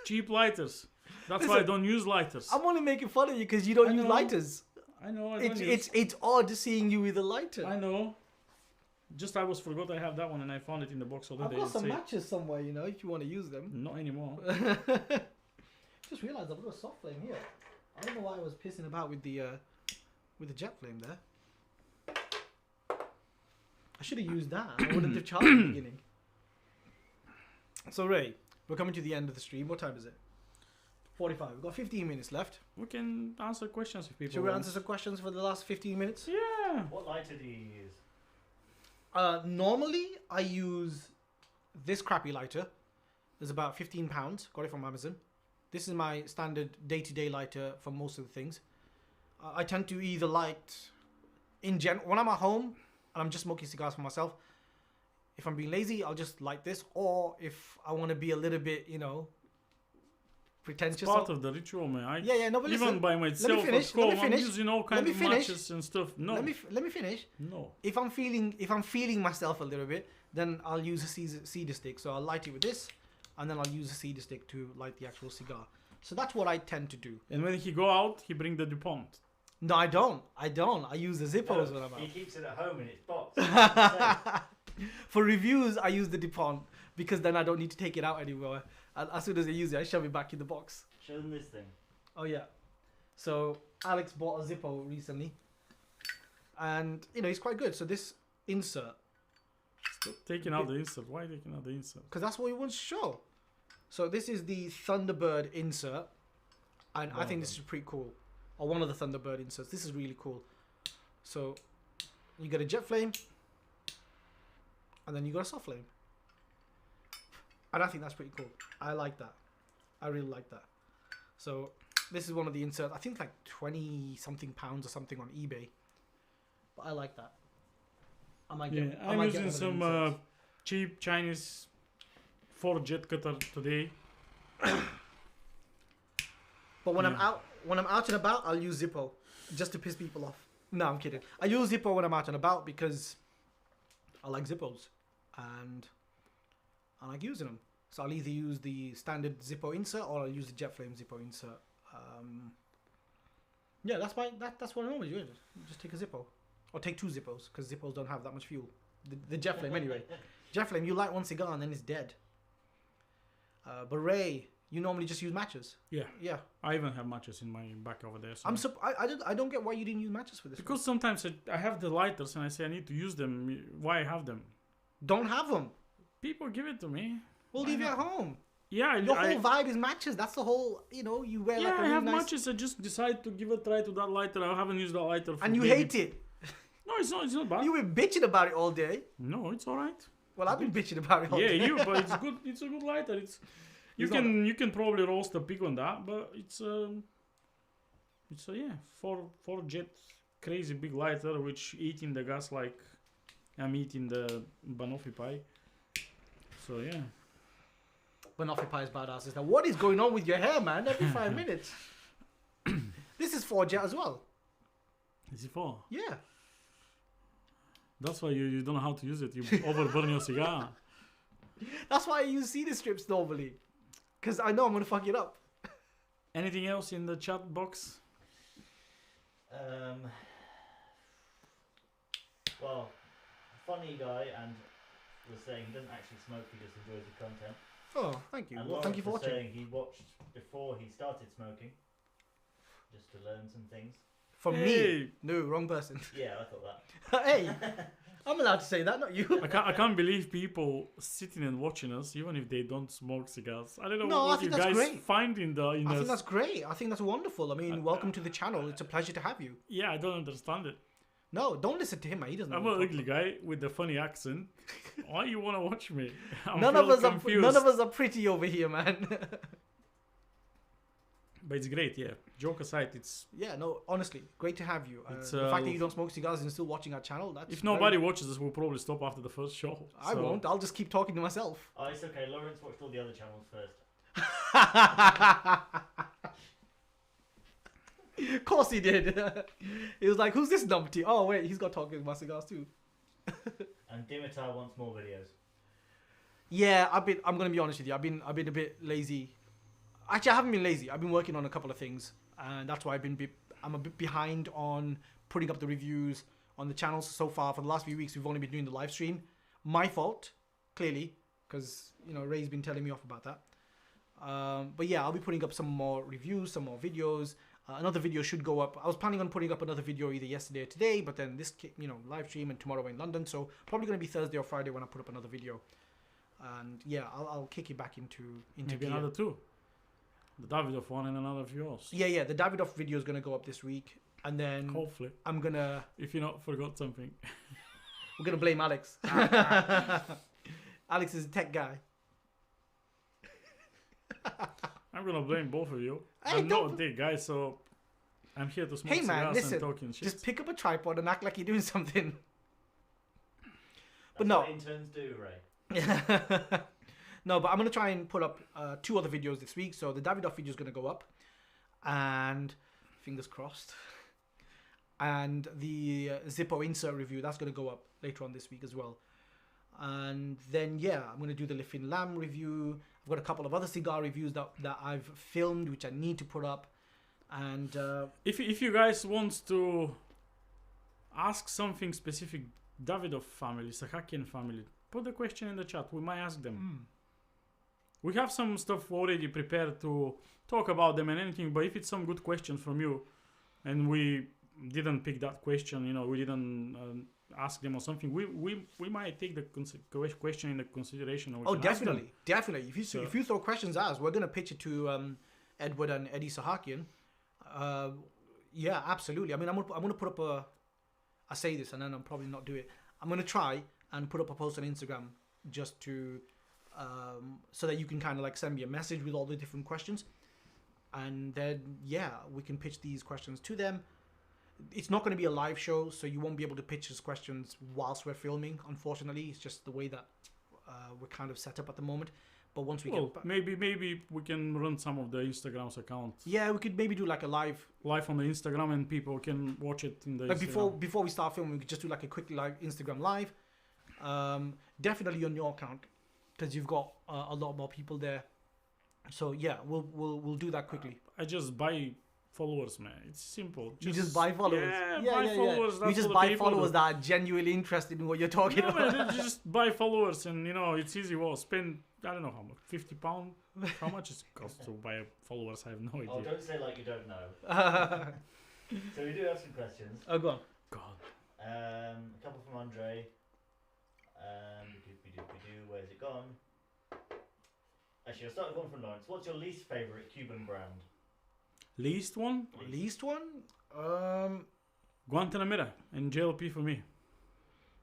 Cheap lighters. That's why I Listen, don't use lighters. I'm only making fun of you because you don't I use know. lighters. I know. I don't It's odd seeing you with a lighter. I know. Just I was forgot I have that one and I found it in the box I've already. got It's some safe. matches somewhere, you know, if you want to use them. Not anymore. Just realized I've got a soft flame here. I don't know why I was pissing about with the with a jet flame there. I should have used that. I wouldn't have charged in the beginning. So Ray, we're coming to the end of the stream. What time is it? 45. We've got 15 minutes left. We can answer questions if people Should we want. answer some questions for the last 15 minutes? Yeah. What lighter do you use? Normally, I use this crappy lighter. It's about £15. Got it from Amazon. This is my standard day-to-day lighter for most of the things. I tend to either light when I'm at home and I'm just smoking cigars for myself. If I'm being lazy, I'll just light this. Or if I want to be a little bit, pretentious. It's part of the ritual, man. Yeah. No, but even listen, by myself finish, at home, let me finish. I'm using all kinds of matches and stuff. No. Let me finish. No. If I'm feeling myself a little bit, then I'll use a cedar stick. So I'll light it with this, and then I'll use a cedar stick to light the actual cigar. So that's what I tend to do. And when he go out, he bring the DuPont. No, I don't. I use the Zippos when I'm out. He keeps it at home in its box. For reviews, I use the DuPont because then I don't need to take it out anymore. As soon as I use it, I shove it back in the box. Show them this thing. Oh yeah. So Alex bought a Zippo recently, and it's quite good. So this insert, Stop taking out the insert. Why taking out the insert? because that's what he wants to show. So this is the Thunderbird insert, and I think this is pretty cool. Or one of the Thunderbird inserts. This is really cool. So you get a jet flame, and then you got a soft flame. And I think that's pretty cool. I like that. I really like that. So this is one of the inserts. I think like 20 something pounds or something on eBay. But I like that. I might get. I'm using some cheap Chinese 4 jet cutter today. But when I'm out and about, I'll use Zippo just to piss people off. No, I'm kidding. I use Zippo when I'm out and about because I like Zippos and I like using them. So I'll either use the standard Zippo insert or I'll use the jet flame Zippo insert. Yeah, that's what I normally do. Just take a Zippo or take 2 Zippos because Zippos don't have that much fuel. The jet flame anyway. Jet flame, you light one cigar and then it's dead. But Ray, you normally just use matches. Yeah. Yeah. I even have matches in my back over there. So. I don't get why you didn't use matches for this. Because sometimes I have the lighters and I say I need to use them. Why I have them? Don't have them. People give it to me. We'll leave it at home. Yeah, Your whole vibe is matches. That's the whole, you wear like a I really have nice... matches. I just decided to give a try to that lighter. I haven't used that lighter for And you maybe- hate it. No, it's not bad. You were bitching about it all day. No, it's alright. Well, I've been bitching about it all day. Yeah, but it's good. It's a good lighter. You can probably roast a pig on that, but it's a 4 jet crazy big lighter which eating the gas like I'm eating the banoffee pie. So yeah. Banoffee pie is badass. Is that what is going on with your hair, man? Every 5 minutes. This is 4 jet as well. Is it 4? Yeah. That's why you don't know how to use it. You overburn your cigar. That's why I use cedar strips normally. Because I know I'm going to fuck it up. Anything else in the chat box? Well, funny guy and was saying he doesn't actually smoke, he just enjoys the content. Oh, thank you. And Well, thank you for Lawrence was watching. saying he watched before he started smoking, just to learn some things. From me? Hey. No, wrong person. Yeah, I thought that. Hey, I'm allowed to say that, not you. I can't believe people sitting and watching us, even if they don't smoke cigars. I don't know No, I what think you that's guys great. find in I think us. that's great. I think that's wonderful. I mean, welcome to the channel. It's a pleasure to have you. Yeah, I don't understand it. No, don't listen to him, man. He doesn't know I'm what an he's ugly guy with a funny accent. Why you want to watch me? None of us are pretty over here, man. But it's great, yeah. Joke aside, it's Yeah, no, honestly, great to have you. It's, the fact that you don't smoke cigars and you're still watching our channel, that's if nobody watches us, we'll probably stop after the first show. I So- won't. I'll just keep talking to myself. Oh, it's okay. Lawrence watched all the other channels first. Of course he did. He was like, "Who's this numpty?" Oh wait, he's got talking about cigars too. And Dimitar wants more videos. Yeah, I'm gonna be honest with you. I've been a bit lazy. Actually, I haven't been lazy. I've been working on a couple of things, and that's why I'm a bit behind on putting up the reviews on the channels so far. For the last few weeks, we've only been doing the live stream. My fault, clearly, because Ray's been telling me off about that. But yeah, I'll be putting up some more reviews, some more videos. Another video should go up. I was planning on putting up another video either yesterday or today, but then this, live stream, and tomorrow in London. So probably going to be Thursday or Friday when I put up another video. And yeah, I'll kick it back into Maybe gear. another two. The Davidoff one and another of yours. Yeah. The Davidoff video is going to go up this week, and then Hopefully. I'm gonna. If you not forgot something. We're gonna blame Alex. Alex is a tech guy. I'm gonna blame both of you. Hey, I'm not a big guy, so I'm here to smoke Hey, man, cigars listen, and talking shit. Just pick up a tripod and act like you're doing something. That's no. what interns do, Ray. No, but I'm gonna try and put up 2 other videos this week. So the Davidoff video is gonna go up, and fingers crossed. And the Zippo insert review, that's gonna go up later on this week as well. And then I'm gonna do the Liffin Lamb review. I've got a couple of other cigar reviews that I've filmed, which I need to put up. And if you guys want to ask something specific, Davidoff family, Sahakian family, put the question in the chat. We might ask them. We have some stuff already prepared to talk about them and anything. But if it's some good question from you, and we didn't pick that question, we didn't ask them or something, we might take the question into consideration. And we can ask them. Definitely. If you throw questions at us, we're gonna pitch it to Edward and Eddie Sahakian. Yeah, absolutely. I mean, I'm gonna put up I say this and then I'm probably not do it. I'm gonna try and put up a post on Instagram just to so that you can kind of like send me a message with all the different questions, and then we can pitch these questions to them. It's not going to be a live show, so you won't be able to pitch us questions whilst we're filming. Unfortunately, it's just the way that we're kind of set up at the moment. But once we get back, maybe we can run some of the Instagram's accounts. Yeah, we could maybe do like a live on the Instagram, and people can watch it in the like Instagram. before we start filming. We could just do like a quick live Instagram live. Definitely on your account, because you've got a lot more people there. So yeah, we'll do that quickly. I just buy followers, man. It's simple. You just buy followers. Buy followers. You just buy followers that are genuinely interested in what you're talking about. Man, just buy followers, and it's easy. Well, spend I don't know how much, £50. How much it costs to buy followers? I have no idea. Oh, don't say like you don't know. So we do have some questions. Oh, go on. God. A couple from Andre. Where's it gone? Actually, I'll start with one from Lawrence. What's your least favourite Cuban brand? Least one? Least one? Guantanamera and JLP for me.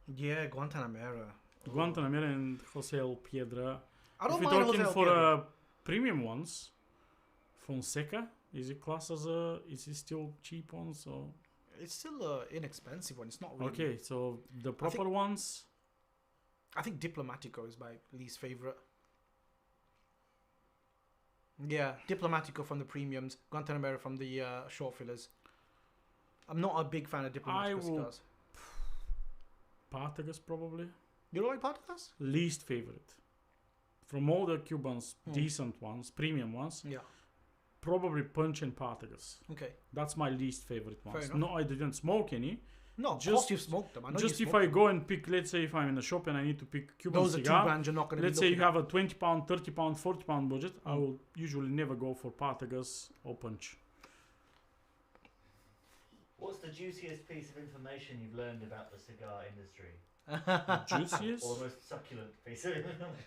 Yeah, Guantanamera. Guantanamera and Jose El Piedra. I don't if mind we're Jose talking El for Piedra. premium ones, Fonseca, is it classed as is it still cheap ones or? It's still an inexpensive one. It's not really. Okay, so the proper ones. I think Diplomatico is my least favorite. Yeah, Diplomatico from the premiums, Guantanamera from the short fillers. I'm not a big fan of Diplomatico cigars. Partagas probably. You don't like Partagas? Least favorite. From all the Cubans, decent ones, premium ones. Yeah. Probably Punch and Partagas. Okay. That's my least favorite ones. Fair enough. No, I didn't smoke any. No, of course you've smoked them. I know just you if I go and pick, let's say if I'm in the shop and I need to pick Cuban those cigar, are two brands you're not going to be let's say you looking have a £20, £30, £40 budget, I will usually never go for Partagas or Punch. What's the juiciest piece of information you've learned about the cigar industry? Juiciest? Or the most succulent piece of information?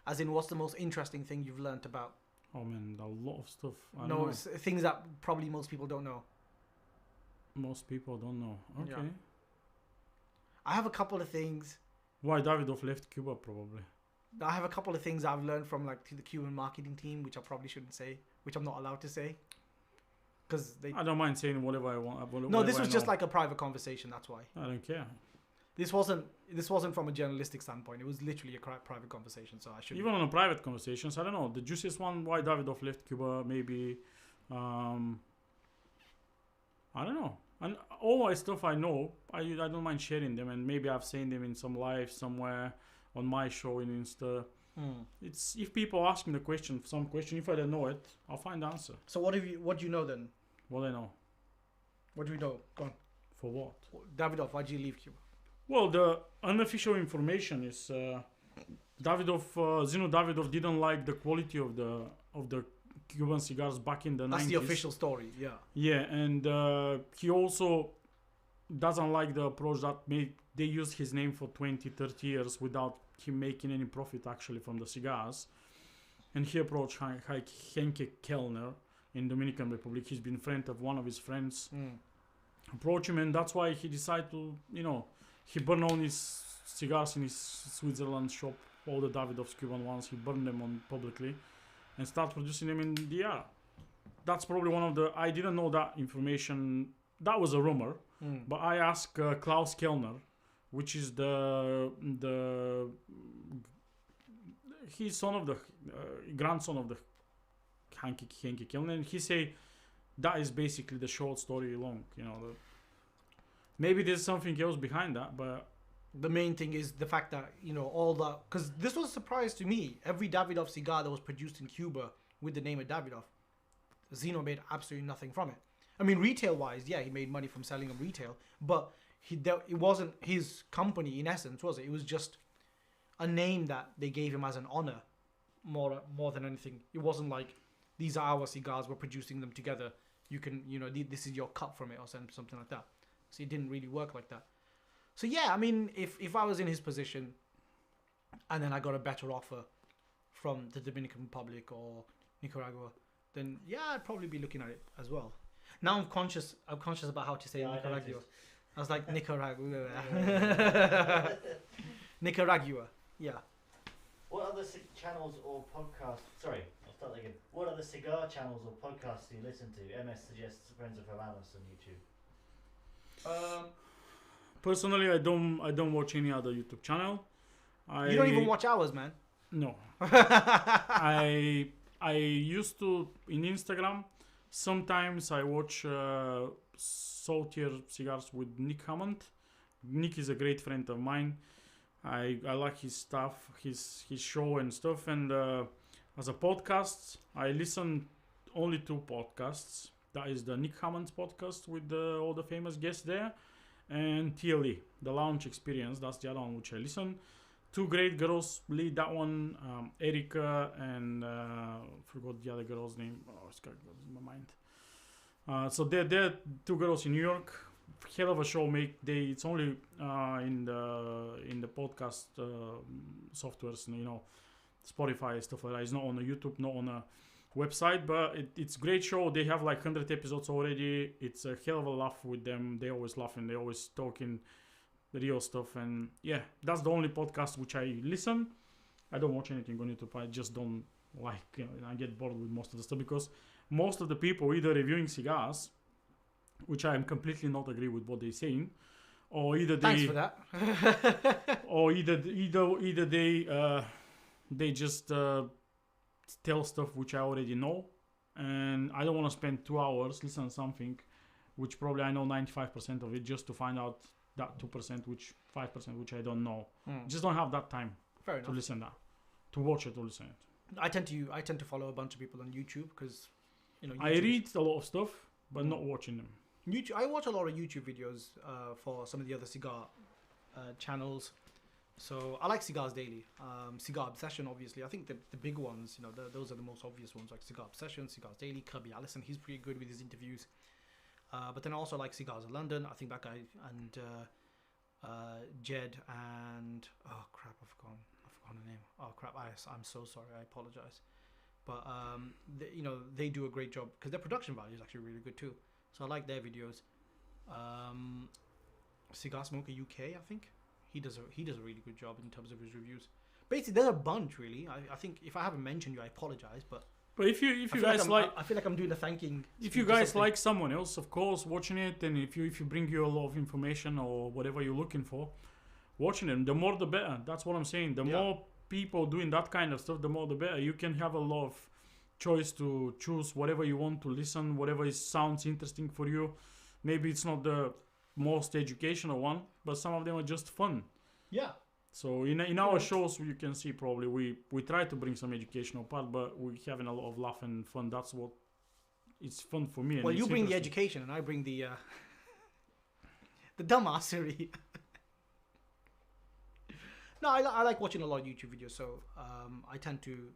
As in, what's the most interesting thing you've learnt about? Oh man, a lot of stuff. I No, don't know. it's things that probably most people don't know. Most people don't know. Okay. Yeah. I have a couple of things. Why Davidoff left Cuba probably. I have a couple of things I've learned from like the Cuban marketing team, which I probably shouldn't say, which I'm not allowed to say, because they. I don't mind saying whatever I want. No, this was just like a private conversation. That's why. I don't care. This wasn't from a journalistic standpoint. It was literally a private conversation, so I shouldn't. Even on a private conversations, I don't know. The juiciest one, why Davidoff left Cuba, maybe. I don't know. And all my stuff I know, I don't mind sharing them, and maybe I've seen them in some live somewhere on my show in Insta. It's if people ask me the question, some question, if I don't know it, I'll find the answer. So what do you know then? What I know. What do we know? Go on. For what? Davidoff, why'd you leave Cuba? Well, the unofficial information is Zino Davidoff didn't like the quality of the Cuban cigars back in the 90s. That's the official story. Yeah. Yeah, and he also doesn't like the approach that they used his name for 20, 30 years without him making any profit actually from the cigars. And he approached Henke Kellner in Dominican Republic. He's been friend of one of his friends. Approach him, and that's why he decided to, he burned all his cigars in his Switzerland shop, all the Davidoff's Cuban ones. He burned them on publicly and start producing them in the air. That's probably one of the, I didn't know that information. That was a rumor, but I asked Klaus Kellner, which is he's son of the grandson of the Henke Kellner, and he say that is basically the short story long. Maybe there's something else behind that, but the main thing is the fact that all that, because this was a surprise to me. Every Davidoff cigar that was produced in Cuba with the name of Davidoff, Zeno made absolutely nothing from it. I mean, retail wise, yeah, he made money from selling them retail, but it wasn't his company in essence, was it? It was just a name that they gave him as an honor, more than anything. It wasn't like these are our cigars, we're producing them together. You can, this is your cut from it or something like that. So it didn't really work like that. So yeah, I mean, if I was in his position, and then I got a better offer from the Dominican Republic or Nicaragua, then yeah, I'd probably be looking at it as well. Now I'm conscious about how to say Nicaragua. I was like Nicaragua. Nicaragua. Yeah. What other channels or podcasts? Sorry, I'll start again. What other cigar channels or podcasts do you listen to? MS suggests Friends of Havanas on YouTube. Personally, I don't watch any other YouTube channel. You don't even watch ours, man. No. I used to in Instagram. Sometimes I watch Saltier Cigars with Nick Hammond. Nick is a great friend of mine. I like his stuff, his show and stuff. And as a podcast, I listen only 2 podcasts. That is the Nick Hammond's podcast with all the famous guests there, and TLE, the Lounge Experience. That's the other one which I listen. 2 great girls lead that one, Erica and forgot the other girl's name. Oh, it's got in my mind. So they're 2 girls in New York. Hell of a show. It's only in the podcast softwares, Spotify stuff like that. It's not on the YouTube, not on a website, but it's great show. They have like 100 episodes already. It's a hell of a laugh with them. They always laughing. They always talking real stuff, and yeah, that's the only podcast which I listen. I don't watch anything on YouTube. I just don't like. I get bored with most of the stuff because most of the people either reviewing cigars, which I am completely not agree with what they're saying, or either Thanks for that. or either they just tell stuff which I already know, and I don't want to spend 2 hours listening to something which probably I know 95% of it just to find out that 2%, which 5%, which I don't know. Just don't have that time to listen that, to watch it or listen it. I tend to follow a bunch of people on YouTube because, I read a lot of stuff, but not watching them. YouTube, I watch a lot of YouTube videos for some of the other cigar channels. So I like Cigars Daily, Cigar Obsession, obviously. I think the big ones, those are the most obvious ones, like Cigar Obsession, Cigars Daily, Kirby Allison. He's pretty good with his interviews. But then I also like Cigars of London. I think that guy and Jed and oh crap, I've forgotten the name. Oh crap, I'm so sorry. I apologize. But they do a great job because their production value is actually really good too. So I like their videos. Cigar Smoker UK, I think he does a really good job in terms of his reviews. Basically, there's a bunch really. I think if I haven't mentioned you, I apologize, but if you guys I feel like I'm doing the thanking. If you guys like someone else, of course, watching it, and if you bring you a lot of information or whatever you're looking for, watching them, the more the better. That's what I'm saying. The more people doing that kind of stuff, the more the better. You can have a lot of choice to choose whatever you want to listen, whatever sounds interesting for you. Maybe it's not the most educational one, but some of them are just fun. Yeah. So in our shows, you can see probably we try to bring some educational part, but we're having a lot of laugh and fun. That's what it's fun for me. Well, you bring the education, and I bring the dumbassery. No, I like watching a lot of YouTube videos, so I tend to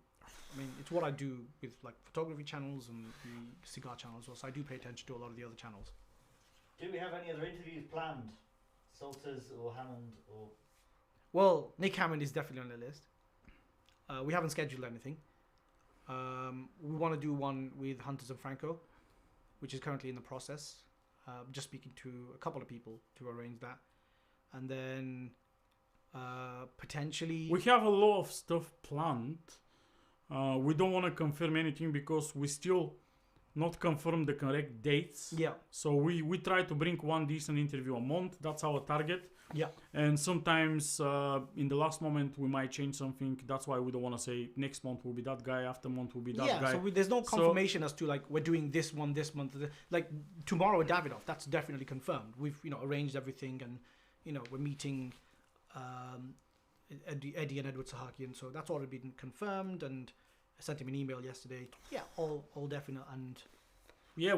I mean, it's what I do with like photography channels and the cigar channels. So I do pay attention to a lot of the other channels. Do we have any other interviews planned? Salters or Hammond or? Well, Nick Hammond is definitely on the list. We haven't scheduled anything. We want to do one with Hunters and Franco, which is currently in the process. Just speaking to a couple of people to arrange that. And then potentially... We have a lot of stuff planned. We don't want to confirm anything because we still not confirm the correct dates. Yeah. So we try to bring one decent interview a month. That's our target. Yeah. And sometimes in the last moment we might change something. That's why we don't want to say next month will be that guy, after month will be that guy. So there's no confirmation as to like we're doing this one this month. Like tomorrow at Davidoff, that's definitely confirmed. We've arranged everything, and we're meeting Eddie and Edward Sahakian. So that's already been confirmed, and I sent him an email yesterday. Yeah, all definite. And yeah,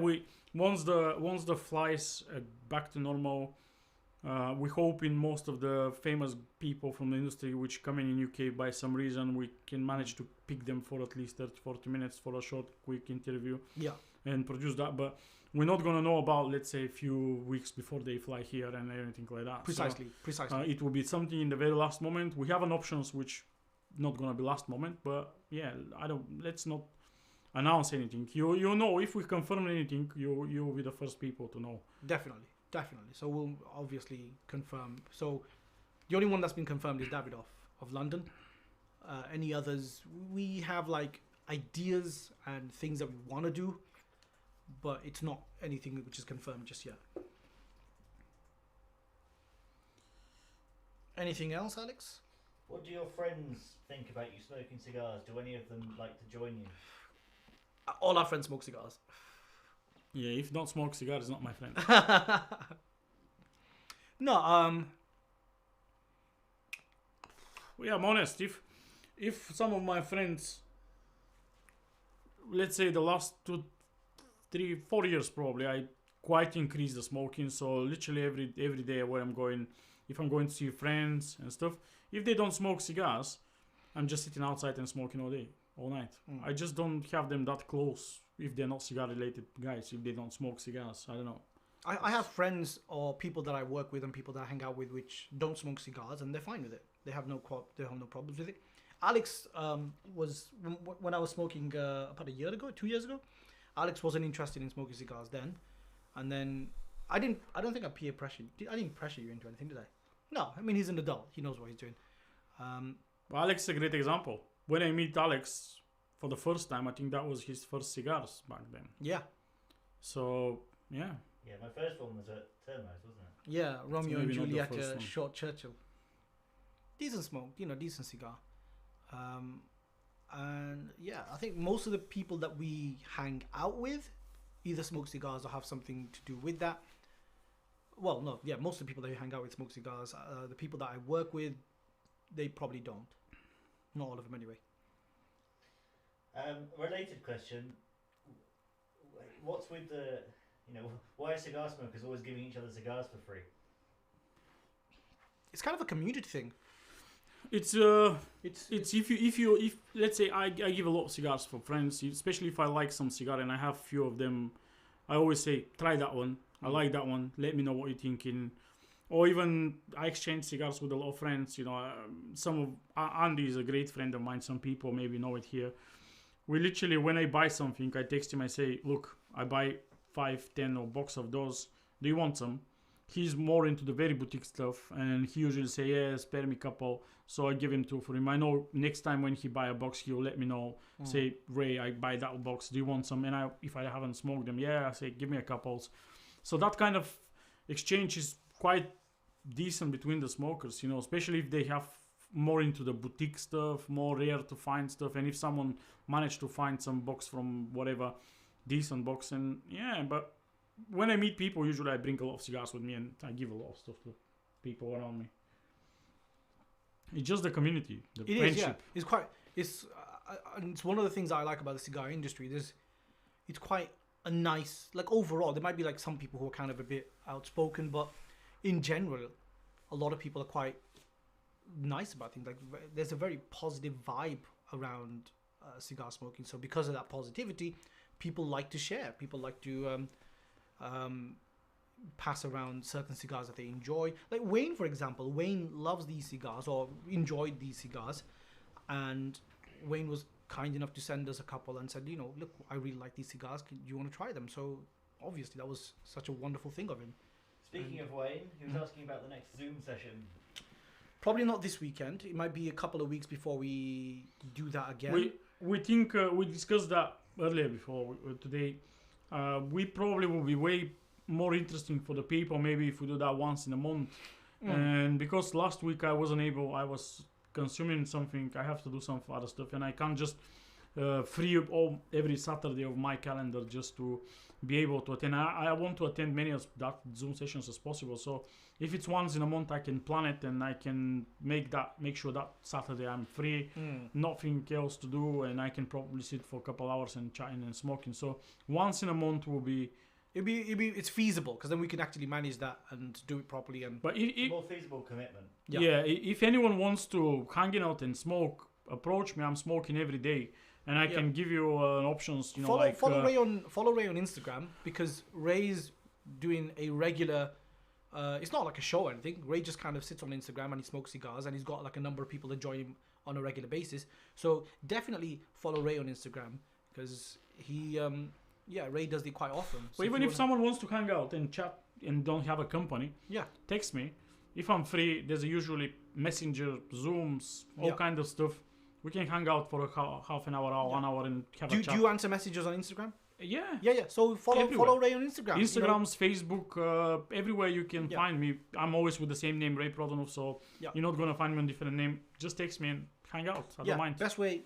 once the flies back to normal. We hope in most of the famous people from the industry which come in UK by some reason we can manage to pick them for at least 30-40 minutes for a short quick interview and produce that, but we're not going to know about, let's say, a few weeks before they fly here and anything like that. Precisely. It will be something in the very last moment. We have an options which not going to be last moment, but yeah, let's not announce anything. You know, if we confirm anything, you will be the first people to know. Definitely. So we'll obviously confirm. So the only one that's been confirmed is Davidoff of London. Any others, we have like ideas and things that we want to do, but it's not anything which is confirmed just yet. Anything else, Alex? What do your friends think about you smoking cigars? Do any of them like to join you? All our friends smoke cigars. Yeah, if don't smoke cigar, it's not my friend. No, Yeah, I'm honest. If some of my friends, let's say the last 2, 3, 4 years probably, I quite increased the smoking. So literally every day where I'm going, if I'm going to see friends and stuff, if they don't smoke cigars, I'm just sitting outside and smoking all day, all night. I just don't have them that close. If they're not cigar related guys, if they don't smoke cigars, I don't know. I have friends or people that I work with and people that I hang out with which don't smoke cigars, and they're fine with it. They have no problems with it. Alex was when I was smoking about 2 years ago. Alex wasn't interested in smoking cigars then, and then I don't think I peer pressured. I didn't pressure you into anything, did I? No, I mean he's an adult. He knows what he's doing. Well, Alex is a great example. When I meet Alex for the first time, I think that was his first cigars back then. Yeah. So yeah. Yeah, my first one was at Termos, wasn't it? Yeah, Romeo and Juliet, one. Short Churchill. Decent smoke, decent cigar. And yeah, I think most of the people that we hang out with either smoke cigars or have something to do with that. Well, no, yeah, most of the people that we hang out with smoke cigars. The people that I work with, they probably don't. Not all of them anyway. Related question. What's with the, why are cigar smokers always giving each other cigars for free? It's kind of a community thing. It's if let's say I give a lot of cigars for friends, especially if I like some cigar and I have few of them, I always say try that one. I like that one. Let me know what you're thinking. Or even I exchange cigars with a lot of friends. Some of Andy is a great friend of mine. Some people maybe know it here. We literally, when I buy something, I text him. I say, look, I buy 5, 10 or box of those. Do you want some? He's more into the very boutique stuff, and he usually say, yeah, spare me a couple. So I give him 2 for him. I know next time when he buy a box, he'll let me know. Say, Ray, I buy that box. Do you want some? And if I haven't smoked them, I say, give me a couple. So that kind of exchange is quite decent between the smokers, especially if they have more into the boutique stuff, more rare to find stuff. And if someone managed to find some box from whatever decent box, and but when I meet people, usually I bring a lot of cigars with me and I give a lot of stuff to people around me. It's just the community, the friendship. It's one of the things I like about the cigar industry. It's quite a nice, like overall, there might be like some people who are kind of a bit outspoken, but in general, a lot of people are quite nice about things. Like there's a very positive vibe around cigar smoking. So because of that positivity, people like to share. People like to pass around certain cigars that they enjoy. Like Wayne, for example. Wayne loves these cigars or enjoyed these cigars, and Wayne was kind enough to send us a couple and said, look, I really like these cigars. Do you want to try them? So obviously that was such a wonderful thing of him. Speaking of Wayne, he was asking about the next Zoom session. Probably not this weekend. It might be a couple of weeks before we do that again. We think we discussed that earlier before today. We probably will be way more interesting for the people maybe if we do that once in a month. And because last week I wasn't able, I was consuming something, I have to do some other stuff, and I can't just free up every Saturday of my calendar just to be able to attend. I want to attend many of that Zoom sessions as possible. So if it's once in a month, I can plan it and I can make sure that Saturday I'm free, nothing else to do, and I can probably sit for a couple hours and chatting and smoking. So once in a month will be. It's feasible because then we can actually manage that and do it properly. And but more feasible commitment. Yeah, if anyone wants to hang out and smoke, approach me. I'm smoking every day, and I can give you options. Follow Ray on Instagram, because Ray's doing a regular. It's not like a show or anything. Ray just kind of sits on Instagram and he smokes cigars, and he's got like a number of people that join him on a regular basis. So definitely follow Ray on Instagram because he. Ray does it quite often. So but even if someone wants to hang out and chat and don't have a company, text me. If I'm free, there's usually Messenger, Zooms, all kind of stuff. We can hang out for a half an hour, 1 hour, and have a chat. Do you answer messages on Instagram? Yeah. So follow Ray on Instagram. Instagrams, Facebook, everywhere you can find me. I'm always with the same name, Ray Prodonov. So you're not gonna find me on a different name. Just text me and hang out. I don't mind. Best way,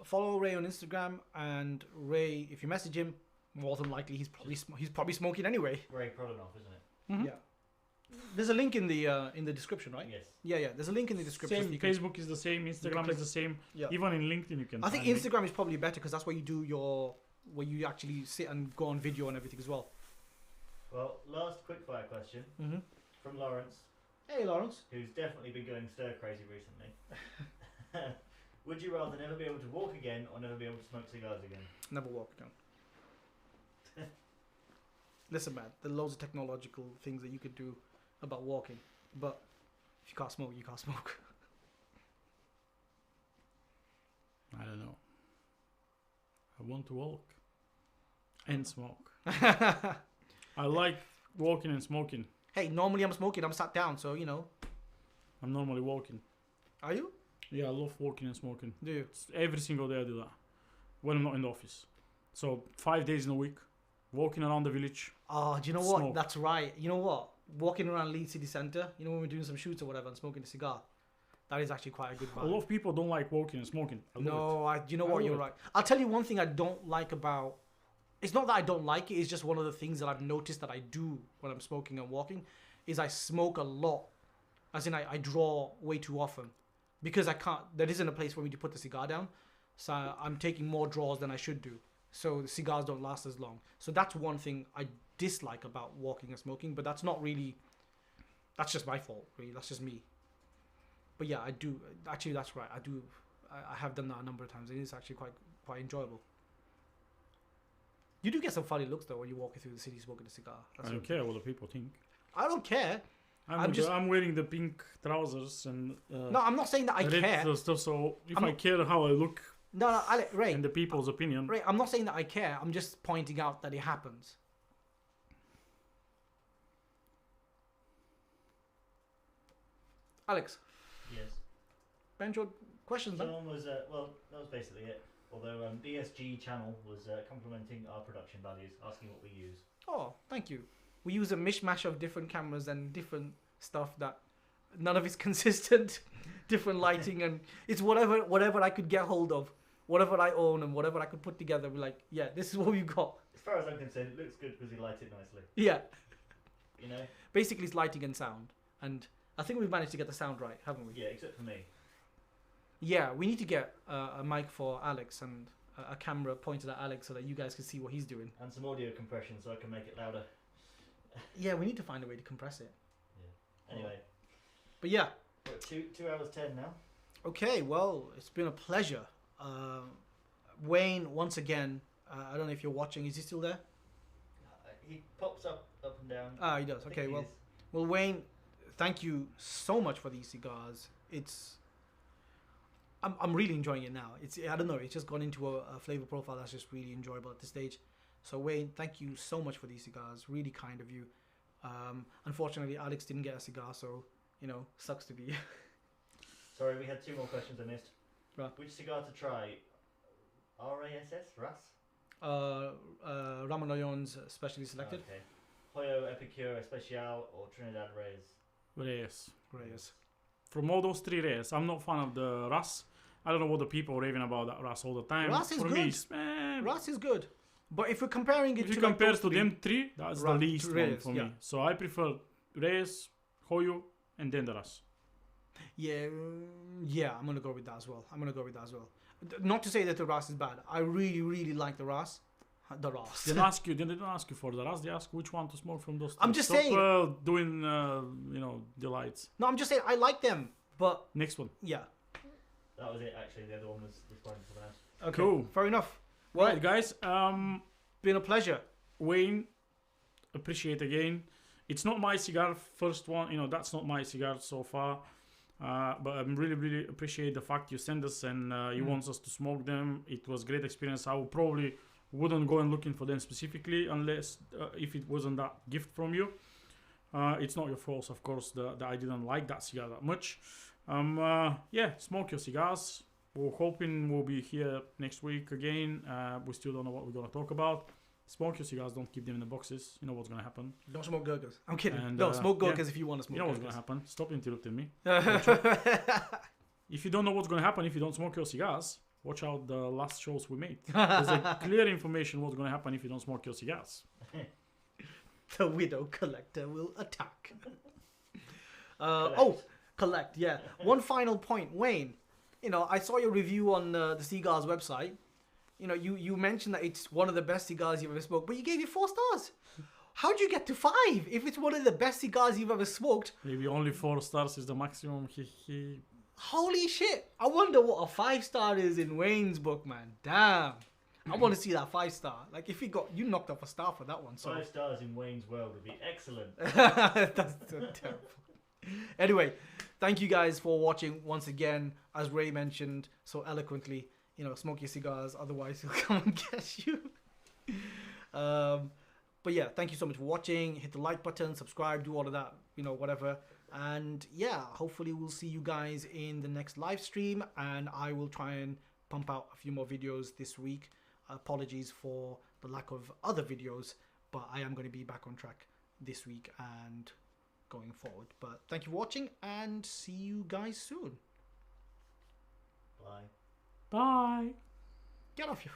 follow Ray on Instagram, and Ray, if you message him, more than likely he's probably smoking anyway. Ray Prodonov, isn't it? Mm-hmm. Yeah. There's a link in the description, right? Yes. Yeah. There's a link in the description. Same. Facebook is the same. Instagram is the same. Yeah. Even in LinkedIn you can. I think Instagram is probably better because that's where you do where you actually sit and go on video and everything as well. Well, last quickfire question from Lawrence. Hey, Lawrence. Who's definitely been going stir crazy recently. Would you rather never be able to walk again or never be able to smoke cigars again? Never walk again. Listen, man, there are loads of technological things that you could do about walking, but if you can't smoke, you can't smoke. I don't know. I want to walk and smoke. I like walking and smoking. Hey, normally I'm smoking. I'm sat down, so I'm normally walking. Are you? Yeah, I love walking and smoking. Do you? Every single day I do that when I'm not in the office. So 5 days in a week, walking around the village. Oh, do you know what? That's right. You know what? Walking around Leeds City Centre, when we're doing some shoots or whatever and smoking a cigar, that is actually quite a good vibe. A lot of people don't like walking and smoking. You're right. I'll tell you one thing I don't like about... It's not that I don't like it, it's just one of the things that I've noticed that I do when I'm smoking and walking, is I smoke a lot. As in, I draw way too often. Because I can't... There isn't a place for me to put the cigar down. So I'm taking more draws than I should do. So the cigars don't last as long. So that's one thing I dislike about walking and smoking, but that's not really... That's just my fault, really. That's just me. But yeah, I do... Actually, that's right. I have done that a number of times. It is actually quite enjoyable. You do get some funny looks, though, when you're walking through the city smoking a cigar. I don't care what the people think. I don't care. I'm wearing the pink trousers and... no, I'm not saying that I care. Stuff, so if I care how I look... No, Ray. And the people's opinion. Ray, I'm not saying that I care. I'm just pointing out that it happens. Alex. Yes. Benjo, questions, man? Someone was, that was basically it. Although BSG channel was complimenting our production values, asking what we use. Oh, thank you. We use a mishmash of different cameras and different stuff that none of it's consistent. Different lighting, and it's whatever I could get hold of. Whatever I own and whatever I could put together, we're like, yeah, this is what we've got. As far as I'm concerned, it looks good because we light it nicely. Yeah. Basically, it's lighting and sound. And I think we've managed to get the sound right, haven't we? Yeah, except for me. Yeah, we need to get a mic for Alex and a camera pointed at Alex so that you guys can see what he's doing. And some audio compression so I can make it louder. Yeah, we need to find a way to compress it. Yeah. Anyway. But yeah. We're at 2 hours 10 now. Okay, well, it's been a pleasure Wayne, once again, I don't know if you're watching. Is he still there? He pops up and down. Ah, he does. I think Okay, he well, is. well, Wayne, thank you so much for these cigars. I'm really enjoying it now. I don't know, it's just gone into a flavor profile that's just really enjoyable at this stage. So Wayne, thank you so much for these cigars. Really kind of you. Unfortunately, Alex didn't get a cigar, so sucks to be you. Sorry, we had 2 more questions I missed. Right. Which cigar to try? RAS? Ramon Leon's specially selected. Okay. Hoyo Epicure Especial or Trinidad Reyes? Reyes. From all those 3 Reyes, I'm not fan of the Ras. I don't know what the people are raving about that Ras all the time. Ras is For good. me, it's, Ras is good. But if we're comparing it if you to compare like to them 3, that's the least one Reyes, for yeah. me. So I prefer Reyes, Hoyo, and then the Ras. Yeah, I'm gonna go with that as well. Not to say that the Ras is bad. I really, really like the Ras. The Ras. They didn't ask you for the Ras. They ask which one to smoke from those 3. I'm just Stop, saying. doing delights. No, I'm just saying I like them, but Next one. yeah. That was it actually, the other one was responding to someone else. Okay, Cool. fair enough. Well, Right, guys. been a pleasure. Wayne, appreciate again. It's not my cigar first one. That's not my cigar so far. But I really, really appreciate the fact you send us and you want us to smoke them. It was great experience. I probably wouldn't go and looking for them specifically unless if it wasn't that gift from you. It's not your fault, of course, that I didn't like that cigar that much. Smoke your cigars. We're hoping we'll be here next week again. We still don't know what we're going to talk about. Smoke your cigars, don't keep them in the boxes. You know what's going to happen. Don't smoke Gurkhas. I'm kidding. And, no, smoke Gurkhas if you want to smoke You know what's going to Gurkhas. happen. Stop interrupting me. Yeah. If you don't know what's going to happen if you don't smoke your cigars, watch out the last shows we made. There's a clear information what's going to happen if you don't smoke your cigars. The widow collector will attack. Collect. Collect, yeah. One final point, Wayne. I saw your review on the Cigars website. You mentioned that it's one of the best cigars you've ever smoked, but you gave it 4 stars. How'd you get to 5 if it's one of the best cigars you've ever smoked? Maybe only 4 stars is the maximum. Holy shit. I wonder what a 5-star is in Wayne's book, man. Damn. I want to see that 5-star. Like, if you knocked off a star for that one. So 5 stars in Wayne's world would be excellent. That's so terrible. Anyway, thank you guys for watching once again. As Ray mentioned so eloquently, smoke your cigars, otherwise he'll come and get you. But yeah, thank you so much for watching. Hit the like button, subscribe, do all of that, whatever. And yeah, hopefully we'll see you guys in the next live stream, and I will try and pump out a few more videos this week. Apologies for the lack of other videos, but I am going to be back on track this week and going forward. But thank you for watching, and see you guys soon. Bye. Bye. Get off your